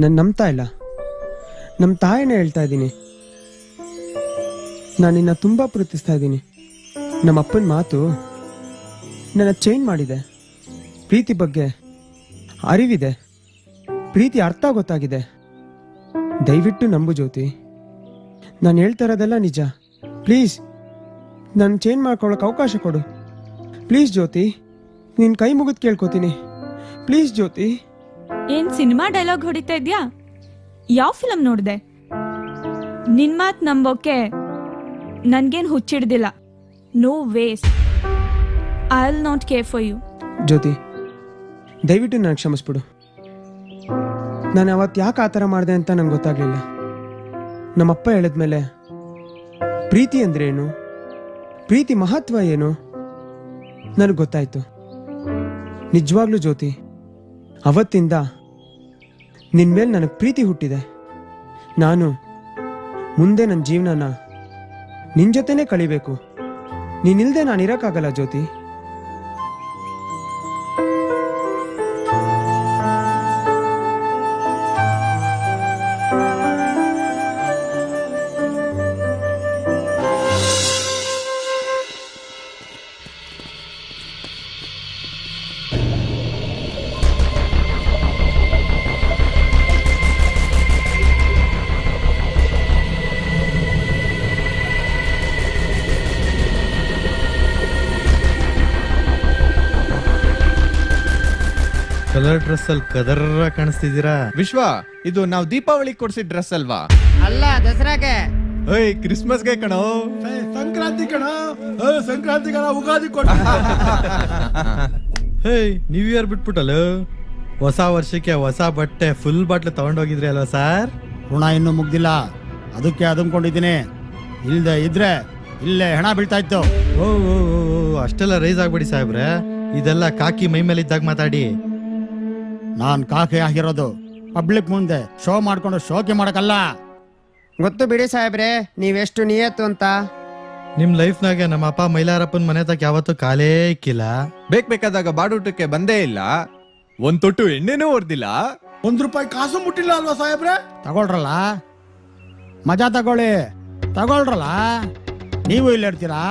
ನನ್ನ ನಂಬ್ತಾ ಇಲ್ಲ. ನಮ್ಮ ತಾಯಿನೇ ಹೇಳ್ತಾ ಇದ್ದೀನಿ, ನಾನು ನಿನ್ನ ತುಂಬ ಪ್ರೀತಿಸ್ತಾ ಇದ್ದೀನಿ. ನಮ್ಮ ಅಪ್ಪನ ಮಾತು ನನ್ನ ಚೇಂಜ್ ಮಾಡಿದೆ. ಪ್ರೀತಿ ಬಗ್ಗೆ ಅರಿವಿದೆ, ಪ್ರೀತಿ ಅರ್ಥ ಗೊತ್ತಾಗಿದೆ. ದಯವಿಟ್ಟು ನಂಬು ಜ್ಯೋತಿ, ನಾನು ಹೇಳ್ತಾ ಇರೋದೆಲ್ಲ ನಿಜ. ಪ್ಲೀಸ್ ನಾನು ಚೇಂಜ್ ಮಾಡ್ಕೊಳ್ಳೋಕೆ ಅವಕಾಶ ಕೊಡು. ಪ್ಲೀಸ್ ಜ್ಯೋತಿ, ನಿನ್ನ ಕೈ ಮುಗಿದು ಕೇಳ್ಕೊತೀನಿ. ಪ್ಲೀಸ್ ಜ್ಯೋತಿ. ಏನ್ ಸಿನಿಮಾ ಡೈಲಾಗ್ ಹೊಡಿತಾ ಇದ್ಯಾ? ಯಾವ ಫಿಲಂ ನೋಡ್ದೆ? ನಿನ್ ಮಾತ್ ನಂಬೋಕೆ ನನ್ಗೇನ್ ಹುಚ್ಚಿಡ್ದಿಲ್ಲ. No ways. I will not care for you. Jyothi, ದಯವಿಟ್ಟು ನಾನು ಕ್ಷಮಿಸ್ಬಿಡು. ನಾನು ಅವತ್ತು ಯಾಕೆ ಆ ಥರ ಮಾಡಿದೆ ಅಂತ ನಂಗೆ ಗೊತ್ತಾಗ್ಲಿಲ್ಲ. ನಮ್ಮಪ್ಪ ಹೇಳಿದ್ಮೇಲೆ ಪ್ರೀತಿ ಅಂದ್ರೆ ಏನು, ಪ್ರೀತಿ ಮಹತ್ವ ಏನು ನನಗೆ ಗೊತ್ತಾಯ್ತು. ನಿಜವಾಗ್ಲೂ ಜ್ಯೋತಿ, ಅವತ್ತಿಂದ ನಿನ್ನ ಮೇಲೆ ನನಗೆ ಪ್ರೀತಿ ಹುಟ್ಟಿದೆ. ನಾನು ಮುಂದೆ ನನ್ನ ಜೀವನನ ನಿನ್ನ ಜೊತೆನೇ ಕಳಿಬೇಕು. ನೀನಿಲ್ದೆ ನಾನು ಇರೋಕ್ಕಾಗಲ್ಲ ಜ್ಯೋತಿ. ಕಲರ್ ಡ್ರೆಸ್ ಅಲ್ಲಿ ಕದರ ಕಾಣಿಸ್ತಿದ್ದೀರಾ? ವಿಶ್ವ, ಇದು ನಾವು ದೀಪಾವಳಿ ಕೊಡ್ಸಿದ ಡ್ರೆಸ್ ಅಲ್ವಾ? ಅಲ್ಲ, ದಸರಾಗೆ. ಓಯ್, ಕ್ರಿಸ್ಮಸ್ಗೆ ಕಣೋ. ಸಂಕ್ರಾಂತಿ ಕಣ, ಸಂಕ್ರಾಂತಿ ಕಣ, ಉಗಾದಿ ಕೊಡ. ಹೇ, ನ್ಯೂ ಇಯರ್ ಬಿಟ್ಬಿಟ್ಟಲ್ಲ, ಹೊಸ ವರ್ಷಕ್ಕೆ ಹೊಸ ಬಟ್ಟೆ ಫುಲ್ ಬಾಟ್ಲು ತಗೊಂಡೋಗಿದ್ರಿ ಅಲ್ವಾ ಸರ್? ಋಣ ಇನ್ನೂ ಮುಗ್ದಿಲ್ಲ, ಅದಕ್ಕೆ ಅದಂಕೊಂಡಿದ್ದೀನಿ. ಇಲ್ದೆ ಇದ್ರೆ ಇಲ್ಲೇ ಹೆಣ ಬೀಳ್ತಾ ಇತ್ತು. ಓ ಅಷ್ಟೆಲ್ಲ ರೈಸ್ ಆಗ್ಬಿಡಿ ಸಾಹೇಬ್ರೆ. ಇದೆಲ್ಲ ಕಾಕಿ ಮೈ ಮೇಲೆ ಇದ್ದಾಗ ಮಾತಾಡಿ. ನಾನ್ ಕಾಕಿ ಆಗಿರೋದು ಪಬ್ಲಿಕ್ ಮುಂದೆ ಶೋ ಮಾಡ್ಕೊಂಡು ಶೋಕಿ ಮಾಡಕ್ಕಲ್ಲ. ಗೊತ್ತು ಬಿಡಿ ಸಾಹೇಬ್ರೆ, ನೀವೆಷ್ಟು ನಿಯತ್ತು ಅಂತ. ನಿಮ್ ಲೈಫ್ನಾಗೆ ನಮ್ಮ ಅಪ್ಪ ಮೈಲಾರಪ್ಪನ ಮನೆ ತಕ್ಕ ಯಾವತ್ತೂ ಕಾಲೇ ಇಕ್ಕಿಲ್ಲ. ಬೇಕಾದಾಗ ಬಾಡೂಟಕ್ಕೆ ಬಂದೇ ಇಲ್ಲ. ಒಂದ್ ತೊಟ್ಟು ಎಣ್ಣೆನೂ ಹೊರ್ದಿಲ್ಲ. ₹1 ಕಾಸು ಮುಟ್ಟಿಲ್ಲ ಅಲ್ವಾ ಸಾಹೇಬ್ರೆ? ತಗೊಳ್ರಲ್ಲ, ಮಜಾ ತಗೊಳ್ರಲ್ಲ. ನೀವು ಇಲ್ಲೇ ಇರ್ತೀರಾ,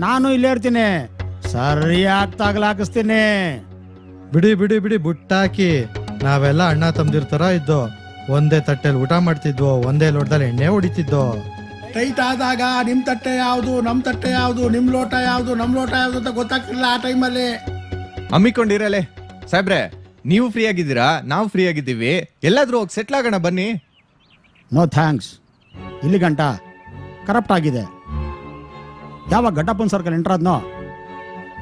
ನಾನು ಇಲ್ಲೇ ಇರ್ತೀನಿ. ಸರಿಯಾಗಿ ತಗಲಾಕಿಸ್ತೀನಿ. ಬಿಡಿ ಬುಟ್ಟಾಕಿ. ನಾವೆಲ್ಲ ಅಣ್ಣ ತಮ್ದಿರ್ತಾರ ಇದ್ದೋ, ಒಂದೇ ತಟ್ಟೆಲ್ ಊಟ ಮಾಡ್ತಿದ್ವೋ, ಒಂದೇ ಲೋಟದಲ್ಲಿ ಎಣ್ಣೆ ಹೊಡಿತಿದ್ದೋ. ಟೈಟ್ ಆದಾಗ ನಿಮ್ ತಟ್ಟೆ ಯಾವ್ದು, ನಮ್ ತಟ್ಟೆ ಯಾವ್ದು, ನಿಮ್ ಲೋಟ ಯಾವ್ದು, ನಮ್ ಲೋಟ ಯಾವ್ದು ಅಂತ ಗೊತ್ತಾಗ್ತಿಲ್ಲ ಆ ಟೈಮಲ್ಲಿ. ಅಮ್ಮಿಕೊಂಡಿರಲೆ ಸಾಹೇಬ್ರೆ, ನೀವು ಫ್ರೀ ಆಗಿದ್ದೀರಾ, ನಾವು ಫ್ರೀ ಆಗಿದ್ದೀವಿ. ಎಲ್ಲಾದ್ರೂ ಹೋಗಿ ಸೆಟ್ಲ್ ಆಗೋಣ ಬನ್ನಿ. ನೋ ಥ್ಯಾಂಕ್ಸ್, ಇಲ್ಲಿ ಗಂಟ ಕರಪ್ಟ್ ಆಗಿದೆ. ಯಾವಾಗ ಘಟಪ್ಪನ್ ಸರ್ಕಲ್ ಎಂಟ್ರಾದ್ನೋ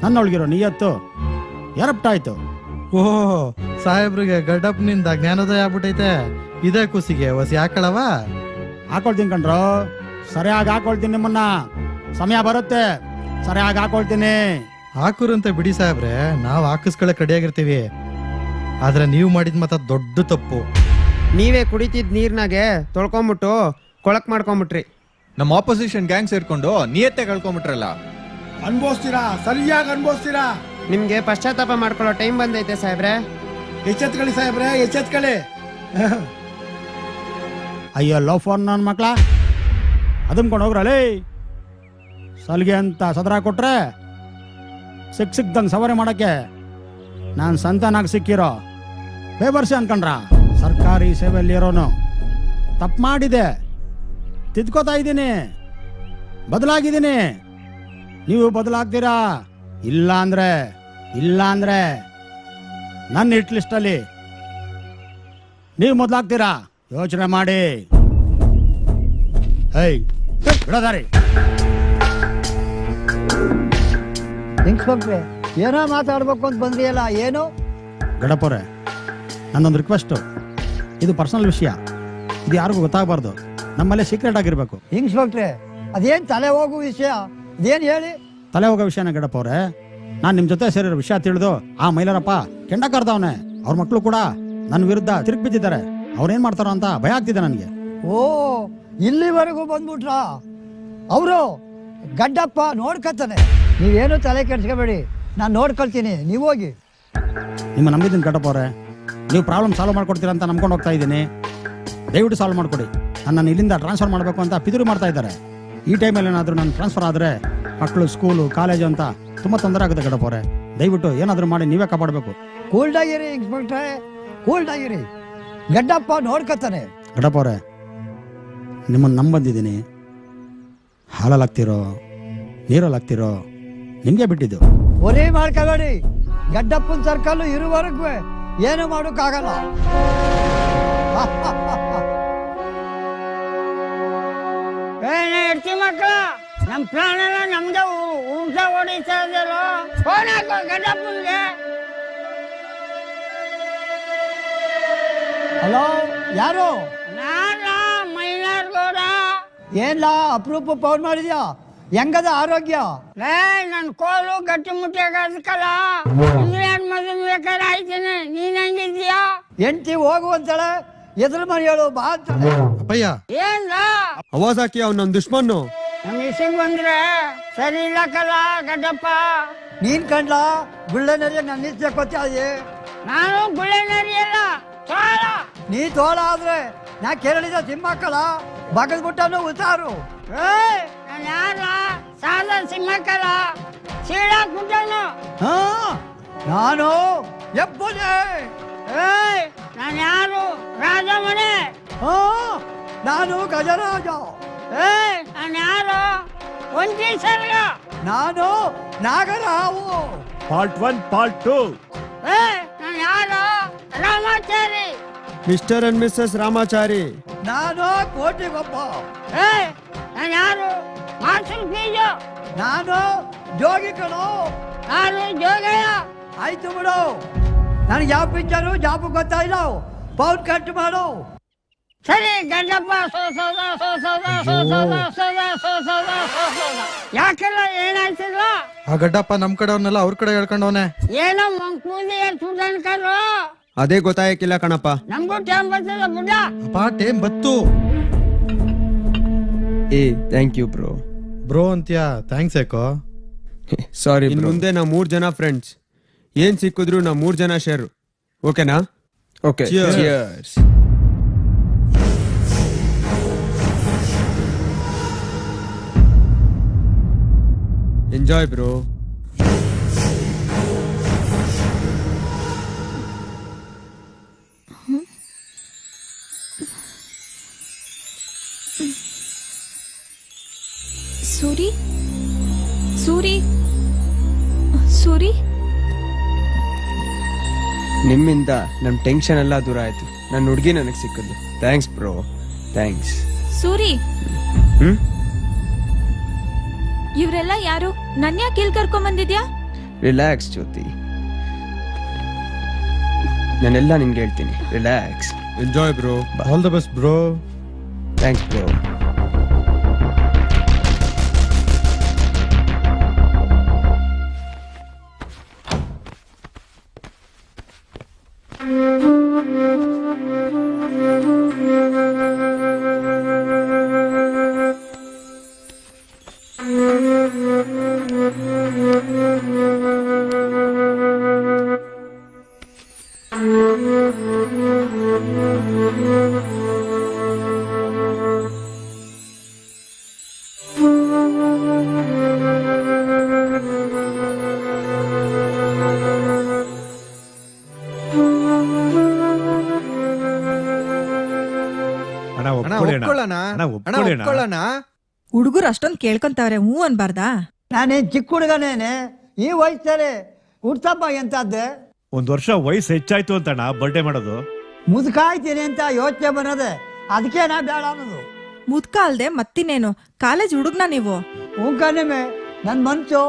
ನನ್ನೊಳಗಿರೋ ನಿಯತ್ತು ಎರಪ್ಟ್ ಆಯ್ತು. ಓಹ್, ಸಾಹೇಬ್ರಿಗೆ ಗಡ್ಡಪ್ಪನಿಂದ ಜ್ಞಾನೋದಯ ಆಗ್ಬಿಟ್ಟೈತೆ. ಇದೇ ಖುಷಿಗೆ ಹೊಸಿ ಹಾಕಳವ ಹಾಕೊಳ್ತೀನಿ ಕಣ್ರು, ಸರಿಯಾಗಿ ಹಾಕೊಳ್ತೀನಿ. ನಿಮ್ಮನ್ನ ಸಮಯ ಬರುತ್ತೆ, ಸರಿಯಾಗಿ ಹಾಕೊಳ್ತೀನಿ. ಹಾಕುರಂತೆ ಬಿಡಿ ಸಾಹೇಬ್ರೆ, ನಾವು ಹಾಕಿಸ್ಕೊಳಕ್ ರೆಡಿಯಾಗಿರ್ತೀವಿ. ಆದ್ರೆ ನೀವು ಮಾಡಿದ್ ಮಾತ್ರ ದೊಡ್ಡ ತಪ್ಪು. ನೀವೇ ಕುಡಿತಿದ್ ನೀರ್ನಾಗೆ ತೊಳ್ಕೊಂಬಿಟ್ಟು ಕೊಳಕ್ ಮಾಡ್ಕೊಂಬಿಟ್ರಿ. ನಮ್ಮ ಆಪೋಸಿಷನ್ ಗ್ಯಾಂಗ್ ಸೇರ್ಕೊಂಡು ನಿಯತ್ತೆ ಕಳ್ಕೊಂಬಿಟ್ರಲ್ಲ. ಅನ್ಭವಿಸ್ತೀರಾ, ಸರಿಯಾಗಿ ಅನ್ಭವಿಸ್ತೀರಾ. ನಿಮ್ಗೆ ಪಶ್ಚಾತ್ತಾಪ ಮಾಡ್ಕೊಳ್ಳೋ ಟೈಮ್ ಬಂದೈತೆ ಸಾಹೇಬ್ರೆ. ಎಚ್ಚೆತ್ಕೊಳ್ಳಿ ಸಾಹೇಬ್ರೆ, ಎಚ್ಚೆತ್ಕೊಳ್ಳಿ. ಅಯ್ಯೋ ಲವ್ ಫೋನ್ ನನ್ನ ಮಕ್ಳ ಅದಮ್ಕೊಂಡು ಹೋಗ್ರಲೇ. ಸಲ್ಗೆ ಅಂತ ಸದರ ಕೊಟ್ರೆ ಸಿಕ್ದಂಗೆ ಸವಾರಿ ಮಾಡಕ್ಕೆ ನಾನು ಸಂತಾನಾಗಿ ಸಿಕ್ಕಿರೋ ಬೇಬರ್ಸಿ ಅನ್ಕೊಂಡ್ರ. ಸರ್ಕಾರಿ ಸೇವೆಯಲ್ಲಿ ಇರೋನು ತಪ್ಪು ಮಾಡಿದೆ, ತಿದ್ಕೋತಾ ಇದ್ದೀನಿ, ಬದಲಾಗಿದ್ದೀನಿ. ನೀವು ಬದಲಾಗ್ತೀರಾ, ಇಲ್ಲ ಅಂದ್ರೆ ನನ್ನ ಹಿಟ್ ಲಿಸ್ಟಲ್ಲಿ ನೀವು ಮೊದಲಾಗ್ತೀರಾ, ಯೋಚನೆ ಮಾಡಿ. ಹೇಯ್ ಬಿಡೋದಾರಿ. ಇನ್ಸ್ಪೆಕ್ಟ್ರೆ ಏನೋ ಮಾತಾಡ್ಬೇಕು ಅಂತ ಬಂದ್ರಿಯಲ್ಲ, ಏನು? ಗಡಪವ್ರೆ, ನನ್ನೊಂದು ರಿಕ್ವೆಸ್ಟು. ಇದು ಪರ್ಸನಲ್ ವಿಷಯ, ಇದು ಯಾರಿಗೂ ಗೊತ್ತಾಗಬಾರ್ದು. ನಮ್ಮಲ್ಲೇ ಸೀಕ್ರೆಟ್ ಆಗಿರ್ಬೇಕು. ಇನ್ಸ್ಪೆಕ್ಟ್ರೆ ಅದೇನ್ ತಲೆ ಹೋಗು ವಿಷಯ, ಅದೇನ್ ಹೇಳಿ? ತಲೆ ಹೋಗೋ ವಿಷಯನ ಗಡಪವ್ರೆ, ನಾನು ನಿಮ್ಮ ಜೊತೆ ಸೇರಿರೋ ವಿಷಯ ತಿಳಿದು ಆ ಮೈಲಾರಪ್ಪ ಕೆಂಡ ಕರ್ದವನೆ. ಅವ್ರ ಮಕ್ಕಳು ಕೂಡ ನನ್ನ ವಿರುದ್ಧ ತಿರುಗಿ ಬಿದ್ದಿದ್ದಾರೆ. ಅವ್ರೇನ್ ಮಾಡ್ತಾರೋ ಅಂತ ಭಯ ಆಗ್ತಿದೆ ನನಗೆ. ಓ, ಇಲ್ಲಿವರೆಗೂ ಬಂದ್ಬಿಟ್ರ ಅವರು? ಗಡ್ಡಪ್ಪ ನೋಡ್ಕೊತಾನೆ, ನೀವೇನು ತಲೆ ಕೆಡ್ಸ್ಕೋಬೇಡಿ, ನಾನು ನೋಡ್ಕೊಳ್ತೀನಿ, ನೀವು ಹೋಗಿ. ನಿಮ್ಮ ನಂಬಿದ್ದೀನಿ ಗಡಪವ್ರೆ, ನೀವು ಪ್ರಾಬ್ಲಮ್ ಸಾಲ್ವ್ ಮಾಡ್ಕೊಡ್ತೀರಾ ಅಂತ ನಂಬ್ಕೊಂಡು ಹೋಗ್ತಾ ಇದ್ದೀನಿ. ದಯವಿಟ್ಟು ಸಾಲ್ವ್ ಮಾಡ್ಕೊಡಿ. ನನ್ನನ್ನು ಇಲ್ಲಿಂದ ಟ್ರಾನ್ಸ್ಫರ್ ಮಾಡಬೇಕು ಅಂತ ಪಿತೂರಿ ಮಾಡ್ತಾ ಇದ್ದಾರೆ. ಈ ಟೈಮಲ್ಲಿ ಏನಾದರೂ ನಾನು ಟ್ರಾನ್ಸ್ಫರ್ ಆದರೆ ಮಕ್ಕಳು ಸ್ಕೂಲು ಕಾಲೇಜು ಅಂತ ತುಂಬ ತೊಂದರೆ ಆಗುತ್ತೆ ಗಡಪವ್ರೆ. ದಯವಿಟ್ಟು ಏನಾದರೂ ಮಾಡಿ ನೀವೇ ಕಾಪಾಡಬೇಕು. ಕೂಲ್ಡಾಗಿರಿ ಇನ್ಸ್ಪೆಕ್ಟ್ರೆ, ಕೂಲ್ಡಾಗಿರಿ. ಗಡ್ಡಪ್ಪ ನೋಡ್ಕೊತಾನೆ. ಗಡಪವ್ರೆ, ನಿಮ್ಮನ್ನು ನಂಬಂದಿದ್ದೀನಿ. ಹಾಲಲ್ಲಿ ಹಾಕ್ತಿರೋ ನೀರಲ್ಲಿ ಹಾಕ್ತಿರೋ ನಿಮಗೆ ಬಿಟ್ಟಿದ್ದು. ಒರೇ ಮಾಡ್ಕೋಬೇಡಿ, ಗಡ್ಡಪ್ಪನ ಸರ್ಕಲ್ ಇರುವವರೆಗೂ ಏನು ಮಾಡೋಕ್ಕಾಗಲ್ಲ. ಹೆಡ್ತಿ ಮಕ್ಕಳ, ನಮ್ ಪ್ರಾಣ ಎಲ್ಲ ನಮ್ಗೆ ಊಟ ಹೊಡಿತಾ ಇದೆಯಲ್ಲ. ಫೋನ್ ಹಾಕೋ ಗಡ್ಡಪ್ಪನ್ಗೆ. ಹಲೋ, ಯಾರು? ನಾನ ಮೈಲಾರ್ ಗೌಡ. ಏನ್ಲಾ ಅಪರೂಪ ಫೋನ್ ಮಾಡಿದ್ಯಾ? ಹೆಂಗದ ಆರೋಗ್ಯ? ನನ್ ಕೋಲು ಗಟ್ಟಿ ಮುಟ್ಟಿಯಾಗಲ್ಲ. ಇಂಗ್ಲೆಂಡ್ ಮದುವೆ ಆಯ್ತೀನಿ. ನೀನ್ ಹೆಂಗಿದ್ಯಾ? ಹೆಂಡತಿ ಹೋಗುವಂತಾಳೆ, ಎದುರು ಮನೆ ಹೇಳು ಬಾ ಅಂತಾಳೆ. ಅಪ್ಪಯ್ಯ, ಏನ್ ಅವಾಜ್ ಹಾಕಿ ಅವ್ನು ನನ್ನ ದುಶ್ಮನ್ನು. ನಮ್ ಇಸಿಗ್ ಬಂದ್ರೆ ಸರಿ ಇಲ್ಲಕಲ್ಲ ಗಡ್ಡಪ್ಪ. ನೀನ್ ಕಂಡ್ಲಾ ಗುಳ್ಳೆನರಿಯ ನನ್ನ ಇಚ್ಛೆ. ನಾನು ಗುಳ್ಳೆನರಿಯಲ್ಲ, ತೋಳ. ನೀ ತೋಳ ಆದ್ರೆ ನಾ ಕೇರಳಿದ ಸಿಂಹಕ್ಕಳ ಬಗದ್ಬಿಟ್ಟನು ಉತ್ತಾರು. ನಾನು ಯಾರ ಸಾಲ ಸಿಂಹಕ್ಕಲ್ಲ, ಸೀಡಾ ಕುಟ್ಟನು. ನಾನು ಎಬ್ಬುದೆ. ನಾನು ಯಾರು? ರಾಜಮನೆ. ನಾನು ಗಜರಾಜ. ನಾನು ಯಾರು? ಒಂಟಿ ಸರ್ಗ. ನಾನು ನಾಗರಾವು. Part 1 part 2. ನಾನು ಯಾರು? Ramachari. Mister and missus Ramachari. ನಾನು ಕೋಟಿಗೊಬ್ಬ. ನಾನು ಯಾರು? Masterpiece. ನಾನು ಜೋಗಿ ಕಣೋ. ನಾನು ಜೋಗಯ್ಯ. ಆಯ್ತು ಬಿಡು, ನನಗೆ ಯಾವ ಪಿಕ್ಚರು ಜಾಬ್ ಗೊತ್ತಾ ಇಲ್ಲ. ಪೌನ್ ಕಟ್ ಮಾಡು. ಸರಿ ಗಡ್ಡಪ್ಪ. ಯಾಕೆಲ್ಲ ಏನಾಯ್ತಿಲ್ಲ? ಆ ಗಡ್ಡಪ್ಪ ನಮ್ ಕಡೆವನ್ನೆಲ್ಲ ಅವ್ರ ಕಡೆ ಹೇಳ್ಕೊಂಡವನೆ. ಏನೋ ಮಂಕೂಲಿ ಸುಡನ್ಕರು. ಅದೇ ಗೊತ್ತಾಯಕ್ಕಿಲ್ಲ ಕಣಪ್ಪ. ನಮ್ಗೂ ಟೈಮ್ ಬರ್ತದ ಬುಡ್ಡ. ಅಪ್ಪ ಟೇಮ್ ಬತ್ತು. Thank you bro. ಬ್ರೋ ಅಂತ್ಯಾ? ಥ್ಯಾಂಕ್ಸ್ ಯಾಕೋ. ಸಾರಿ. ಇನ್ ಮುಂದೆ ನಾವು 3 ಜನ ಫ್ರೆಂಡ್ಸ್. ಏನ್ ಸಿಕ್ಕಿದ್ರು ನಾವು 3 ಜನ ಶೇರು. ಓಕೆನಾ? Okay. Cheers. Enjoy bro. Suri, Suri, Suri. ನಿಮ್ಮಿಂದ ನಮ್ ಟೆನ್ಷನ್ ಎಲ್ಲ ದೂರ ಆಯ್ತು. ನನ್ನ ಹುಡುಗಿ ನನಗೆ ಸಿಕ್ಕಿದ್ದು. Thanks bro, thanks. ಸೂರಿ, ಇವ್ರೆಲ್ಲ ಯಾರು? ನನ್ ಯಾಕೆ ಇಲ್ಲಿ ಕರ್ಕೊಂಡ್ ಬಂದಿದ್ಯಾ? ರಿಲ್ಯಾಕ್ಸ್ ಜ್ಯೋತಿ, ನಾನೆಲ್ಲ ನಿನ್ಗೆ ಹೇಳ್ತೀನಿ. Relax. Enjoy bro. All the best bro. Thanks bro. ಹುಡುಗರು ಅಷ್ಟೊಂದು ಕೇಳ್ಕೊಂತಾವ್ರೆ, ಹೂ ಅನ್ಬಾರ್ದಾ? ನಾನೇನ್ ಚಿಕ್ಕ ಹುಡುಗನೇನೆ, ಈ ವಯಸ್ಸಲ್ಲಿ ಹುಡ್ತಪ್ಪ ಎಂತದ್ದೆ. ಒಂದ್ ವರ್ಷ ವಯಸ್ಸು ಹೆಚ್ಚಾಯ್ತು ಅಂತಣ್ಣ ಬರ್ಡೇ ಮಾಡೋದು. ಮುದುಕಾಯ್ತೀನಿ ಅಂತ ಯೋಚನೆ ಬರೋದೆ, ಅದಕ್ಕೆ ನಾ ಬೇಡ ಅನ್ನೋದು. ಮುದ್ಕ ಅಲ್ದೆ ಮತ್ತಿನೇನು, ಕಾಲೇಜ್ ಹುಡುಗ್ನ ನೀವು? ಕಣಿಮೆ ನನ್ನ ಮನ್ಸು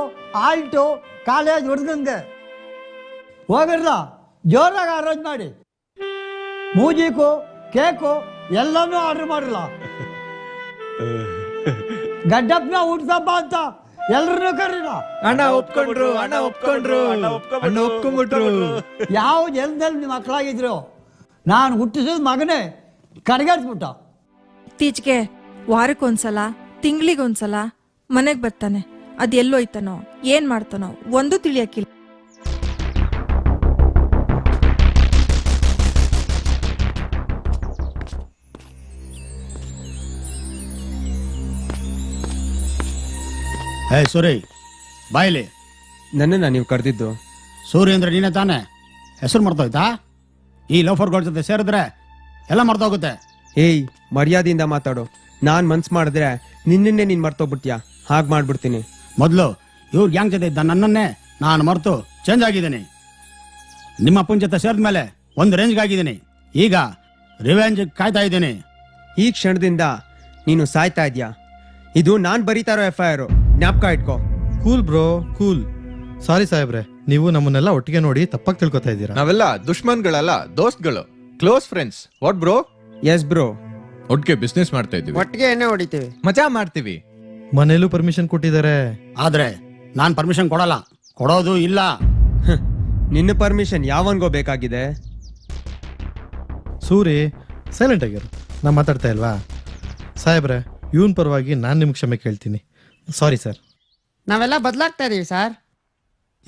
ಆಲ್ಟು ಕಾಲೇಜ್ ಹುಡುಗಂಗೆ. ಹೋಗಿರ್ಲ ಜೋರಾಗಿ ಅರೇಂಜ್ ಮಾಡಿ, ಮೂಜಿಕು ಕೇಕು ಎಲ್ಲನೂ ಆರ್ಡರ್ ಮಾಡಿರಲ್ಲ. ಗಡ್ಡಪ್ಪನ ಹುಡ್ತಪ್ಪ ಅಂತ ಎಲ್ರನ್ನೂ ಕರೀಲ. ಅಣ್ಣ ಒಪ್ಕೊಂಡ್ರು, ಅಣ್ಣ ಒಪ್ಕೊಂಡ್ರು, ಅಣ್ಣ ಒಪ್ಕೊಂಡ್ಬಿಟ್ರು. ಯಾವ ಜಲದಲ್ಲಿ ನಿಮ್ಮ ಮಕ್ಕಳಾಗಿದ್ರು, ನಾನು ಹುಟ್ಟಿಸಿದ ಮಗನೇ ಕಡೆಗಟ್ಬಿಟ್ಟ. ಇತ್ತೀಚೆಗೆ ವಾರಕ್ಕೊಂದ್ಸಲ ತಿಂಗಳಿಗೊಂದ್ಸಲ ಮನೆಗೆ ಬರ್ತಾನೆ. ಅದ್ ಎಲ್ಲೋಯ್ತಾನೋ ಏನ್ ಮಾಡ್ತಾನೋ ಒಂದು ತಿಳಿಯಕ್ಕಿಲ್ಲ. ಹೇ ಸೂರಿ, ಬಾಯ್ಲಿ. ನನ್ನನ್ನ ನೀವು ಕರೆದಿದ್ದು? ಸೂರಿ ಅಂದ್ರೆ ನೀನೇ ತಾನೆ? ಹೆಸರು ಮರ್ತೋಯ್ತಾ? ಈ ಲೋಫರ್ಗಳ ಜೊತೆ ಸೇರಿದ್ರೆ ಎಲ್ಲ ಮರ್ತೋಗುತ್ತೆ. ಏಯ್, ಮರ್ಯಾದೆಯಿಂದ ಮಾತಾಡು. ನಾನ್ ಮನ್ಸ್ ಮಾಡಿದ್ರೆ ನಿನ್ನೆ ನೀನ್ ಮರ್ತೋಗ್ಬಿಟ್ಯಾ? ಹಾಗೆ ಮಾಡ್ಬಿಡ್ತೀನಿ. ಮೊದಲು ಇವ್ರ ಗ್ಯಾಂಗ್ ಜೊತೆ ಇದ್ದ ನನ್ನನ್ನೇ ನಾನು ಮರೆತು ಚೇಂಜ್ ಆಗಿದ್ದೀನಿ. ನಿಮ್ಮ ಅಪ್ಪನ ಜೊತೆ ಸೇರಿದ್ಮೇಲೆ ಒಂದು ರೇಂಜ್ಗೆ ಆಗಿದ್ದೀನಿ. ಈಗ ರಿವೆಂಜ್ ಕಾಯ್ತಾ ಇದ್ದೀನಿ. ಈ ಕ್ಷಣದಿಂದ ನೀನು ಸಾಯ್ತಾ ಇದ್ಯಾ? ಇದು ನಾನ್ ಬರೀತಾ ಇರೋ FIR, ಜ್ಞಾಪಕ ಇಟ್ಕೋ. Cool bro, cool. ಸಾರಿ ಸಾಹೇಬ್ರೆ, ನೀವು ನಮ್ಮನ್ನೆಲ್ಲ ಒಟ್ಟಿಗೆ ನೋಡಿ ತಪ್ಪಾಗಿ ತಿಳ್ಕೊತಾ ಇದ್ದೀರಾ. ನಾವೆಲ್ಲ ದುಶ್ಮನ್ಗಳಲ್ಲ, ದೋಸ್ತ್ಗಳು, close friends. What bro? Yes bro. ಒಟ್ಟಿಗೆ ಬಿಸ್ನೆಸ್ ಮಾಡ್ತಾ ಇದ್ದೀವಿ, ಒಟ್ಟಿಗೆ ಎಣ್ಣೆ ಹೊಡಿತೀವಿ, ಮಜಾ ಮಾಡ್ತೀವಿ. ಮನೇಲೂ ಪರ್ಮಿಷನ್ ಕೊಟ್ಟಿದ್ದಾರೆ. ಆದ್ರೆ ನಾನ್ ಪರ್ಮಿಷನ್ ಕೊಡಲ್ಲ, ಕೊಡೋದು ಇಲ್ಲ. ನಿನ್ನ ಪರ್ಮಿಷನ್ ಯಾವನ್ಗೋ ಬೇಕಾಗಿದೆ? ಸೂರಿ, ಸೈಲೆಂಟ್ ಆಗಿರು. ನಾ ಮಾತಾಡ್ತಾ ಇಲ್ವಾ? ಸಾಹೇಬ್ರೆ, ಇವನ್ ಪರವಾಗಿ ನಾನು ನಿಮ್ಗೆ ಕ್ಷಮೆ ಕೇಳ್ತೀನಿ. Sorry sir. ನಾವೆಲ್ಲ ಬದಲಾಗ್ತಾ ಇದೀವಿ ಸರ್.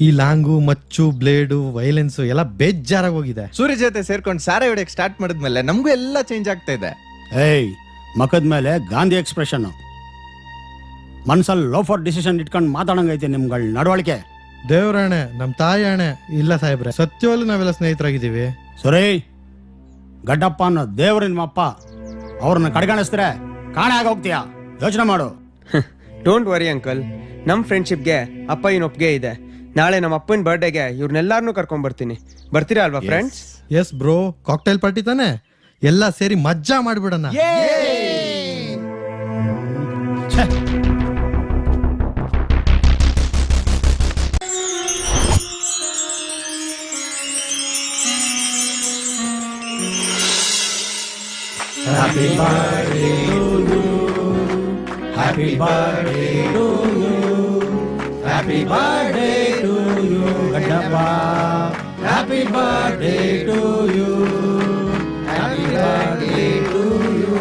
ಈ ಲಾಂಗು, ಮಚ್ಚು, ಬ್ಲೇಡು, ವೈಲೆನ್ಸು ಎಲ್ಲ ಬೇಜಾರಾಗಿ ಹೋಗಿದೆ. ಸೂರ್ಯ ಜೊತೆ ಸೇರ್ಕೊಂಡು ಸಾರೆ ಹೊಡೆಯಕ್ಕೆ ಸ್ಟಾರ್ಟ್ ಮಾಡಿದ್ಮೇಲೆ ನಮಗೂ ಎಲ್ಲ ಚೇಂಜ್ ಆಗ್ತಾ ಇದೆ. ಏಯ್, ಮಖದ ಮೇಲೆ ಗಾಂಧಿ ಎಕ್ಸ್ಪ್ರೆಷನ್, ಮನ್ಸಲ್ಲಿ ಲೋಫರ್ ಡಿಸಿಷನ್ ಇಟ್ಕೊಂಡು ಮಾತಾಡಂಗೈತೆ ನಿಮ್ಗಳ ನಡವಳಿಕೆ. ದೇವರಾಣೆ, ನಮ್ ತಾಯಿ ಆಣೆ. ಇಲ್ಲ ಸಾಹೇಬ್ರೆ, ಸತ್ಯವಲ್ಲೂ ನಾವೆಲ್ಲ ಸ್ನೇಹಿತರಾಗಿದ್ದೀವಿ. ಸರಿ, ಗಡ್ಡಪ್ಪ ಅನ್ನೋ ದೇವ್ರ ನಿಮ್ಮಪ್ಪ, ಅವ್ರನ್ನ ಕಡೆಗಣಿಸಿದ್ರೆ ಕಾಣೆ ಆಗೋಗ್ತೀಯಾ? ಯೋಚನೆ ಮಾಡು. ಡೋಂಟ್ ವರಿ ಅಂಕಲ್, ನಮ್ ಫ್ರೆಂಡ್ಶಿಪ್ಗೆ ಅಪ್ಪ ಒಪ್ಪಿಗೆ ಇದೆ. ನಾಳೆ ನಮ್ಮ ಅಪ್ಪನ ಬರ್ಡೇಗೆ ಇವ್ರನ್ನೆಲ್ಲಾರನ್ನೂ ಕರ್ಕೊಂಡ್ ಬರ್ತೀನಿ. ಬರ್ತೀರಾ ಅಲ್ವಾ friends? S bro, cocktail party ತಾನೆ, ಎಲ್ಲ ಸೇರಿ ಮಜ್ಜಾ ಮಾಡ್ಬಿಡೋಣ. Happy birthday to you. Happy birthday to you. Happy birthday to you, Gaddappa. Happy birthday to you. Happy birthday to you.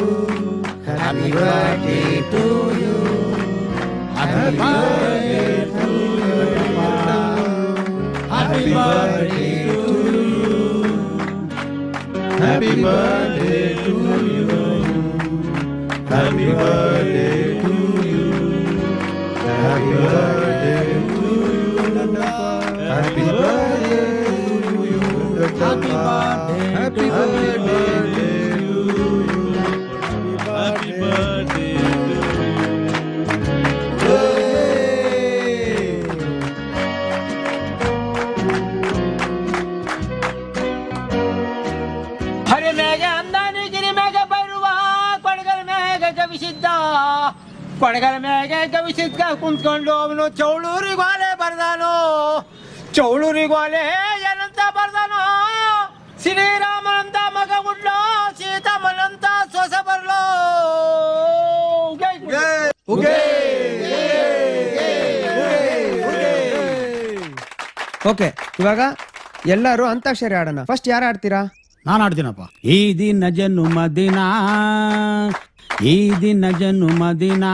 Happy birthday to you. Happy birthday to you, Gaddappa. Happy birthday to you. Happy birthday to you. Happy birthday to you. Happy birthday to you. Happy birthday to you. Happy birthday. Happy birthday to you. Happy birthday to you. ಹರಿ ಮೇಘ ಅಂದಾನಿ ಗಿರಿ ಮೇಘ ಬರುವ ಕೊಡಗರ ಮೇಘ ಗವಿಸಿದ್ದ. ಕೊಡಗರ ಮೇಘ ಗವಿಸಿದ್ದ ಕುಂತ್ಕೊಂಡು ಅವನು ಚೌಳೂರಿಗೋಲೆ ಬರ್ದಾನು. ಚೌಳೂರಿಗೋಲೆ ಏನಂತ ಬರ್ದಾನು? ಶ್ರೀರಾಮನಂತ ಮಗ ಉಡ್ಲೋ, ಸೀತಮ್ಮನಂತ ಸೊಸ ಬರ್ಲೋ. ಓಕೆ, ಇವಾಗ ಎಲ್ಲರೂ ಅಂತಾಕ್ಷರಿ ಆಡೋಣ. ಫಸ್ಟ್ ಯಾರು ಆಡ್ತೀರಾ? ನಾನು ಆಡ್ತೀನಪ್ಪ. ಈ ದಿನ ಜನ್ಮದಿನ, ಈ ದಿನ ಜನ್ಮದಿನ,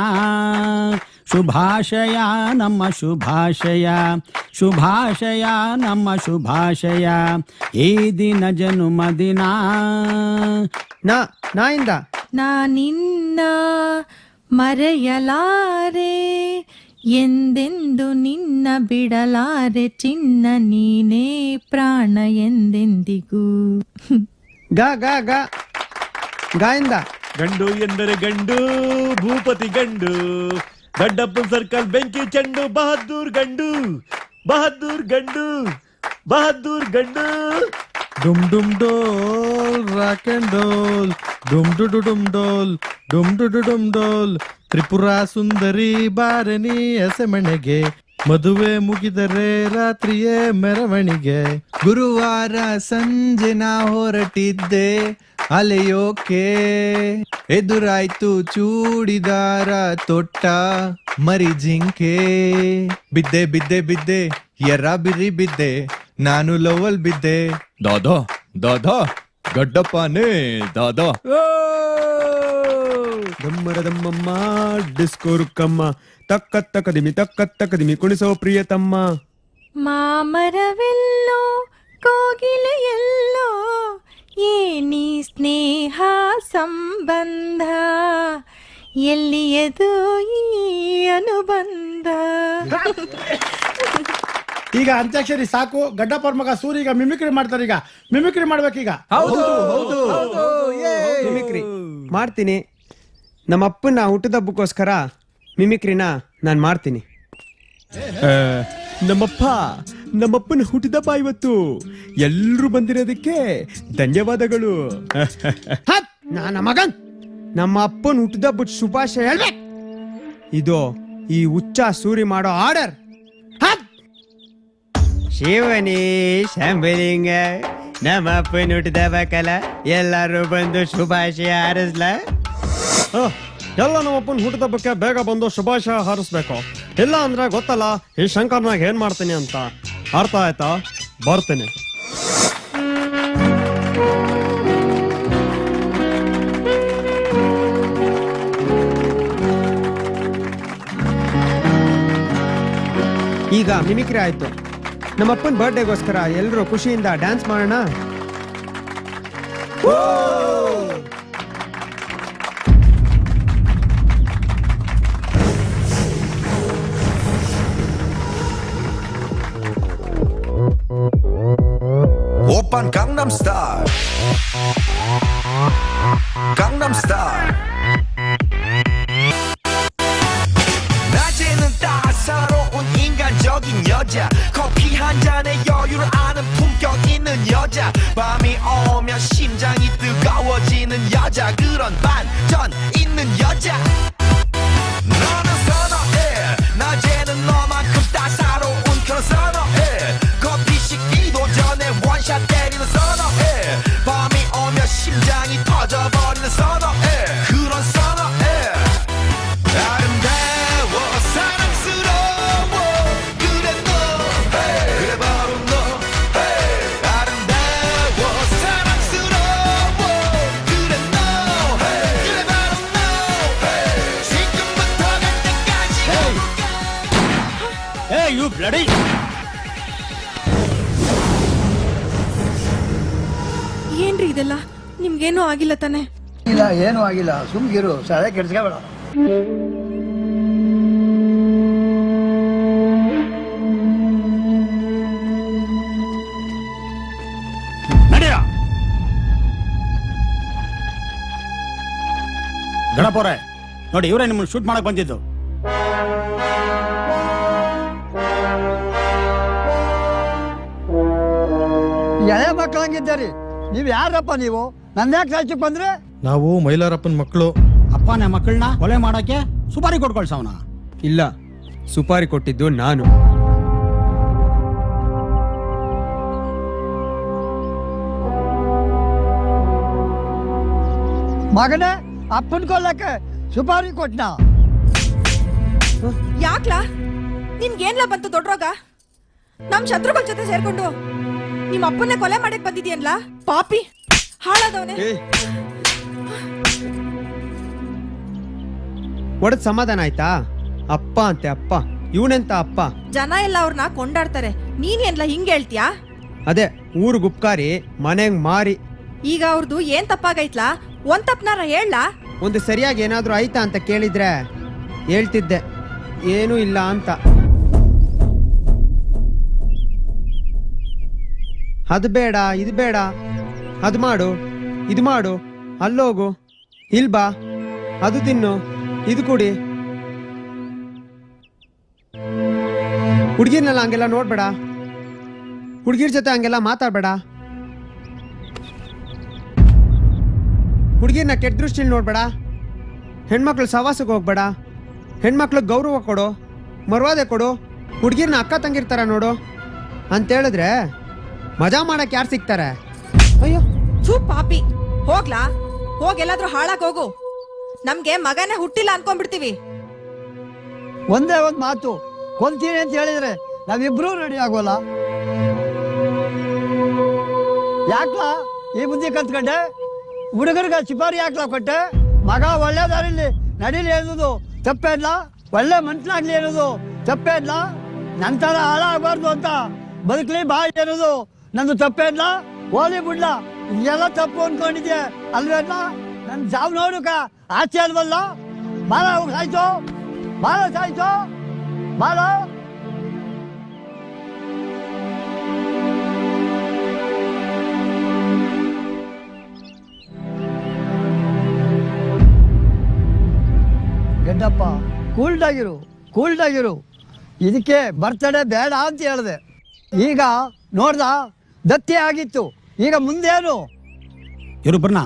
ಶುಭಾಶಯ ನಮ್ಮ ಶುಭಾಶಯ, ಶುಭಾಶಯ ನಮ್ಮ ಶುಭಾಶಯ, ಈ ದಿನ ಜನ್ಮದಿನ. ನಾಯಿಂದ ನಾ ನಿನ್ನ ಮರೆಯಲಾರೆ, ಎಂದೆಂದು ನಿನ್ನ ಬಿಡಲಾರೆ, ಚಿನ್ನ ನೀನೇ ಪ್ರಾಣ ಎಂದೆಂದಿಗೂ. ಗಾ ಗಾ ಗಾ ಗಾಯಿಂದ. ಗಂಡು ಎಂದರೆ ಗಂಡು, ಭೂಪತಿ ಗಂಡು, ಗಡ್ಡಪ್ಪನ ಸರ್ಕಲ್ ಬೆಂಕಿ ಚೆಂಡು, ಬಹದ್ದೂರ್ ಗಂಡು, ಬಹದ್ದೂರ್ ಗಂಡು ಬಹದ್ದೂರ್ ಗಂಡು. ಡುಮ್ ಡುಮ್ ಡೋಲ್ ರಾಕ್ ಅಂಡ್ ಡೋಲ್ ಡುಮ್ ಡು ಡು ಡುಮ್ ಡೋಲ್ ಡುಮ್ ಡು ಡು ಡುಮ್ ಡೋಲ್. ತ್ರಿಪುರ ಸುಂದರಿ ಬಾರನಿ ಎಸೆಮಣೆಗೆ, ಮದುವೆ ಮುಗಿದರೆ ರಾತ್ರಿಯೇ ಮೆರವಣಿಗೆ. ಗುರುವಾರ ಸಂಜೆ ನಾ ಹೊರಟಿದ್ದೆ ಅಲೆಯೋಕೆ, ಎದುರಾಯ್ತು ಚೂಡಿದಾರ ತೊಟ್ಟ ಮರಿ ಜಿಂಕೆ. ಬಿದ್ದೆ ಬಿದ್ದೆ ಬಿದ್ದೆ ಎರ ಬಿರಿ ಬಿದ್ದೆ, ನಾನು ಲವಲ್ ಬಿದ್ದೆ. ದಾದಾ ದಾದಾ ಗಡ್ಡಪ್ಪನೇ ದಾದಾ. ದಮ್ಮರ ದಮ್ಮಮ್ಮ ಡಿಸ್ಕೋ ರುಕ್ಕಮ್ಮ, ತಕ್ಕ ಕದಿಮಿ ಕುಣಿಸೋ ಪ್ರಿಯತಮ್ಮ. ಮಾಮರವೆಲ್ಲೋ ಕೋಗಿಲೆಯಲ್ಲೋ ಏನಿ ಸ್ನೇಹ ಸಂಬಂಧ, ಎಲ್ಲಿಯದು ಈ ಅನುಬಂಧ. ಈಗ ಅಂತ್ಯಾಕ್ಷರಿ ಸಾಕು. ಗಡ್ಡಪ್ಪರ ಮಗ ಸೂರಿ ಈಗ ಮಿಮಿಕ್ರಿ ಮಾಡ್ತಾರೆ. ಈಗ ಮಿಮಿಕ್ರಿ ಮಾಡ್ಬೇಕೀಗ. ಮಿಮಿಕ್ರಿ ಮಾಡ್ತೀನಿ. ನಮ್ಮಪ್ಪನ ಹುಟ್ಟದಬ್ಬಕ್ಕೋಸ್ಕರ ಮಿಮಿಕ್ರಿನ ನಾನು ಮಾಡ್ತೀನಿ. ನಮ್ಮಪ್ಪನ ಹುಟ್ಟಿದಬ್ಬ ಇವತ್ತು, ಎಲ್ರು ಬಂದಿರೋದಕ್ಕೆ ಧನ್ಯವಾದಗಳು. ನನ್ನ ಮಗನ್ ನಮ್ಮ ಅಪ್ಪನ ಹುಟ್ಟಿದಬ್ಬ ಶುಭಾಶಯ ಹೇಳ್ಬೇಕು. ಇದು ಈ ಹುಚ್ಚ ಸೂರಿ ಮಾಡೋ ಆರ್ಡರ್. ಶಿವನೇ ಶಂಭಲಿಂಗ, ನಮ್ಮ ಅಪ್ಪನ ಹುಟ್ಟಿದಬ್ಬಕ್ಕಲ್ಲ, ಎಲ್ಲರೂ ಬಂದು ಶುಭಾಶಯ ಹಾರಿಸ್ಲ. ಎಲ್ಲ ನಮ್ಮಪ್ಪನ ಹುಟ್ಟಿದಬ್ಬಕ್ಕೆ ಬೇಗ ಬಂದು ಶುಭಾಶಯ ಹಾರಿಸ್ಬೇಕು. ಇಲ್ಲ ಅಂದ್ರೆ ಗೊತ್ತಲ್ಲ ಈ ಶಂಕರ್ನಾಗ ಏನ್ ಮಾಡ್ತೀನಿ ಅಂತ. ಅರ್ಥ ಆಯ್ತಾ? ಬರ್ತೀನಿ. ಈಗ ಮಿಮಿಕ್ರಿ ಆಯ್ತು. ನಮ್ಮಪ್ಪನ ಬರ್ಡೇಗೋಸ್ಕರ ಎಲ್ಲರೂ ಖುಷಿಯಿಂದ ಡ್ಯಾನ್ಸ್ ಮಾಡೋಣ. 오빤 강남 스타일 강남 스타일. 낮에는 따사로운 인간적인 여자, 커피 한 잔에 여유를 아는 품격 있는 여자, 밤이 오면 심장이 뜨거워지는 여자, 그런 반전 있는 여자 너는 선호해. 낮에는 너만큼 따사로운 그런 선호해. 커피 식기도 전에 원샷 때리는 선호해. 밤이 오면 심장이 터져버리는 선호해. 그런 선호해. 아름다워 사랑스러워 그래 너, 그래 바로 너. 아름다워 사랑스러워 그래 너, 그래 바로 너. 지금부터 갈 때까지. Hey, you bloody! ಏನ್ರಿ ಇದೆಲ್ಲ? ನಿಮ್ಗೇನೂ ಆಗಿಲ್ಲ ತಾನೆ? ಇಲ್ಲ, ಏನೂ ಆಗಿಲ್ಲ. ಸುಮ್ಗಿರು, ಸರಿ ಕೆಡ್ಸ್ಕೊಬೇಡ. ನಡಿಯ ಗಣಪವ್ರೆ, ನೋಡಿ ಇವರೇ ನಿಮ್ಮನ್ನು ಶೂಟ್ ಮಾಡಕ್ ಬಂದಿದ್ದು. ಎಳೆ ಮಕ್ಕಳಂಗಿದ್ದೀರಿ ನೀವು. ಯಾರಪ್ಪ ನೀವು? ನಂದ್ಯಾಕೆ ಸಾಯ್ಚಕ್ ಬಂದ್ರೆ? ನಾವು ಮೈಲಾರಪ್ಪನ ಮಕ್ಕಳು. ಅಪ್ಪನ ಮಕ್ಕಳನ್ನ ಕೊಲೆ ಮಾಡಕ್ಕೆ ಸುಪಾರಿ ಕೊಟ್ಕೊಳ್ಸವನ? ಇಲ್ಲ, ಸುಪಾರಿ ಕೊಟ್ಟಿದ್ದು ನಾನು. ಮಗನೇ, ಅಪ್ಪನ ಕೊಲ್ಲಕ್ಕೆ ಸುಪಾರಿ ಕೊಟ್ನಾ? ಯಾಕ್ಲಾ? ನಿನ್ಗೇನ್ಲಾ ಬಂತು ದೊಡ್ಡ ರೋಗ? ನಮ್ ಶತ್ರುಗಳ ಜೊತೆ ಸೇರ್ಕೊಂಡು ನಿಮ್ಮ ಅಪ್ಪನ್ನೇ ಕೊಲೆ ಮಾಡಕ್ ಬಂದಿದ್ಯನ್ಲ? ಪಾಪಿ ಹಾಳಾದವನೇ. ಒಡದ್ ಸಮಾಧಾನ ಆಯ್ತಾ? ಅಪ್ಪ ಅಂತೆ ಅಪ್ಪ, ಇವನೆಂತ ಅಪ್ಪ? ಜನ ಎಲ್ಲ ಅವ್ರನ್ನ ಕೊಂಡಾಡ್ತಾರೆ, ನೀನ್ ಏನ್ಲ ಹಿಂಗ್ ಹೇಳ್ತೀಯಾ? ಅದೇ ಊರು ಗುಪ್ಕಾರಿ ಮನೆಗ್ ಮಾರಿ. ಈಗ ಅವ್ರದ್ದು ಏನ್ ತಪ್ಪಾಗೈತ್ಲಾ? ಒಂದ್ ತಪ್ಪನಾರ ಹೇಳಲಾ? ಒಂದು ಸರಿಯಾಗಿ ಏನಾದ್ರೂ ಆಯ್ತಾ ಅಂತ ಕೇಳಿದ್ರೆ ಹೇಳ್ತಿದ್ದೆ, ಏನೂ ಇಲ್ಲ ಅಂತ. ಅದು ಬೇಡ, ಇದು ಬೇಡ, ಅದು ಮಾಡು, ಇದು ಮಾಡು, ಅಲ್ಲೋಗು, ಇಲ್ ಬಾ, ಅದು ತಿನ್ನು, ಇದು ಕುಡಿ. ಹುಡುಗಿರ್ನೆಲ್ಲ ಹಂಗೆಲ್ಲ ನೋಡ್ಬೇಡ, ಹುಡುಗಿರ್ ಜೊತೆ ಹಂಗೆಲ್ಲ ಮಾತಾಡ್ಬೇಡ, ಹುಡುಗಿರ್ನ ಕೆಟ್ಟ ದೃಷ್ಟಿಲಿ ನೋಡ್ಬೇಡ, ಹೆಣ್ಮಕ್ಳು ಸವಾಸಕ್ಕೆ ಹೋಗ್ಬೇಡ, ಹೆಣ್ಮಕ್ಳಿಗೆ ಗೌರವ ಕೊಡು, ಮರ್ಯಾದೆ ಕೊಡು, ಹುಡುಗಿರ್ನ ಅಕ್ಕ ತಂಗಿರ್ತಾರ ನೋಡು ಅಂತೇಳಿದ್ರೆ ಮಜಾ ಮಾಡಕ್ ಯಾರು ಸಿಗ್ತಾರೆ? ಅಯ್ಯೋ ಥೂ ಪಾಪಿ, ಹೋಗ್ಲಾ? ಹೋಗೆಲ್ಲಾದ್ರೂ ಹಾಳಾಗ್ ಹೋಗು. ನಮ್ಗೆ ಮಗನೇ ಹುಟ್ಟಿಲ್ಲ ಅನ್ಕೊಂಡ್ಬಿಡ್ತೀವಿ. ಒಂದೇ ಒಂದ್ ಮಾತು, ಕೊಂತೀನಿ ಅಂತ ಹೇಳಿದ್ರೆ ನಾವಿಬ್ರು ರೆಡಿ ಆಗೋಲ್ಲ. ಯಾಕ್ಲಾ ಈ ಬುದ್ಧಿ ಕಲ್ತ್ಕೊಂಡೆ? ಹುಡುಗರಿಗೆ ಚಿಪಾರಿ ಯಾಕ್ಲಾ ಕೊಟ್ಟೆ? ಮಗ ಒಳ್ಳೆ ದಾರಿಲಿ ನಡೀಲಿ ಅನ್ನೋದು ತಪ್ಪೇ ಇಲ್ಲ, ಒಳ್ಳೆ ಮನ್ಸಲಾಗ್ಲಿ ಅನ್ನೋದು ತಪ್ಪೇ ಇಲ್ಲ, ನಂತರ ಹಾಳಾಗಬಾರ್ದು ಅಂತ ಬದುಕಲಿ ಬಾಯಿ ಅನ್ನೋದು ನಂದು ತಪ್ಪೇ ಇಲ್ಲ. ಹೋಲಿ ಬಿಡ್ಲ, ಇದೆಲ್ಲ ತಪ್ಪು ಅನ್ಕೊಂಡಿದ್ದೆ ಅಲ್ವೇಲ್ಲ? ನನ್ ಜಾವ್ ನೋಡುಕ ಆಚೆ ಅಲ್ವಲ್ಲ? ಬಾಳ ಸಾಯ್ತು, ಬಾಳ ಸಾಯ್ತು, ಬಾಳ. ಗಡ್ಡಪ್ಪ ಕೂಲ್ಡಾಗಿರು, ಕೂಲ್ಡಾಗಿರು. ಇದಕ್ಕೆ ಬರ್ತಡೇ ಬೇಡ ಅಂತ ಹೇಳಿದೆ. ಈಗ ನೋಡ್ದ ದತ್ತಿ ಆಗಿತ್ತು, ಈಗ ಮುಂದೇನು? ಇವರಿಬ್ಬರನ್ನ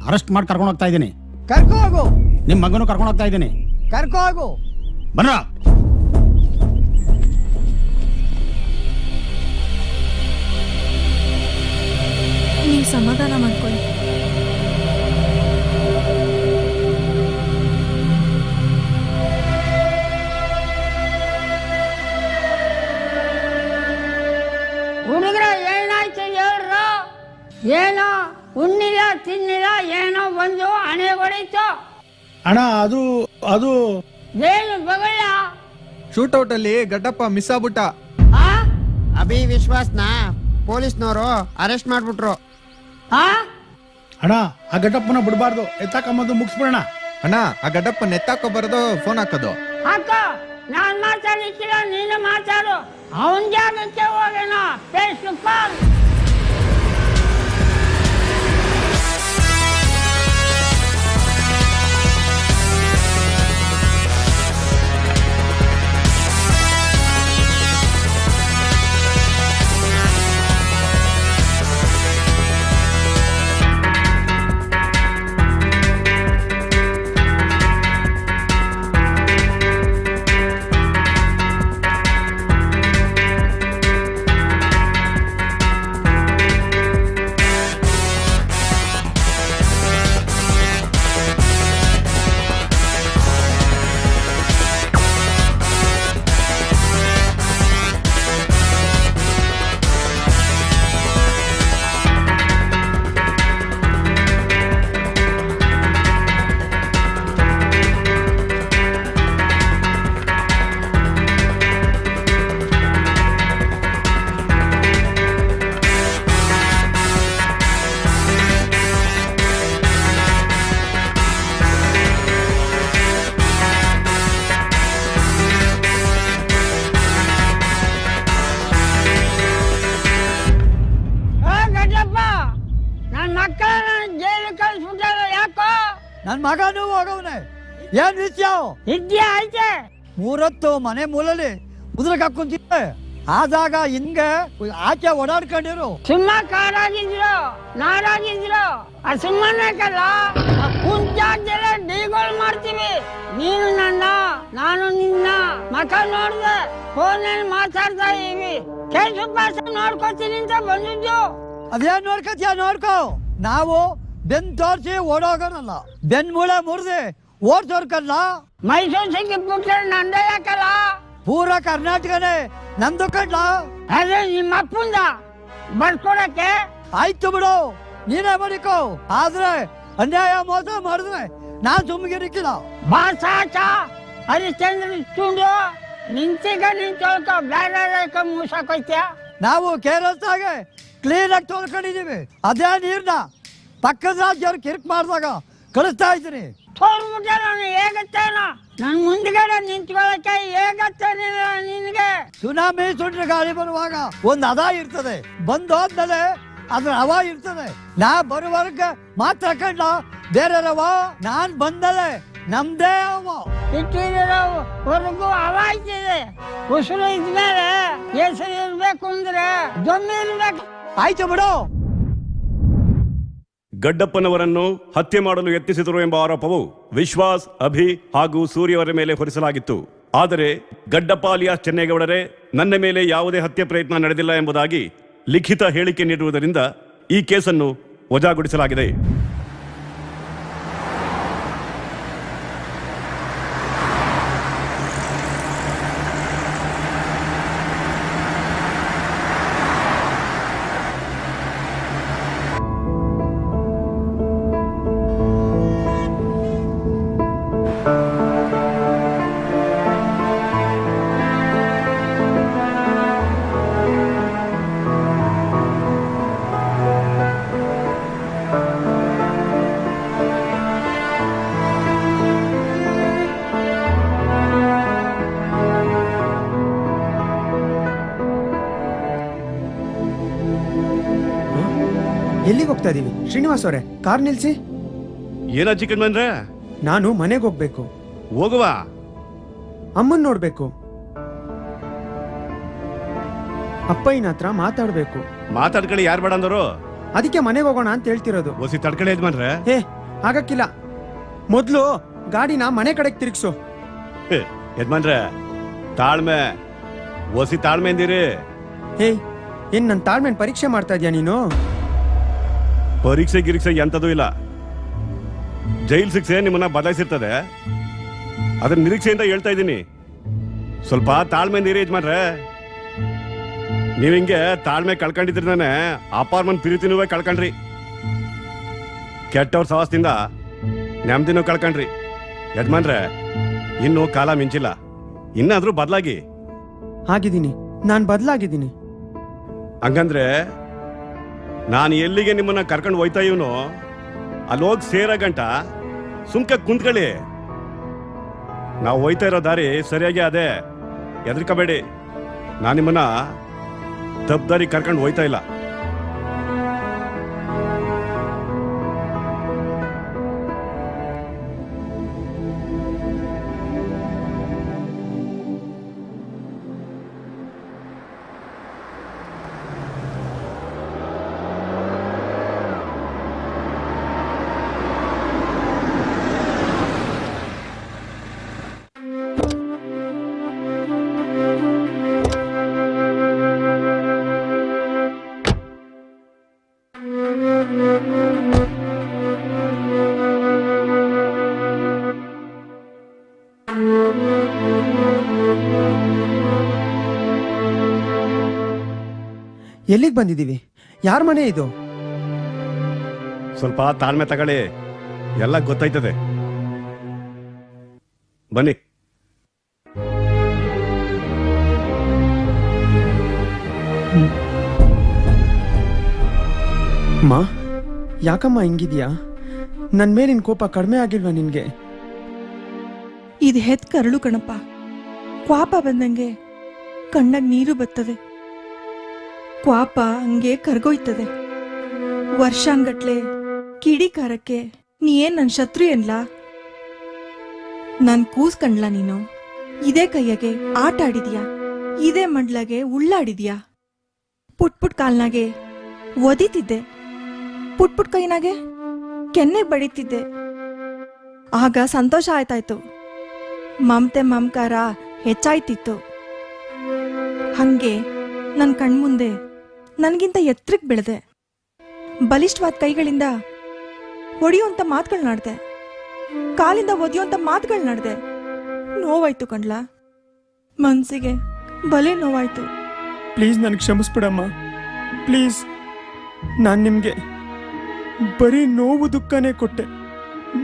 ಅರೆಸ್ಟ್ ಮಾಡಿ ಕರ್ಕೊಂಡು ಹೋಗ್ತಾ ಇದ್ದೀನಿ. ಕರ್ಕೋ ಹೋಗು. ನಿಮ್ಮ ಮಗನು ಕರ್ಕೊಂಡು ಹೋಗ್ತಾ ಇದ್ದೀನಿ. ಕರ್ಕೋ ಹೋಗು. ಬನ್ರ. ನೀವು ಸಮಾಧಾನ ಮಾಡ್ಕೊಳ್ಳಿ. ಹುಡುಗರ ಏನಾಯ್ತು ಹೇಳ್ರ? ಏನೋ ಉಣ್ಣಿಲ್ಲ ತಿನ್ನಿಲ್ಲ, ಏನೋ ಬಂದು ಹಣೆ ಹೊಡೀತು. ಅಣ್ಣ ಅದು ಅದು ಏನು ಬಗಳ? ಶೂಟೌಟ್ ಅಲ್ಲಿ ಗಡ್ಡಪ್ಪ ಮಿಸ್ ಆಗ್ಬಿಟ್ಟ. ಅಭಿ ವಿಶ್ವಾಸ್ನ ಪೊಲೀಸ್ನವರು ಅರೆಸ್ಟ್ ಮಾಡ್ಬಿಟ್ರು. ಅಣ್ಣ ಆ ಗಡ್ಡಪ್ಪನ ಬಿಡಬಾರ್ದು, ಎತ್ತಾಕಮ್ಮದು ಮುಗಿಸ್ಬಿಡೋಣ. ಅಣ್ಣ ಆ ಗಡ್ಡಪ್ಪ ಎತ್ತಾಕೋ ಬರೋದು, ಫೋನ್ ಹಾಕೋದು. ಅಕ್ಕ ನಾನ್ ಮಾತಾಡಿಕ್ಕಿಲ್ಲ, ನೀನು ಮಾತಾಡು. ಅವನ್ ಜಾಗಕ್ಕೆ ಹೋಗೋಣ. ಫೇಸ್ ಟು ಕಾಲ್. ನನ್ ಮಗನೂ ಹೋಗವ್ನೆ. ಏನ್ ವಿಷಯ? ಇದ್ಯಾ ಐತೆ ಮೂರತ್ತು ಮನೆ ಮೂಲಲ್ಲಿ ಉದ್ರಕ್ ಹಾಕೊಂತಿದ್ದೆ. ಆದಾಗ ಹಿಂಗೆ ಆಚೆ ಓಡಾಡ್ಕೊಂಡಿರು. ಸಿಂಹ ಕಾರಾಗಿದ್ರು, ನಾರಾಗಿದ್ರು. ಆ ಸಿಂಹನೇ ಕಲ್ಲ, ಕುಂಚಾಗ್ದೆಲ್ಲ ಡೀಗೋಲ್ ಮಾಡ್ತೀವಿ. ನೀನು ನನ್ನ, ನಾನು ನಿನ್ನ ಮಕ ನೋಡ್ದೆ, ಫೋನಲ್ಲಿ ಮಾತಾಡ್ತಾ ಇದೀವಿ. ಕೇಸು ಪಾಸ ನೋಡ್ಕೊತೀನಿ ಅಂತ ಬಂದಿದ್ದು. ಅದೇನ್ ನೋಡ್ಕೊತೀಯ ನೋಡ್ಕೋ. ನಾವು ಬೆನ್ ತೋರ್ಸಿ ಓಡೋಗೋನಲ್ಲ, ಬೆನ್ ಮೂಳೆ ಮುರಿದೆ ಓಡ್ಸೋರ್ಕಲ್ಲ. ಮೈಸೂರು ಸಿಕ್ಕಿಬಿಟ್ರೆ ನಂದೇ ಯಾಕಲ್ಲ? ಪೂರ ಕರ್ನಾಟಕನೇ ನಮ್ದು ಕಡ್ಲ. ಅದೇ ನಿಮ್ಮ ಅಪ್ಪಂದ ಬರ್ಕೊಡಕ್ಕೆ. ಆಯ್ತು ಬಿಡು, ನೀನೇ ಬರೀಕೋ. ಆದ್ರೆ ಅನ್ಯಾಯ ಮೋಸ ಮಾಡಿದ್ರೆ ನಾನ್ ಸುಮ್ಗಿರಿಕ್ಕಿಲ್ಲ. ಬಾಸಾಚ ಹರಿಶ್ಚಂದ್ರ ತುಂಡು ನಿಂತಿಗ ನಿಂತೊಳ್ಕೊ, ಬೇರೆ ಮೂಸಕ್ಕೋಯ್ತ್ಯಾ? ನಾವು ಕೇರಳದಾಗೆ ಕ್ಲೀನ್ ಆಗಿ ತೊಳ್ಕೊಂಡಿದೀವಿ. ಅದೇ ನೀರ್ನ ಪಕ್ಕದ ರಾಜ್ಯವ್ರು ಕಿರಿಕ್ ಮಾಡಿದಾಗ ಕಳಿಸ್ತಾ ಇದ್ದೀನಿ. ತೋರ್ಬಿಟ್ಟೆ ನಾನು ಹೇಗತ್ತೇನೋ, ನನ್ ಮುಂದ್ಗಡೆ ನಿಂತ್ಕೊಳ್ಳಕ್ಕೆ ಹೇಗತ್ತೇನಿಲ್ಲ ನಿನ್ಗೆ. ಸುನಾಮಿ ಸುಂಡ್ರ ಗಾಳಿ ಬರುವಾಗ ಒಂದ್ ಹದ ಇರ್ತದೆ, ಬಂದೋದ್ಮೇಲೆ ಅದ್ರ ಹವ ಇರ್ತದೆ. ನಾ ಬರುವವರೆಗೆ ಮಾತ್ರ ಕಂಡ ಬೇರೆ ರವ, ನಾನ್ ಬಂದಲೆ ನಮ್ದೇ ಹವ. ಇಟ್ಟಿರೋವರೆಗೂ ಅವಾಯ್ತಿದೆ. ಉಸಿರು ಇದ್ಮೇಲೆ ಹೆಸರು ಇರ್ಬೇಕು ಅಂದ್ರೆ ದೊಮ್ಮೆ ಇರ್ಬೇಕು. ಆಯ್ತು ಬಿಡು. ಗಡ್ಡಪ್ಪನವರನ್ನು ಹತ್ಯೆ ಮಾಡಲು ಯತ್ನಿಸಿದರು ಎಂಬ ಆರೋಪವು ವಿಶ್ವಾಸ್, ಅಭಿ ಹಾಗೂ ಸೂರ್ಯವರ ಮೇಲೆ ಹೊರಿಸಲಾಗಿತ್ತು. ಆದರೆ ಗಡ್ಡಪ್ಪ ಅಲಿಯಾಸ್ ಚೆನ್ನೇಗೌಡರೇ ನನ್ನ ಮೇಲೆ ಯಾವುದೇ ಹತ್ಯೆ ಪ್ರಯತ್ನ ನಡೆದಿಲ್ಲ ಎಂಬುದಾಗಿ ಲಿಖಿತ ಹೇಳಿಕೆ ನೀಡುವುದರಿಂದ ಈ ಕೇಸನ್ನು ವಜಾಗೊಳಿಸಲಾಗಿದೆ. ಎಲ್ಲಿಗೆ ಹೋಗ್ತಾ ಇದೀವಿ? ಶ್ರೀನಿವಾಸ್ ಅವರೇ, ಕಾರ್ ನಿಲ್ಸಿ. ಏನ ಚಿಕನ್ ಬಂದ್ರೆ? ನಾನು ಮನೆಗೆ ಹೋಗ್ಬೇಕು. ಹೋಗುವ. ಅಮ್ಮನ್ ನೋಡ್ಬೇಕು. ಅಪ್ಪಯ್ಯನ ಹತ್ರ ಮಾತಾಡ್ಬೇಕು. ಮಾತಾಡ್ಕೊಳ್ಳಿ, ಯಾರು ಬೇಡ ಅಂದರು? ಅದಕ್ಕೆ ಮನೆಗೆ ಹೋಗೋಣ ಅಂತ ಹೇಳ್ತಿರೋದು. ಒಸಿ ತಡ್ಕಡೆ ಯಜಮಾನ್ರೆ. ಹೇ, ಆಗಕ್ಕಿಲ್ಲ. ಮೊದ್ಲು ಗಾಡಿನ ಮನೆ ಕಡೆಗೆ ತಿರುಗಿಸು. ಯಜಮಾನ್ರೆ, ತಾಳ್ಮೆ, ಒಸಿ ತಾಳ್ಮೆ ಎಂದಿರಿ. ಹೇ, ಏನ್ ನನ್ನ ತಾಳ್ಮೆನ್ ಪರೀಕ್ಷೆ ಮಾಡ್ತಾ ಇದ್ಯಾ ನೀನು? ಪರೀಕ್ಷೆ ಗಿರೀಕ್ಷೆ ಎಂತದೂ ಇಲ್ಲ. ಜೈಲ್ ಶಿಕ್ಷೆ ನಿಮ್ಮನ್ನ ಬದಲಾಯಿಸಿರ್ತದೆ. ಅದ್ರ ನಿರೀಕ್ಷೆಯಿಂದ ಹೇಳ್ತಾ ಇದ್ದೀನಿ. ಸ್ವಲ್ಪ ತಾಳ್ಮೆ ನೀರಿ ಯಜಮಾನ್ರೆ. ನೀವ್ ಹಿಂಗೆ ತಾಳ್ಮೆ ಕಳ್ಕೊಂಡಿದ್ರಿಂದಾನೆ ಅಪಾರ್ಟ್ಮೆಂಟ್ ಪ್ರೀತಿನೂ ಕಳ್ಕೊಂಡ್ರಿ. ಕೆಟ್ಟವ್ರ ಸವಾಸದಿಂದ ನೆಮ್ಮದಿನೂ ಕಳ್ಕೊಂಡ್ರಿ. ಯಜಮಾನ್ರೆ, ಇನ್ನು ಕಾಲ ಮಿಂಚಿಲ್ಲ. ಇನ್ನಾದ್ರೂ ಬದಲಾಗಿ. ಆಗಿದ್ದೀನಿ, ನಾನ್ ಬದಲಾಗಿದ್ದೀನಿ. ಹಂಗಂದ್ರೆ ನಾನು ಎಲ್ಲಿಗೆ ನಿಮ್ಮನ್ನ ಕರ್ಕೊಂಡು ಹೋಯ್ತಾ ಇವನು ಅಲ್ಲಿ ಹೋಗಿ ಸೇರೋ ಗಂಟ ಸುಮ್ಕೆ ಕುಂತ್ಕೊಳ್ಳಿ. ನಾವು ಹೋಯ್ತಾ ಇರೋ ದಾರಿ ಸರಿಯಾಗಿ ಅದೇ, ಹೆದರ್ಕಬೇಡಿ. ನಾನು ನಿಮ್ಮನ್ನ ತಪ್ಪು ದಾರಿ ಕರ್ಕೊಂಡು ಹೋಯ್ತಾ ಇಲ್ಲ. ಎಲ್ಲಿಗೆ ಬಂದಿದ್ದೀವಿ? ಯಾರ ಮನೆ ಇದು? ಸ್ವಲ್ಪ ತಾಳ್ಮೆ ತಗೊಳ್ಳಿ, ಎಲ್ಲ ಗೊತ್ತಾಯ್ತದೆ. ಬನ್ನಿ. ಮಾ, ಯಾಕಮ್ಮ ಹಿಂಗಿದ್ಯಾ? ನನ್ ಮೇಲಿನ ಕೋಪ ಕಡಿಮೆ ಆಗಿಲ್ವಾ ನಿನ್ಗೆ? ಇದು ಹೆತ್ ಕರಳು ಕಣಪ್ಪ. ಕ್ವಾಪ ಬಂದಂಗೆ ಕಣ್ಣಾಗ ನೀರು ಬರ್ತದೆ. ಕ್ವಾಪ ಹಂಗೆ ಕರ್ಗೋಯ್ತದೆ. ವರ್ಷಾನ್ಗಟ್ಲೆ ಕಿಡಿಕಾರಕ್ಕೆ ನೀ ಏನ್ ನನ್ ಶತ್ರು ಏನ್ಲ? ನಾನ್ ಕೂಸ್ಕಂಡ್ಲ ನೀನು? ಇದೇ ಕೈಯಾಗೆ ಆಟ ಆಡಿದ್ಯಾ? ಇದೇ ಮಂಡ್ಲಾಗೆ ಉಳ್ಳಾಡಿದ್ಯಾ? ಪುಟ್ ಪುಟ್ ಕಾಲ್ನಾಗೆ ಒದಿತಿದ್ದೆ, ಪುಟ್ ಪುಟ್ ಕೈನಾಗೆ ಕೆನ್ನೆಗ್ ಬಡಿತಿದ್ದೆ. ಆಗ ಸಂತೋಷ ಆಯ್ತಾಯ್ತು, ಮಮತೆ ಮಮಕಾರ ಹೆಚ್ಚಾಯ್ತಿತ್ತು. ಹಂಗೆ ನನ್ ಕಣ್ಮುಂದೆ ನನ್ಗಿಂತ ಎತ್ತರಕ್ಕೆ ಬೆಳೆದೆ. ಬಲಿಷ್ಠವಾದ ಕೈಗಳಿಂದ ಹೊಡೆಯುವಂತ ಮಾತುಗಳನ್ನಾಡ್ದೆ, ಕಾಲಿಂದ ಒದಿಯುವಂತ ಮಾತುಗಳನ್ನಾಡ್ದೆ. ನೋವಾಯ್ತು ಕಣ್ಲ, ಮನ್ಸಿಗೆ ಬಲೆ ನೋವಾಯ್ತು. ಪ್ಲೀಸ್ ನನ್ಗೆ ಕ್ಷಮಿಸ್ಬಿಡಮ್ಮ, ಪ್ಲೀಸ್. ನಾನು ನಿಮ್ಗೆ ಬರೀ ನೋವು ದುಃಖನೇ ಕೊಟ್ಟೆ.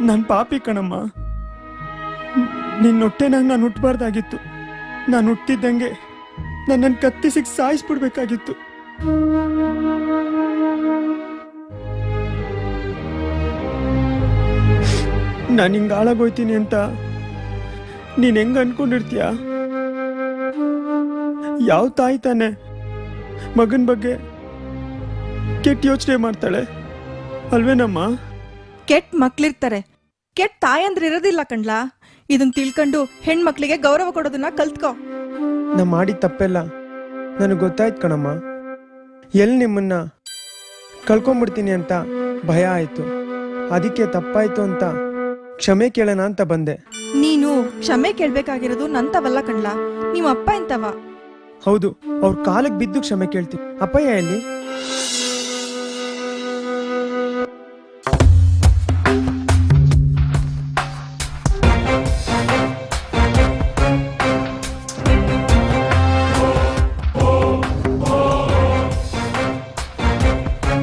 ನನ್ನ ಪಾಪಿ ಕಣಮ್ಮ. ನಿನ್ನ ಹೊಟ್ಟೆನಾಗ ನಾನು ಹುಟ್ಟಬಾರ್ದಾಗಿತ್ತು. ನಾನು ಹುಟ್ಟಿದ್ದಂಗೆ ನನ್ನನ್ನು ಕತ್ತಿಸಿಗೆ ಸಾಯಿಸ್ಬಿಡ್ಬೇಕಾಗಿತ್ತು. ನಾನು ಹಿಂಗೆ ಹಾಳಾಗೋಯ್ತೀನಿ ಅಂತ ನೀನು ಹೆಂಗ ಅನ್ಕೊಂಡಿರ್ತೀಯ? ಯಾವ ತಾಯಿ ತಾನೆ ಮಗನ ಬಗ್ಗೆ ಕೆಟ್ಟ ಯೋಚನೆ ಮಾಡ್ತಾಳೆ ಅಲ್ವೇನಮ್ಮ? ಕೆಟ್ಟ ಮಕ್ಳಿರ್ತಾರೆ, ಕೆಟ್ಟ ತಾಯಂದ್ರ ಇರೋದಿಲ್ಲ ಕಣ್ಲಾ. ಇದನ್ ತಿಳ್ಕೊಂಡು ಹೆಣ್ಮಕ್ಳಿಗೆ ಗೌರವ ಕೊಡೋದನ್ನ ಕಲ್ತ್ಕೋ. ನಾ ಮಾಡಿದ ತಪ್ಪೆಲ್ಲ ನನಗೆ ಗೊತ್ತಾಯ್ತು ಕಣಮ್ಮ. ಎಲ್ಲಿ ನಿಮ್ಮನ್ನ ಕಳ್ಕೊಂಡ್ಬಿಡ್ತೀನಿ ಅಂತ ಭಯ ಆಯ್ತು. ಅದಕ್ಕೆ ತಪ್ಪಾಯ್ತು ಅಂತ ಕ್ಷಮೆ ಕೇಳೋಣ ಅಂತ ಬಂದೆ. ನೀನು ಕ್ಷಮೆ ಕೇಳ್ಬೇಕಾಗಿರೋದು ನಂತವಲ್ಲ ಕಣ್ಲಾ, ನಿಮ್ಮ ಅಪ್ಪ ಎಂತವ. ಹೌದು, ಅವ್ರ ಕಾಲಕ್ಕೆ ಬಿದ್ದು ಕ್ಷಮೆ ಕೇಳ್ತೀನಿ. ಅಪ್ಪಯ್ಯ ಎಲ್ಲಿ?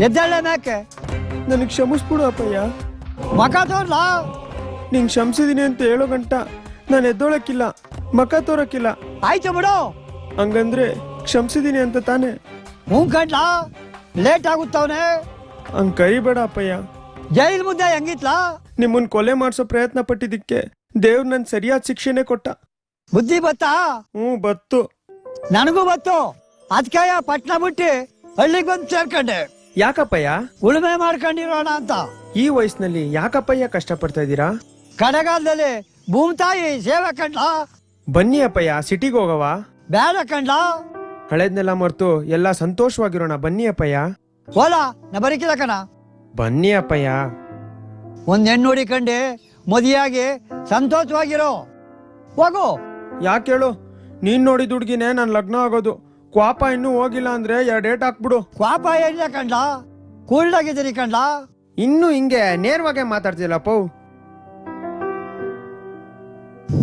ಎದ್ದೇಳೆ ಮ್ಯಾಕೆ. ನನಗೆ ಕ್ಷಮಿಸ್ಬಿಡು ಅಪ್ಪಯ್ಯ. ಮಕ ತೋರ್ಲಾ. ನಿಂಗೆ ಕ್ಷಮಿಸಿದೀನಿ ಅಂತ ಹೇಳೋ ಗಂಟ ನಾನು ಎದ್ದೋಳಕ್ಕಿಲ್ಲ, ಮಕ ತೋರಕ್ಕಿಲ್ಲ. ಆಯ್ತು ಬಿಡು. ಹಂಗಂದ್ರೆ ಕ್ಷಮಿಸಿದೀನಿ ಅಂತ ತಾನೆ? ಹ್ಞೂ ಕಣ್ಲಾ, ಲೇಟ್ ಆಗುತ್ತವನೆ. ಹಂಗ್ ಕರಿಬೇಡ ಅಪ್ಪಯ್ಯ. ಜೈಲ್ ಮುದ್ದೆ ಹೆಂಗಿತ್ಲಾ? ನಿಮ್ಮನ್ ಕೊಲೆ ಮಾಡಿಸೋ ಪ್ರಯತ್ನ ಪಟ್ಟಿದ್ದಕ್ಕೆ ದೇವ್ರು ನನ್ ಸರಿಯಾದ ಶಿಕ್ಷೆನೆ ಕೊಟ್ಟ. ಬುದ್ಧಿ ಬತ್ತಾ? ಬತ್ತು. ನನಗೂ ಬತ್ತು. ಅದ್ಕಾಯ ಪಟ್ನ ಬಿಟ್ಟು ಹಳ್ಳಿಗೆ ಬಂದು ಸೇರ್ಕೊಂಡೆ. ಯಾಕಪ್ಪಯ್ಯ? ಉಳುಮೆ ಮಾಡ್ಕೊಂಡಿರೋಣ ಅಂತ. ಈ ವಯಸ್ಸಿನಲ್ಲಿ ಯಾಕಪ್ಪಯ್ಯ ಕಷ್ಟ ಪಡ್ತಾ ಇದ್ದೀರಾ? ಕಡೆಗಾಲದಲ್ಲಿ ಭೂಮಿ ತಾಯಿ ಸೇವೆ ಕಂಡ್ಲಾ. ಬನ್ನಿ ಅಪ್ಪಯ್ಯ, ಸಿಟಿಗೆ ಹೋಗವ. ಬೇಡ ಕಂಡ್ಲಾ. ಹಳೇದ್ನೆಲ್ಲ ಮರ್ತು ಎಲ್ಲ ಸಂತೋಷವಾಗಿರೋಣ. ಬನ್ನಿ ಅಪ್ಪಯ್ಯ. ಹೋಲಾ, ನಾ ಬರೀಕಿಲ್ಲ ಕಣ. ಬನ್ನಿ ಅಪ್ಪಯ್ಯ. ಒಂದ್ ಹೆಣ್ಣು ಹುಡಿಕಂಡು ಮದುವೆಯಾಗಿ ಸಂತೋಷವಾಗಿರೋ. ಹೋಗು. ಯಾಕೆ ಹೇಳು? ನೀನ್ ನೋಡಿದ ಹುಡ್ಗಿನೇ ನನ್ ಲಗ್ನ ಆಗೋದು. ಕ್ವಾಪ ಇನ್ನೂ ಹೋಗಿಲ್ಲ ಅಂದ್ರೆ 2 ಡೇಟ್ ಹಾಕ್ಬಿಡು. ಕ್ವಾಪ ಏನಿಲ್ಲ ಕಂಡ್ಲ, ಕೂಲ್ಡಾಗಿದ್ದೀರಿ ಕಂಡ್ಲ. ಇನ್ನು ಹಿಂಗೆ ನೇರವಾಗಿ ಮಾತಾಡ್ತಿಲ್ಲ ಪೌ.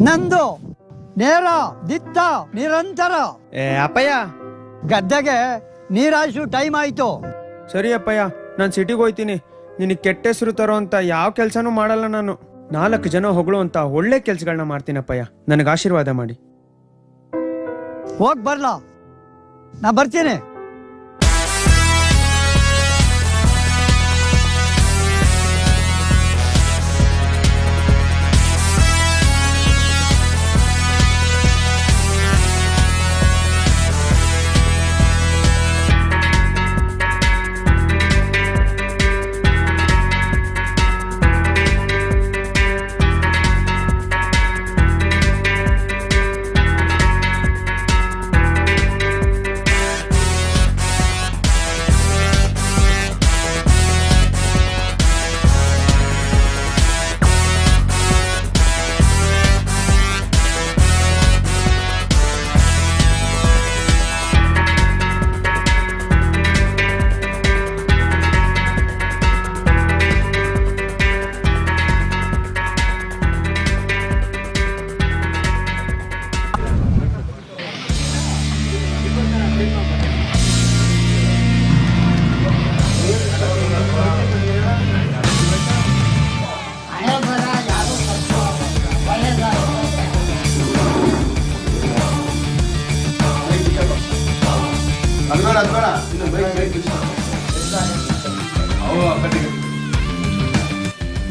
ನಂದು ನೇರ ದಿತ್ತ ನಿರಂತರ. ಅಪ್ಪಯ್ಯ, ಗದ್ದೆಗೆ ನೀರಾಯ್ಸು ಟೈಮ್ ಆಯ್ತು. ಸರಿ ಅಪ್ಪಯ್ಯ, ನಾನು ಸಿಟಿಗೆ ಹೋಯ್ತೀನಿ. ನಿನಗೆ ಕೆಟ್ಟ ಹೆಸರು ತರೋ ಅಂತ ಯಾವ ಕೆಲ್ಸನೂ ಮಾಡಲ್ಲ ನಾನು. 4 ಜನ ಹೊಗಳು ಅಂತ ಒಳ್ಳೆ ಕೆಲ್ಸಗಳನ್ನ ಮಾಡ್ತೀನಪ್ಪಯ್ಯ. ನನಗೆ ಆಶೀರ್ವಾದ ಮಾಡಿ. ಹೋಗ್ ಬರ್ಲಾ? ನಾ ಬರ್ತೀನಿ.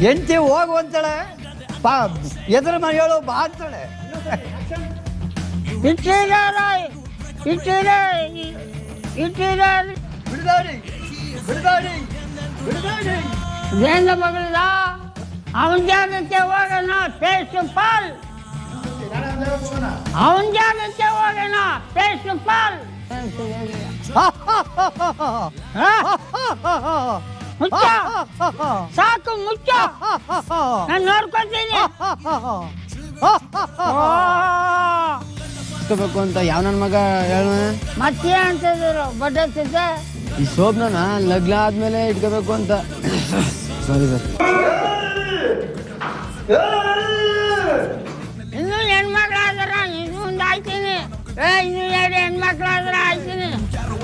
ಎಂಟಿ ಹೋಗು ಅಂತಾಳೆ. ಎದುರು ಮನೆಯಳು ಬಾ ಅಂತಾಳೆ. ಏನು ಮಗಳದ ಅವನ ಜಾಗಕ್ಕೆ ಹೋಗೋಣ. Face to fall. ಅವನ ಜಾಗಕ್ಕೆ ಹೋಗೋಣ. Face to fall. ಮುಚ್ಚ ಸಾಕು, ಮುಚ್ಚ. ನಾನು ನೋಡ್ಕೊತೀನಿ. ಬೇಕು ಅಂತ ಯಾವ ನನ್ನ ಮಗ ಹೇಳ ಮತ್ತೆ ಅಂತಿದ್ರು ಬಡ್ಡೆ. ಈ ಸೋಪ್ನ ಲಗ್ನ ಆದ್ಮೇಲೆ ಇಟ್ಕೋಬೇಕು ಅಂತ. Sorry sir. ಇನ್ನು ಹೆಣ್ಮಕ್ಳಾದ್ರ ಇನ್ನು ಒಂದು ಆಯ್ತೀನಿ. ಇನ್ನು 2 ಹೆಣ್ಮಕ್ಳಾದ್ರ ಆಯ್ತೀನಿ.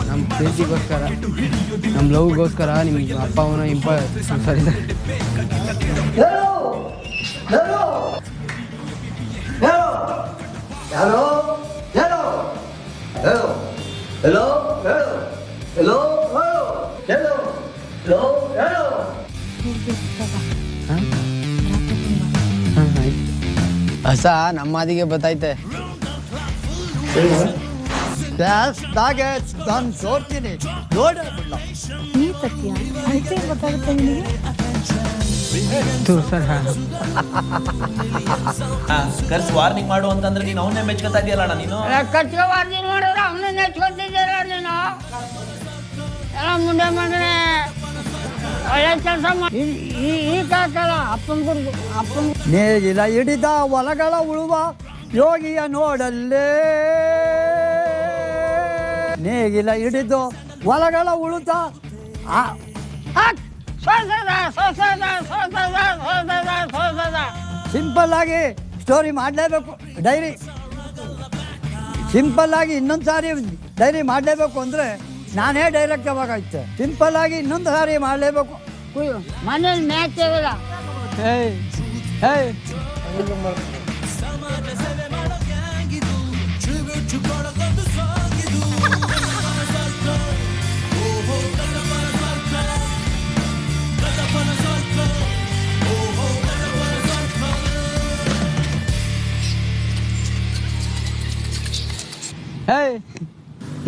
ನಮ್ಮ ಪ್ರೀತಿಗೋಸ್ಕರ, ನಮ್ಮ ಲವ್ಗೋಸ್ಕರ ನಿಮ್ಮ ಅಪ್ಪ ಅವನ sorry sir. Hello hello hello hello hello hello hello hello. ಹೊಸ ನಮ್ಮ ಮಾದಿಗೆ ಬತ್ತೈತೆ. ನಾನು ತೋರ್ತೀನಿ, ನೋಡ. ಈ ಸತ್ಯ ಅಳ್ತೆ ಗೊತ್ತಾಗುತ್ತೆ ನಿನಗೆ? ಕರ್ಸ್ ವಾರ್ನಿಂಗ್ ಮಾಡು ಅಂತಂದ್ರೆ ನೀನು ಅವನ್ನೇ ಮೆಚ್ಕೊತಾ ಇದೆಯಲ್ಲ ನೀನು. ಕಚ್ಕ ವಾರ್ನಿಂಗ್ ಮಾಡಿದ್ರೆ ಅವನ್ನ ನೆಚ್ಕೊತಿದ್ದೀರ ನೀನು. ಎಲ್ಲ ಮುಂದೆ ಮಗನೇ ಒಳ್ಳೆ ಕೆಲಸ ಮಾಡಿ ಈ ಕಾಕಲ್ಲ ಅಪ್ಪನ ನೇಗಿಲ ಹಿಡಿದ ಹೊಲಗಳ ಉಳುವ ಯೋಗಿಯ ನೋಡಲ್ಲೇ, ನೇಗಿಲ ಹಿಡಿದು ಹೊಲಗಳ ಉಳುತ್ತ ಸಿಂಪಲ್ ಆಗಿ ಸ್ಟೋರಿ ಮಾಡಲೇಬೇಕು. ಡೈರಿ ಸಿಂಪಲ್ ಆಗಿ ಇನ್ನೊಂದು ಸಾರಿ ಡೈರಿ ಮಾಡಲೇಬೇಕು ಅಂದರೆ ನಾನೇ ಡೈರೆಕ್ಟ್ ಆವಾಗೈತೆ. ಸಿಂಪಲ್ ಆಗಿ ಇನ್ನೊಂದು ಸಾರಿ ಮಾಡಲೇಬೇಕು. ಮನೇಲಿ ಮ್ಯಾಚ್ ಇಲ್ಲ.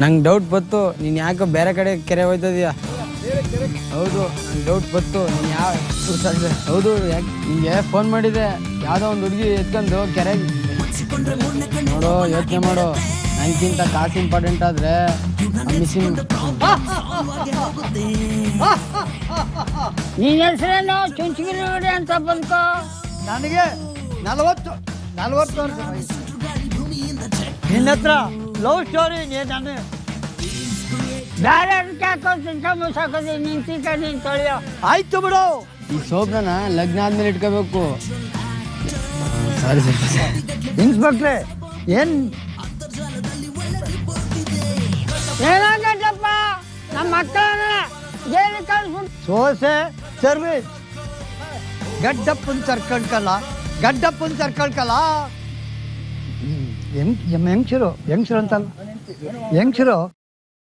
ನಂಗೆ ಡೌಟ್ ಬಂತು, ನೀನು ಯಾಕೆ ಬೇರೆ ಕಡೆ ಕೆರೆ ಹೋಯ್ತದೀಯ? ಹೌದು, ನಂಗೆ ಡೌಟ್ ಬಂತು, ನೀನು ಯಾವ ಹೌದು ಯಾಕೆ ನಿಂಗೆ ಫೋನ್ ಮಾಡಿದೆ, ಯಾವುದೋ ಒಂದು ಹುಡುಗಿ ಎತ್ಕೊಂಡು ಕೆರೆಗೆ ನೋಡು, ಯೋಚನೆ ಮಾಡು. ನನಗಿಂತ ಕಾಸು ಇಂಪಾರ್ಟೆಂಟ್ ಆದರೆ ಮಿಸ್ಸಿಂಗ್. ನಿನ್ನ ಹೆಸರೇನು? ಚುಂಚಗಿರಿ ನೋಡಿ ಅಂತ ಬಂದ್ಕೋ. ನನಗೆ 40 ವರ್ಷ. ನಿನ್ನ ಹತ್ರ ಲವ್ ಸ್ಟೋರಿ ನಾನು ಬೇರೆ ಹಾಕೋದು ನಿಂತು ತೊಳೆಯೋ. ಆಯ್ತು ಬಿಡು. ಈ ಸೋಪ್ನ ಲಗ್ನ ಆದ್ಮೇಲೆ ಇಟ್ಕೋಬೇಕು. ಇನ್ಸ್ಪೆಕ್ಟ್ರೆ ಏನಾಗತ್ತಪ್ಪ, ನಮ್ಮ ಮಕ್ಕಳನ್ನ ಜೈಲಿಗೆ ಕಳಿಸ್ಬಿಟ್ಟು ಸೋಸೆ ಸರ್ವಿಸ್ ಗಡ್ಡಪ್ಪನ ಸರ್ಕಳ್ಕಲ್ಲ ಹೆಂಗ್ಸಿರು ಅಂತಲ್ಲ, ಹೆಂಗ್ಸಿರು